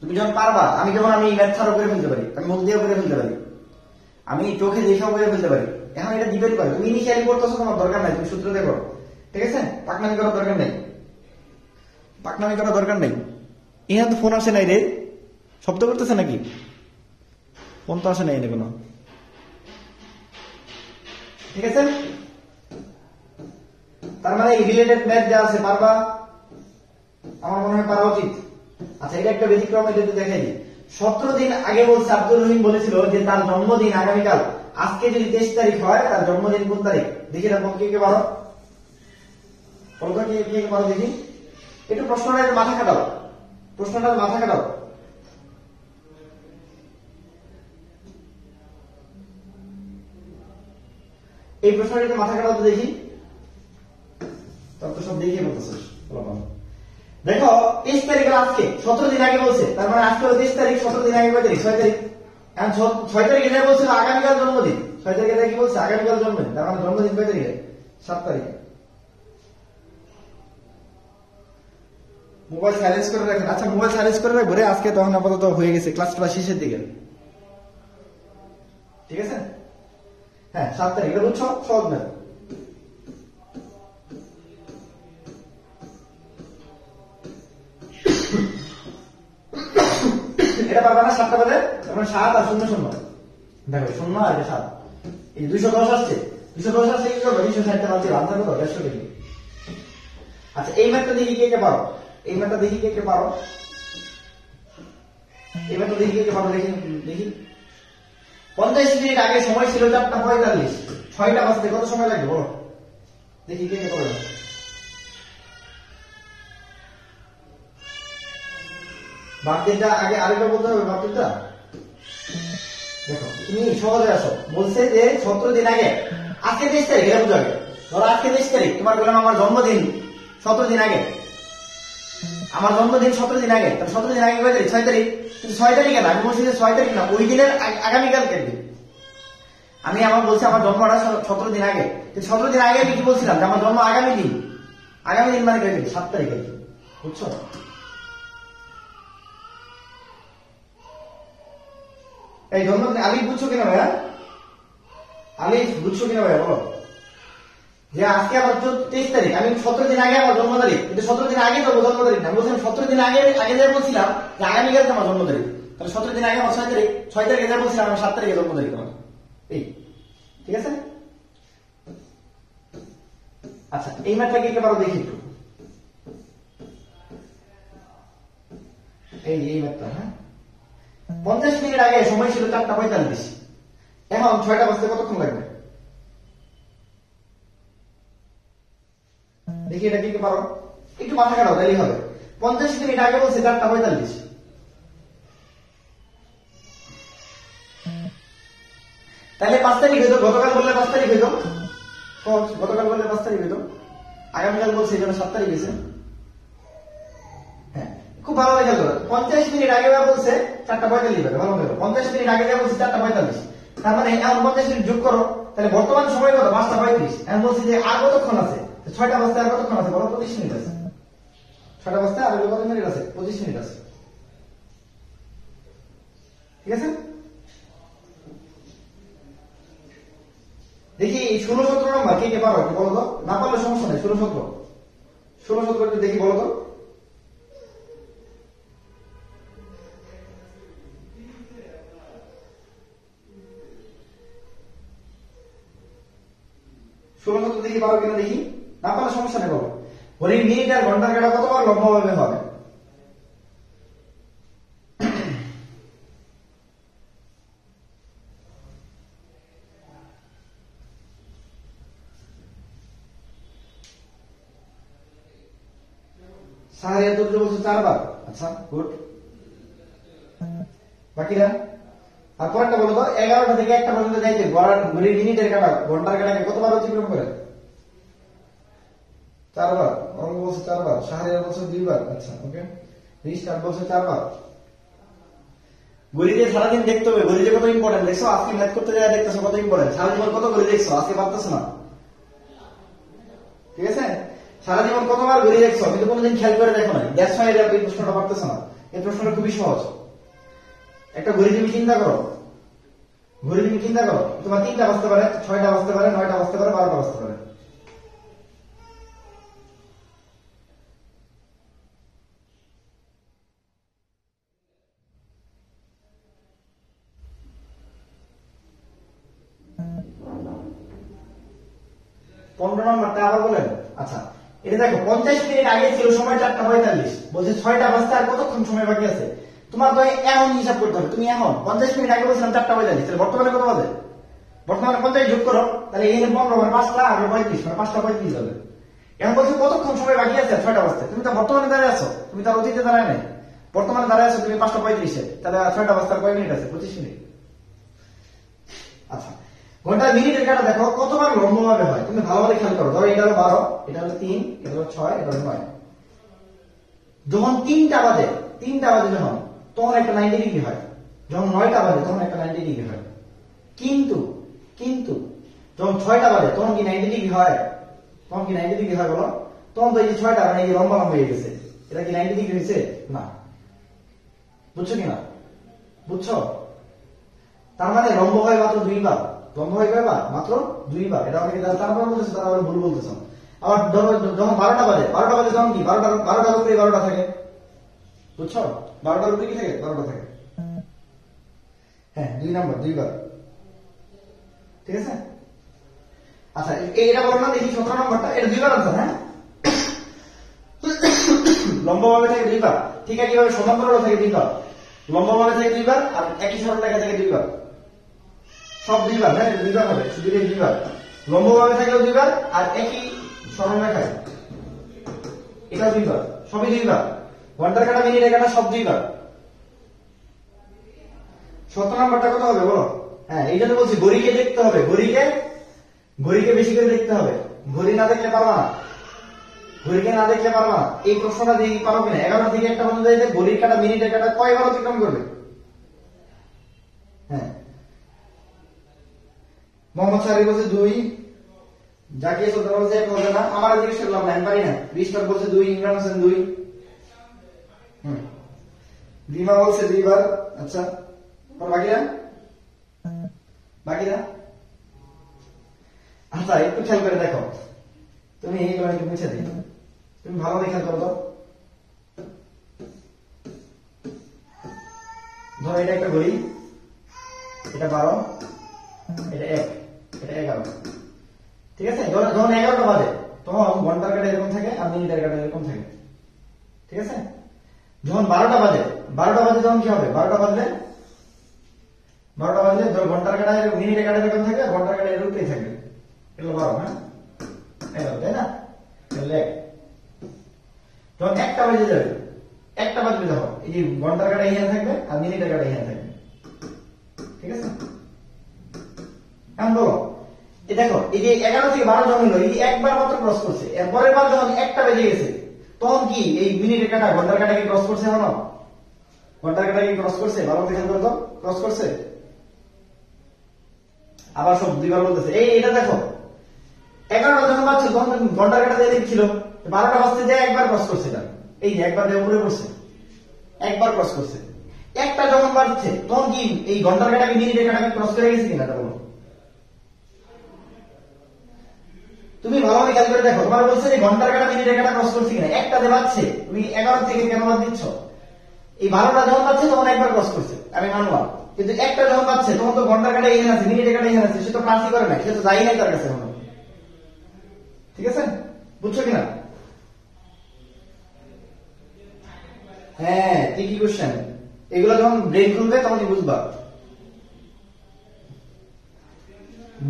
তুমি যখন পারবা, আমি যেমন আমি ম্যাথ ছাড়াও করে ফেলতে পারি, আমি মুখ দিয়েও করে ফেলতে পারি, আমি চোখে দেখাও করে ফেলতে পারি। এখন এটা ডিপেন্ড করে তুমি ইনিশিয়ালি করতেছো, তোমার দরকার নাই, তুমি সূত্র দেখো। ঠিক আছে, পাকনামি করার দরকার নেই, পাকনামি করার দরকার নেই। এখানে তো ফোন আসে নাই রে, শব্দ করতেছে নাকি? ফোন তো আসে নাই এনে কোনো। ঠিক আছে, তার মানে রিলেটেড ম্যাথ যা আছে পারবা, আমার মনে হয় পারা উচিত। আচ্ছা, এটা একটা ব্যতিক্রম, এটা একটু দেখাই দিই। 17 দিন আগে বলছে আব্দুর রহিম বলেছিল যে তার জন্মদিন আগামীকাল, আজকে যদি 23 তারিখ হয় তার জন্মদিন কোন তারিখ? দেখি এটা কে পারো, বলো তো কে পারো দেখি। একটু প্রশ্নটার মাথা খাটাও, প্রশ্নটার মাথা খাটাও। এই প্রশ্নটাকে মাথা খাটাও তো দেখি, তত সব দেখিয়ে বলতেছিস। দেখো 23 তারিখ আজকে, 17 দিন আগে বলছে, তার মানে আজকে 23 তারিখ, 17 দিন আগে কয় তারিখ? 6 তারিখ। এখন 6 তারিখে যা বলছিল আগামীকাল জন্মদিন, 6 তারিখে যা কি বলছে আগামীকাল জন্মদিন, তার মানে জন্মদিন কয় তারিখে? 7 তারিখে। মোবাইল সাইলেন্স করে রাখেন। আচ্ছা মোবাইল সাইলেন্স করে রাখবো রে আজকে, তখন আপাতত হয়ে গেছে ক্লাসটা শেষের দিকে, ঠিক আছে? হ্যাঁ 7 তারিখ, এটা বুঝছো? সহজ না। এটা পারবা না? 7টা বাজে, তারপরে 7 আর 0 0, দেখো 0 আর 7, এই 210 আসছে, 210 আসছে কি করবো? 260টা বাজে রান্না করবো 150 কেজি। আচ্ছা এই ম্যাথটা দেখি কে পারো, এই ম্যাথটা দেখি কে পারো, এই ম্যাথটা দেখি কে পারো, দেখি। 50 মিনিট আগে সময় ছিল 4:45, 6টা বাজতে কত সময় লাগবে বলো দেখি, কে পারো? বাকিটা আগে আরেকবার বলতে হবে, বাকিটা দেখো তুমি সহজে আসো। বলছে যে 17 দিন আগে, আজকে 23 তারিখ, এটা বুঝো আগে। ধরো আজকে 23 তারিখ, তোমার বললাম আমার জন্মদিন 17 দিন আগে, আমার জন্মদিন 17 দিন আগে, তাহলে 17 দিন আগে কয় তারিখ? 6 তারিখ। কিন্তু 6 তারিখে না, আমি বলছি যে 6 তারিখ না, ওই দিনের আগামীকাল কেটে আমি আমার বলছি আমার জন্মটা 17 দিন আগে। 17 দিন আগে আমি কি বলছিলাম যে আমার জন্ম আগামী দিন, আগামী দিন মানে কয় তারিখ? 7 তারিখে, বুঝছো? এই জন্মদিন আলিফ বুঝছো কিনা ভাইয়া? আলিফ বুঝছো কিনা ভাইয়া বলো? যে আজকে আমার 23 তারিখ, আমি 17 দিন আগে আমার জন্ম তারিখ, কিন্তু 17 দিন আগে তো জন্ম তারিখ না, বলছিলাম 17 দিন আগে যা বলছিলাম যে আগামীকাল আমার জন্ম তারিখ, তাহলে 17 দিন আগে আমার 6 তারিখ, 6 তারিখে যা বলছিলাম আমার 7 তারিখে জন্ম তারিখ আমার, এই ঠিক আছে? আচ্ছা এই ম্যাথটা কে পারো দেখি একটু, এই ম্যাথটা। হ্যাঁ 50 মিনিট আগে সময় ছিল 4:45, এখন 6টা বাজতে কতক্ষণ লাগবে দেখি, এটা কি পারো? একটু মাথা খাটাও তাইলেই হবে। 50 মিনিট আগে বলছে 4:45, তাহলে 5 তারিখ হইতো, গতকাল বললে 5 তারিখ হইতো, গতকাল বললে 5 তারিখ হইতো, আগামীকাল বলছে এই জন্য 7 তারিখ হয়েছে। হ্যাঁ খুব ভালো লেখা করো। 50 মিনিট আগে বলছে 4:45 হবে, ভালো করে 50 মিনিট আগে বলছে 4:45, তার মানে এখন 50 মিনিট যোগ করো, তাহলে বর্তমান সময় কত? 5:35। এখন বলছি যে আর কতক্ষণ আছে? 6টা বাজতে আর কতক্ষণ আছে বলো? 25 মিনিট আছে। 6টা বাজতে আর কত মিনিট আছে? 25 মিনিট আছে, ঠিক আছে? দেখি 16-17 নম্বর কে পারো বলো তো? না পারলে সমস্যা নেই, 16-17 একটু দেখি বলো তো। 16-17 দেখি পারো কিনা দেখি, না পারলে সমস্যা নেই বলো। বলি মিনিট আর ঘন্টার কাটা কতবার লম্বভাবে হবে? সাহারিয়া তো বলছে 4 বার। আচ্ছা গুড, বাকিরা আর পরেরটা বলো তো। 11টা থেকে 1টা পর্যন্ত যাইতে ঘড়ির মিনিটের কাটা ঘন্টার কাটাকে কতবার অতিক্রম করে? 4 বার। অঙ্গ বলছে 4 বার, সাহারিয়া বলছে 2 বার। আচ্ছা ওকে, রিস্টার্ট বলছে 4 বার। ঘড়িতে সারাদিন দেখতে হবে, ঘড়িতে কত ইম্পর্টেন্ট দেখছো? আজকে ম্যাথ করতে যায় দেখতেছো কত ইম্পর্টেন্ট, সারা জীবন কত ঘড়ি দেখছো, আজকে পারতেছো না, ঠিক আছে? সারা জীবন কতবার ঘড়ি দেখছো কিন্তু কোনোদিন খেয়াল করে দেখো না, দ্যাটস হোয়াই এই প্রশ্নটা পারতেছো না। এই প্রশ্নটা খুবই সহজ। একটা ঘড়ি তুমি চিন্তা করো, ঘড়ি তুমি চিন্তা করো, তোমার 3টা বাজতে পারে, 6টা বাজতে পারে, 9টা বাজতে পারে, 12টা বাজতে পারে। পনেরো নম্বরটা আবার বলেন। আচ্ছা এটা দেখো 50 মিনিট আগে ছিল সময় 4:45, বলছে 6টা বাজতে আর কতক্ষণ সময় বাকি আছে? তোমার তো এখন হিসাব করতে হবে। তুমি এখন 50 মিনিট আগে বলছিলাম 4টা বাজে, তাহলে বর্তমানে কত বাজে? বর্তমানে 50 যোগ করো, তাহলে এখানে 15 মানে 5টা আর 35 মানে 5টা 35 হবে। এখন বলছো কতক্ষণ সময় বাকি আছে 6টা বাজতে, তুমি তো বর্তমানে দাঁড়িয়ে আছো, তুমি তার অতীতে দাঁড়ায় নাই, বর্তমানে দাঁড়িয়ে আছো তুমি 5টা 35-এ, তাহলে 6টা বাজতে কয় মিনিট আছে? 25 মিনিট। আচ্ছা, ঘন্টার মিনিটের কাটা দেখো কতবার লম্বভাবে হয়, তুমি ভালোভাবে খেয়াল করো। ধরো এটা হলো 12, এটা হলো 3, এটা হলো 6, এটা হলো 9। যখন 3টা বাজে যখন, তখন একটা 90 ডিগ্রি হয়। যখন 9টা বাজে তখন একটা 90 ডিগ্রি হয়। কিন্তু যখন 6টা বাজে তখন কি 90 ডিগ্রি হয়? তখন কি 90 ডিগ্রি হয় বলো? তখন তো এই যে 6টা মানে এই লম্বা লম্বা হয়ে গেছে, এটা কি 90 ডিগ্রি হয়েছে? না। বুঝছো কিনা? বুঝছো? তার মানে লম্ব হয় মাত্র 2 বার। লম্ব হয় কয়বার? মাত্র 2 বার। এটা অনেকে তারপর বলতেছে, তারা আবার ভুল বলতেছে। আবার ধরো যখন 12টা বাজে তখন কি 12টার উপরে 12টা থাকে। বুঝছো? 12টার উপরে কি থাকে? 12টা থাকে। হ্যাঁ, 2 নাম্বার 2 বার। ঠিক আছে? আচ্ছা, এটা বলো না দেখি 17 নম্বরটা, এটা 2 বার আছে। হ্যাঁ, লম্বভাবে থাকে 2 বার, ঠিক আছে? কিভাবে সমান্তরাল থাকে 2 বার, লম্বভাবে থাকে 2 বার, আর একই সরল রেখা থাকে 2 বার, সব 2 বার। হ্যাঁ, 2 বার হবে, শুধু 2 বার। লম্বভাবে থাকলেও 2 বার, আর একই সরল রেখায় এটা 2 বার, সবই 2 বার। ঘন্টার কাটা মিনিটের কাটা সব 2 বার। 17 নম্বরটা কত হবে বলো? হ্যাঁ, এই জন্য বলছি ঘড়িকে দেখতে হবে, ঘড়িকে বেশি করে দেখতে হবে। ঘড়ি না দেখলে পারবা না, ঘড়িকে না দেখলে পারবা না। এই প্রশ্নটা দিয়ে পারো কিনা? 11 থেকে 1টা পর্যন্ত যাইতে ঘড়ির কাটা মিনিটের কাটা কয়বার অতিক্রম করবে? হ্যাঁ, মোহাম্মদ সাহেব বলছে 2, জাকিয়া সুলতান বলছে 1 হবে না, আমার জিজ্ঞেস করলাম না, আমি পারি না। বিস্টার বলছে 2, ইমরান হোসেন 2, রিমা বলছে 2 বার। আচ্ছা, বাকিরা আচ্ছা, একটু খেয়াল করে দেখো, তুমি এইগুলো একটু মুছে দিই, তুমি ভালো খেয়াল করো তো। ধরো এটা একটা ঘড়ি, এটা 12, এটা 1, এটা 11। ঠিক আছে? যখন 11টা বাজে তখন ঘন্টার কাটা এরকম থাকে আর মিনিটের কাটা এরকম থাকে। ঠিক আছে? যখন 12টা বাজে তখন কি হবে? 12টা বাজলে ধর ঘন্টার কাটা মিনিটের কাটা এরকম থাকবে, আর ঘন্টার কাটা এরকমই থাকবে। এগুলো 12, হ্যাঁ, 11, তাই না? যখন 1টা বাজে যাবে, 1টা বাজবে যখন, এই যে ঘন্টার কাটা এখানে থাকবে আর মিনিটের কাটা এখানে থাকবে। ঠিক আছে? এখন বলো, এই দেখো, এই যে 11 থেকে 12 যখন হলো, এই যে একবার মাত্র ক্রস করছে, এর পরের বার যখন 1টা বেজে গেছে তখন কি এই মিনিটের কাটা ঘন্টার কাটা কি ক্রস করছে? এখনো ঘন্টার কাটা কি ক্রস করছে? ভালো খেয়াল করো তো, ক্রস করছে। আবার সব 2 বার বলতেছে। এটা দেখো, 11টা যখন বাজছে তখন ঘন্টার কাটা দিয়ে দেখছিল, 12টা বাজতে যায় একবার ক্রস করছে, এই যে একবার দিয়ে উপরে পড়ছে, একবার ক্রস করছে। 1টা যখন বাজছে তখন কি এই ঘন্টার কাটা কি মিনিটের কাটা কি ক্রস করে গেছে কিনা? বলো, তুমি ভালোভাবে খেয়াল করে দেখো। তোমার বলছে যে ঘন্টার কাটা মিনিটের কাটা ক্রস করছে কিনা। 1টাতে বাজছে, তুমি 11 থেকে কেন বাদ দিচ্ছ? এই 12টা যখন বাজছে তখন একবার ক্রস করছে, আমি মানলাম, কিন্তু 1টা যখন বাজছে তখন তো ঘন্টার কাটা এখানে আছে, মিনিটের কাটা এখানে আছে, সে তো প্লাসই করে না, সে তো যাই নাই তার কাছে এখনো। ঠিক আছে? বুঝছো কিনা? হ্যাঁ, ঠিকই কোশ্চেন। এগুলো যখন ব্রেন খুলবে তখন বুঝবা।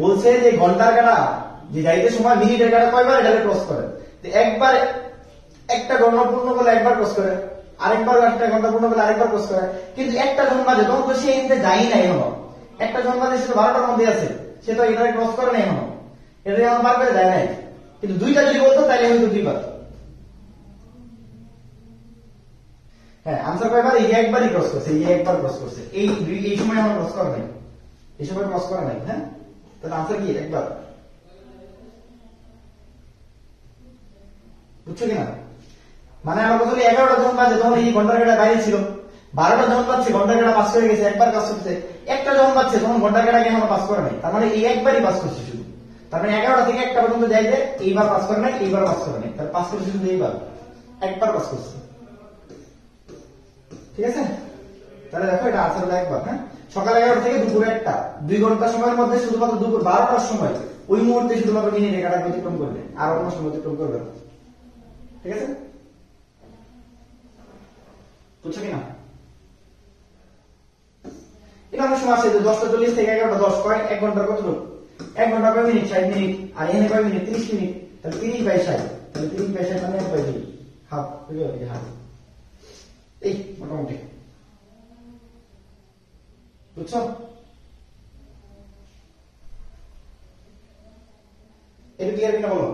বলছে যে ঘন্টার কাটা যে যাইতে সময় মিনিটের কাটা কয়বার এটাকে ক্রস করে? একবার একটা গণনা পূর্ণ করলে একবার ক্রস করে, আরেকবার একটা ঘন্টা পূর্ণ করলে আরেকবার ক্রস করে। কিন্তু 1টা যখন বাজে তখন তো সে এতে যাই না এখনো। 1টা যখন বাজে সে তো 12টার মধ্যে আছে, সে তো এটাকে ক্রস করে না এখনো, এটা এখন বার করে যায় নাই। কিন্তু 2টা যদি বলতো তাহলে হয়তো 2 বার। হ্যাঁ, আনসার কয়বার? এই একবারই ক্রস করছে, এই একবার ক্রস করছে, এই সময় আমার ক্রস করা নাই, এই সময় ক্রস করা নাই। হ্যাঁ, তাহলে আনসার কি? একবার। বুঝছো কিনা? মানে আমার কথা হলো 11টা যখন বাজে তখন এই ঘন্টার কাটা বাইরে ছিল, 12টা যখন বাজছে ঘন্টার কাটা পাস হয়ে গেছে, একবার কাজ করছে। 1টা যখন বাজছে তখন ঘন্টার কাটা কেন পাস করে নাই, তার মানে এই একবারই পাস করছে শুধু। তার মানে 11টা থেকে 1টা পর্যন্ত যাইতে এইবার পাস করে নাই, এইবার পাস করে নাই, তার পাস করছে শুধু এইবার, একবার পাস করছে। ঠিক আছে? তাহলে দেখো এটা আনসার হলো একবার। হ্যাঁ, সকাল 11টা থেকে দুপুর 1টা, 2 ঘন্টা সময়ের মধ্যে শুধুমাত্র দুপুর 12টার সময় ওই মুহূর্তে শুধুমাত্র মিনিটের কাটা অতিক্রম করবে, আর অন্য সময় অতিক্রম করবে না। ঠিক আছে? বুঝছো কিনা? এটা অনেক সময় আছে যে 10:40 থেকে 11:10 কয় 1 ঘন্টার কত 1 ঘন্টা কয় মিনিট 60 মিনিট আর এখানে কয় মিনিট 30 মিনিট তাহলে 30/60 তাহলে 30/60 মানে 1 বাই 2 হাফ বুঝলি হাফ এই মোটামুটি বুঝছো এটা ক্লিয়ার কিনা বলো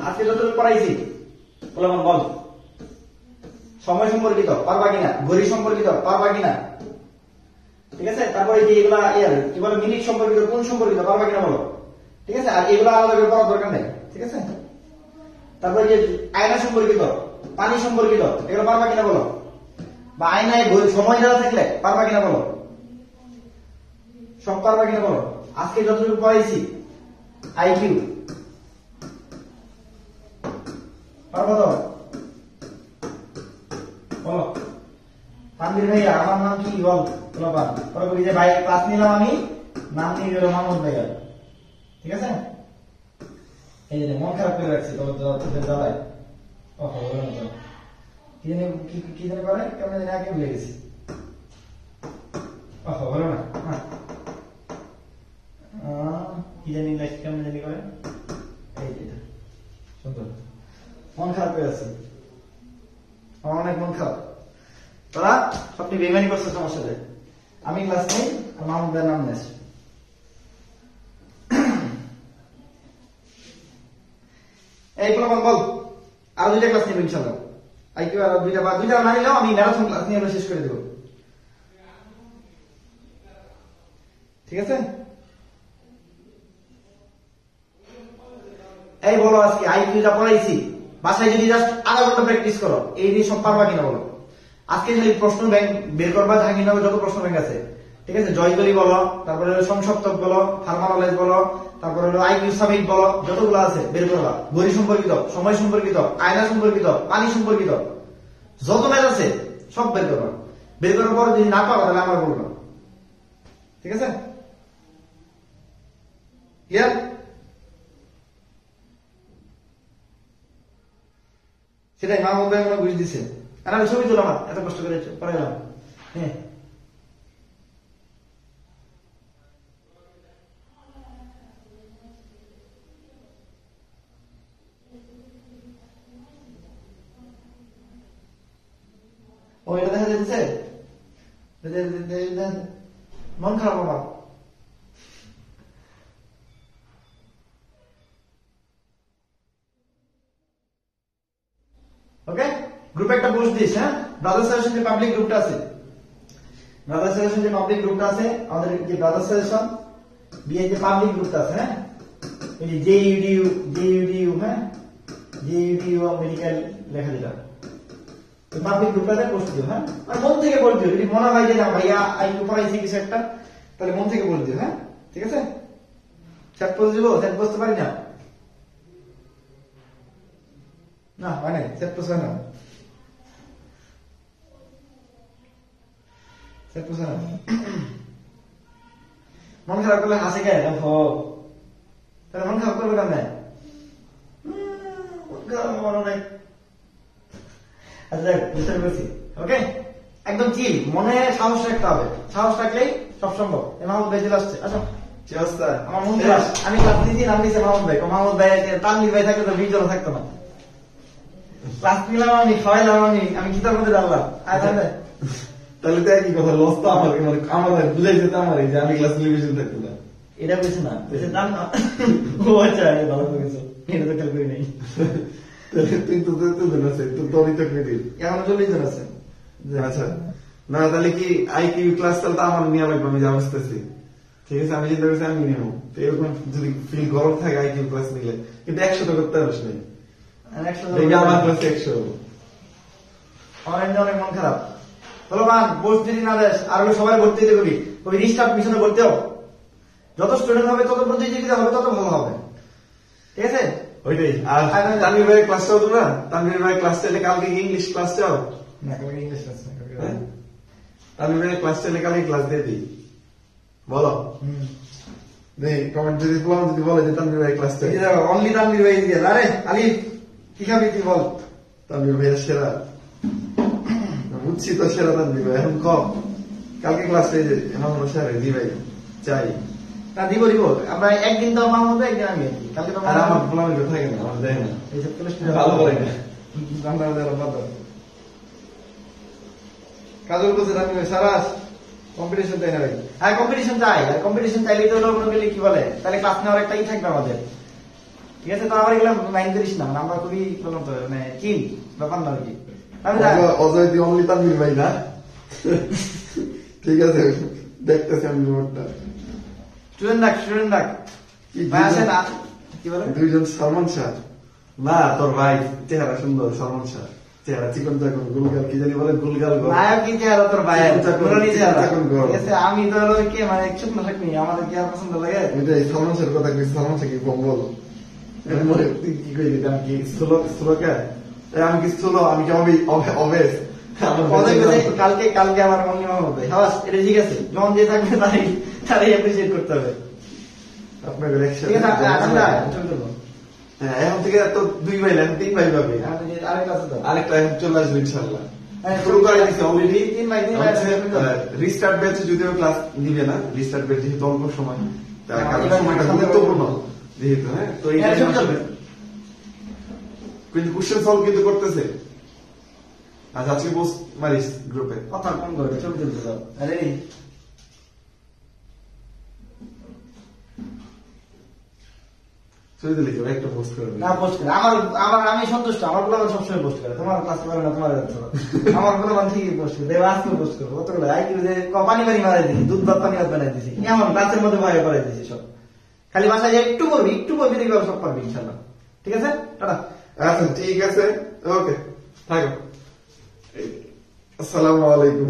আজকে যতটুকু পড়াইছি বলো বল সময় সম্পর্কিত পারবা কিনা ঘড়ি সম্পর্কিত পারবা কিনা ঠিক আছে তারপরে যে এগুলা কি বলে মিনিট সম্পর্কিত কোন সম্পর্কিত পারবা কিনা বলো ঠিক আছে আর এগুলো আলাদা করে পড়ার দরকার নেই ঠিক আছে তারপরে যে আয়না সম্পর্কিত পানি সম্পর্কিত এগুলো পারবা কিনা বলো বা আয়নায় সময় দেওয়া থাকলে পারবা কিনা বলো সব পারবা কিনা বলো আজকে যতটুকু পড়াইছি আইকিউ পারবো তো বলো তানভীর ভাইয়া আমার নাম কি বল বলো যে ভাই ক্লাস নিলাম আমি নাম নিয়ে গেল মাহমুদ ভাইয়া ঠিক আছে এই যে মন খারাপ করে রাখছি তোদের জ্বালায় কি জানি করে কেমন জানি আগে ভুলে গেছি হলো না হ্যাঁ কি জানি কেমন জানি করে এই যে সুন্দর মন খারাপ হয়ে আছে আমার অনেক মন খারাপ তোরা সবটি বেমানি করছে সমস্যা নেই আমি ক্লাস নেই আর মাহমুদ ভাইয়ের নাম নেস এই বল আর 2টা ক্লাস নেব ইনশাআল্লাহ আইকিউ আর 2টা বা 2টা না নিলেও আমি ম্যারাথন ক্লাস নিয়ে শেষ করে দেব ঠিক আছে এই বলো আজকে আইকিউটা পড়াইছি বাসায় যদি জাস্ট আধা ঘন্টা প্র্যাকটিস করো এই দিয়ে সব পারবা কিনা বলো আজকে যদি প্রশ্ন ব্যাংক বের করবা জাহাঙ্গীরনগর যত প্রশ্ন ব্যাংক আছে ঠিক আছে জয়গলি বলো তারপরে সংসপ্তক বলো থার্মানোলাইজ বলো তারপরে আইকিউ সামিট বলো যতগুলো আছে বের করবা ঘড়ি সম্পর্কিত সময় সম্পর্কিত আয়না সম্পর্কিত পানি সম্পর্কিত যত ম্যাথ আছে সব বের করবা বের করার পর যদি না পারো তাহলে আমার বলবা ঠিক আছে ক্লিয়ার সেটাই মাহমুদ ভাই আমাকে বুঝ দিছে আর আমি ছবি তুলাম এত কষ্ট করে পড়াইলাম হ্যাঁ ও এটা দেখা যাচ্ছে মন খারাপ আমার ওকে গ্রুপে একটা পোস্ট দিস হ্যাঁ ব্রাদার সাজেশন যে পাবলিক গ্রুপটা আছে ব্রাদার সাজেশন যে পাবলিক গ্রুপটা আছে আমাদের যে ব্রাদার সাজেশন বিয়ে যে পাবলিক গ্রুপটা আছে হ্যাঁ এই যে জেইউডিইউ হ্যাঁ জেইউডিইউ মেডিকেল লেখা দিলাম পাবলিক গ্রুপটাতে পোস্ট দিও হ্যাঁ আর মন থেকে বল দিও যদি মনে হয় যে না ভাইয়া আইকিউ পড়াইছি কিছু একটা তাহলে মন থেকে বল দিও হ্যাঁ ঠিক আছে চ্যাট পোস্ট দিব চ্যাট পোস্ট পারি না না হয় নাই চ্যাট পোস্ট হয় না চ্যাট পোস্ট হয় না মন খারাপ করলে হাসে কে দেখো তাহলে মন খারাপ করবে কেন মন খারাপ মনে নাই আচ্ছা বুঝতে পেরেছি ওকে একদম চিল মনে সাহস রাখতে হবে সাহস রাখলেই সব সম্ভব মাহমুদ ভাই চলে আসছে আচ্ছা কি অবস্থা আমার মন খারাপ আমি ক্লাস দিয়েছি নাম দিয়েছে মাহমুদ ভাই তানভীর ভাই থাকলে তো ভিডিও থাকতো না ক্লাস নিলাম আমি খাওয়াইলাম আমি কিতার মধ্যে জানলাম তাহলে তো একই কথা লস তো আমার বুঝাই যেত আমার যে আমি ক্লাস টেলিভিশন থাকতো না এটা বলছে না বলছে জান না ও আচ্ছা ভালো করেছো এটা তো খেয়াল করি নাই তুই তো জন আছে তোরই তো ক্রেডিট এখন 40 জন আছে আচ্ছা না তাহলে কি আইকিউ ক্লাস তাহলে তো আমার নিয়ে লাগবে আমি যা বুঝতেছি ঠিক আছে আমি চিন্তা করছি আমি নেবো তো এরকম যদি ফিল গরম থাকে আইকিউ ক্লাস নিলে কিন্তু 100 তো করতে পারিস না আমার ক্লাসে 100 আমার এমনি অনেক মন খারাপ বলো মান পোস্ট যদি না দেশ আর সবাই ভর্তি দিতে কবি কবি রিস্টার্ট মিশনে ভর্তি হও যত স্টুডেন্ট হবে তত প্রতিযোগিতা হবে তত ভালো হবে ঠিক আছে ওইটাই আর তানভীর ভাই ক্লাস চাও তোমরা তানভীর ভাই ক্লাস চাইলে কালকে ইংলিশ ক্লাস চাও না কালকে ইংলিশ আছে তানভীর ভাই ক্লাস চাইলে কালকে ক্লাস দিয়ে দিই বলো নেই কমেন্ট যদি বলে যে তানভীর ভাই ক্লাস চাই অনলি তানভীর ভাই দিয়ে আরে আলিফ কি খাবি তুই বল তানভীর ভাইয়ের সেরা বুঝছি তো সেরা তানভীর ভাই, এখন কম কালকে ক্লাসে আমার স্যার জি ভাই চাই। না দিব দিব, আমরা একদিন তো আমার মতো একদিন আমি আর কি। কালকে তো আর আমার গোলামি থাকে না, আমার দেয় না, এইসব ভালো করে না। কাজল বলছে আমি সারাস কম্পিটিশন তাই না ভাই? হ্যাঁ কম্পিটিশন চাই, আর কম্পিটিশন চাইলে তো মনে করলে কি বলে, তাহলে ক্লাস নেওয়ার একটা ই থাকবে আমাদের, ঠিক আছে? তো আমার এগুলো মাইন্ড করিস না, আমরা খুবই বললাম তো মানে চিল ব্যাপার না আর কি। আমি অজয় দি অনলি তানভীর ভাই না? ঠিক আছে, দেখতেছি আমি রিমোটটা। স্টুডেন্ট ডাক কি ভাই আসেন কি বলে? দুইজন সালমান শাহ না, তোর ভাই চেহারা সুন্দর, সালমান শাহ চেহারা চিকন চাকন গুলগাল, কি জানি বলে গুলগাল গো। নায়ক কি চেহারা তোর ভাইয়ের, নুরানি চেহারা, এখন গো। ঠিক আছে? আমি তো হলো কি মানে শুকনো শাকনি, আমাদের কি আর পছন্দ লাগে? এটাই সালমান শাহের কথা কইছি, সালমান শাহ কি বঙ্গল? আমি মনে তুই কি কইলি, আমি কি স্থূল স্থূল কে? আমি কি স্থূল, আমি কি অবেস? কালকে আমার মনে হবে হাস, এটা ঠিক আছে, যখন যে থাকবে তারাই অ্যাপ্রিসিয়েট করতে হবে, আপনার ঠিক আছে? আমরা চলে যাবো, হ্যাঁ, এখন থেকে তো 2 ভাই না 3 ভাই পাবে। আরেকটা আছে তো, আরেকটা এখন চলে আসবে ইনশাআল্লাহ। হ্যাঁ, শুরু করে দিছি অলরেডি। 3 ভাই রিস্টার্ট ব্যাচে যদিও ক্লাস দিবে না, রিস্টার্ট ব্যাচ যেহেতু অল্প সময়, তার কারণ এবার সময়টা সামনে গুরুত্বপূর্ণ যেহেতু, হ্যাঁ, তো এই হ্যাঁ, শুরু করবে। কিন্তু কোশ্চেন সলভ কিন্তু করতেছে। আচ্ছা, আজকে পোস্ট মারিস গ্রুপে। কথা কম করবে, ছবি তুলতে দাও। আরে ছবি দিলে কেউ একটা পোস্ট করবে। না পোস্ট করে আমি সন্তুষ্ট, আমার গুলো সবসময় পোস্ট করে, তোমার ক্লাস করে না, তোমার আমার গুলো ঠিকই পোস্ট করে দেবে, আজকে পোস্ট করবো কতগুলো আইকিউ যে পানি মারাই দিছি, দুধ ভাত পানি ভাত বানাই দিছি, এমন ক্লাসের মধ্যে ভয় করাই দিছি সব। খালি বাসায় যে একটু করবি দেখবি সব পারবি ইনশাল্লাহ, ঠিক আছে? টাটা। আচ্ছা ঠিক আছে, ওকে থাকো। আসসালামু আলাইকুম।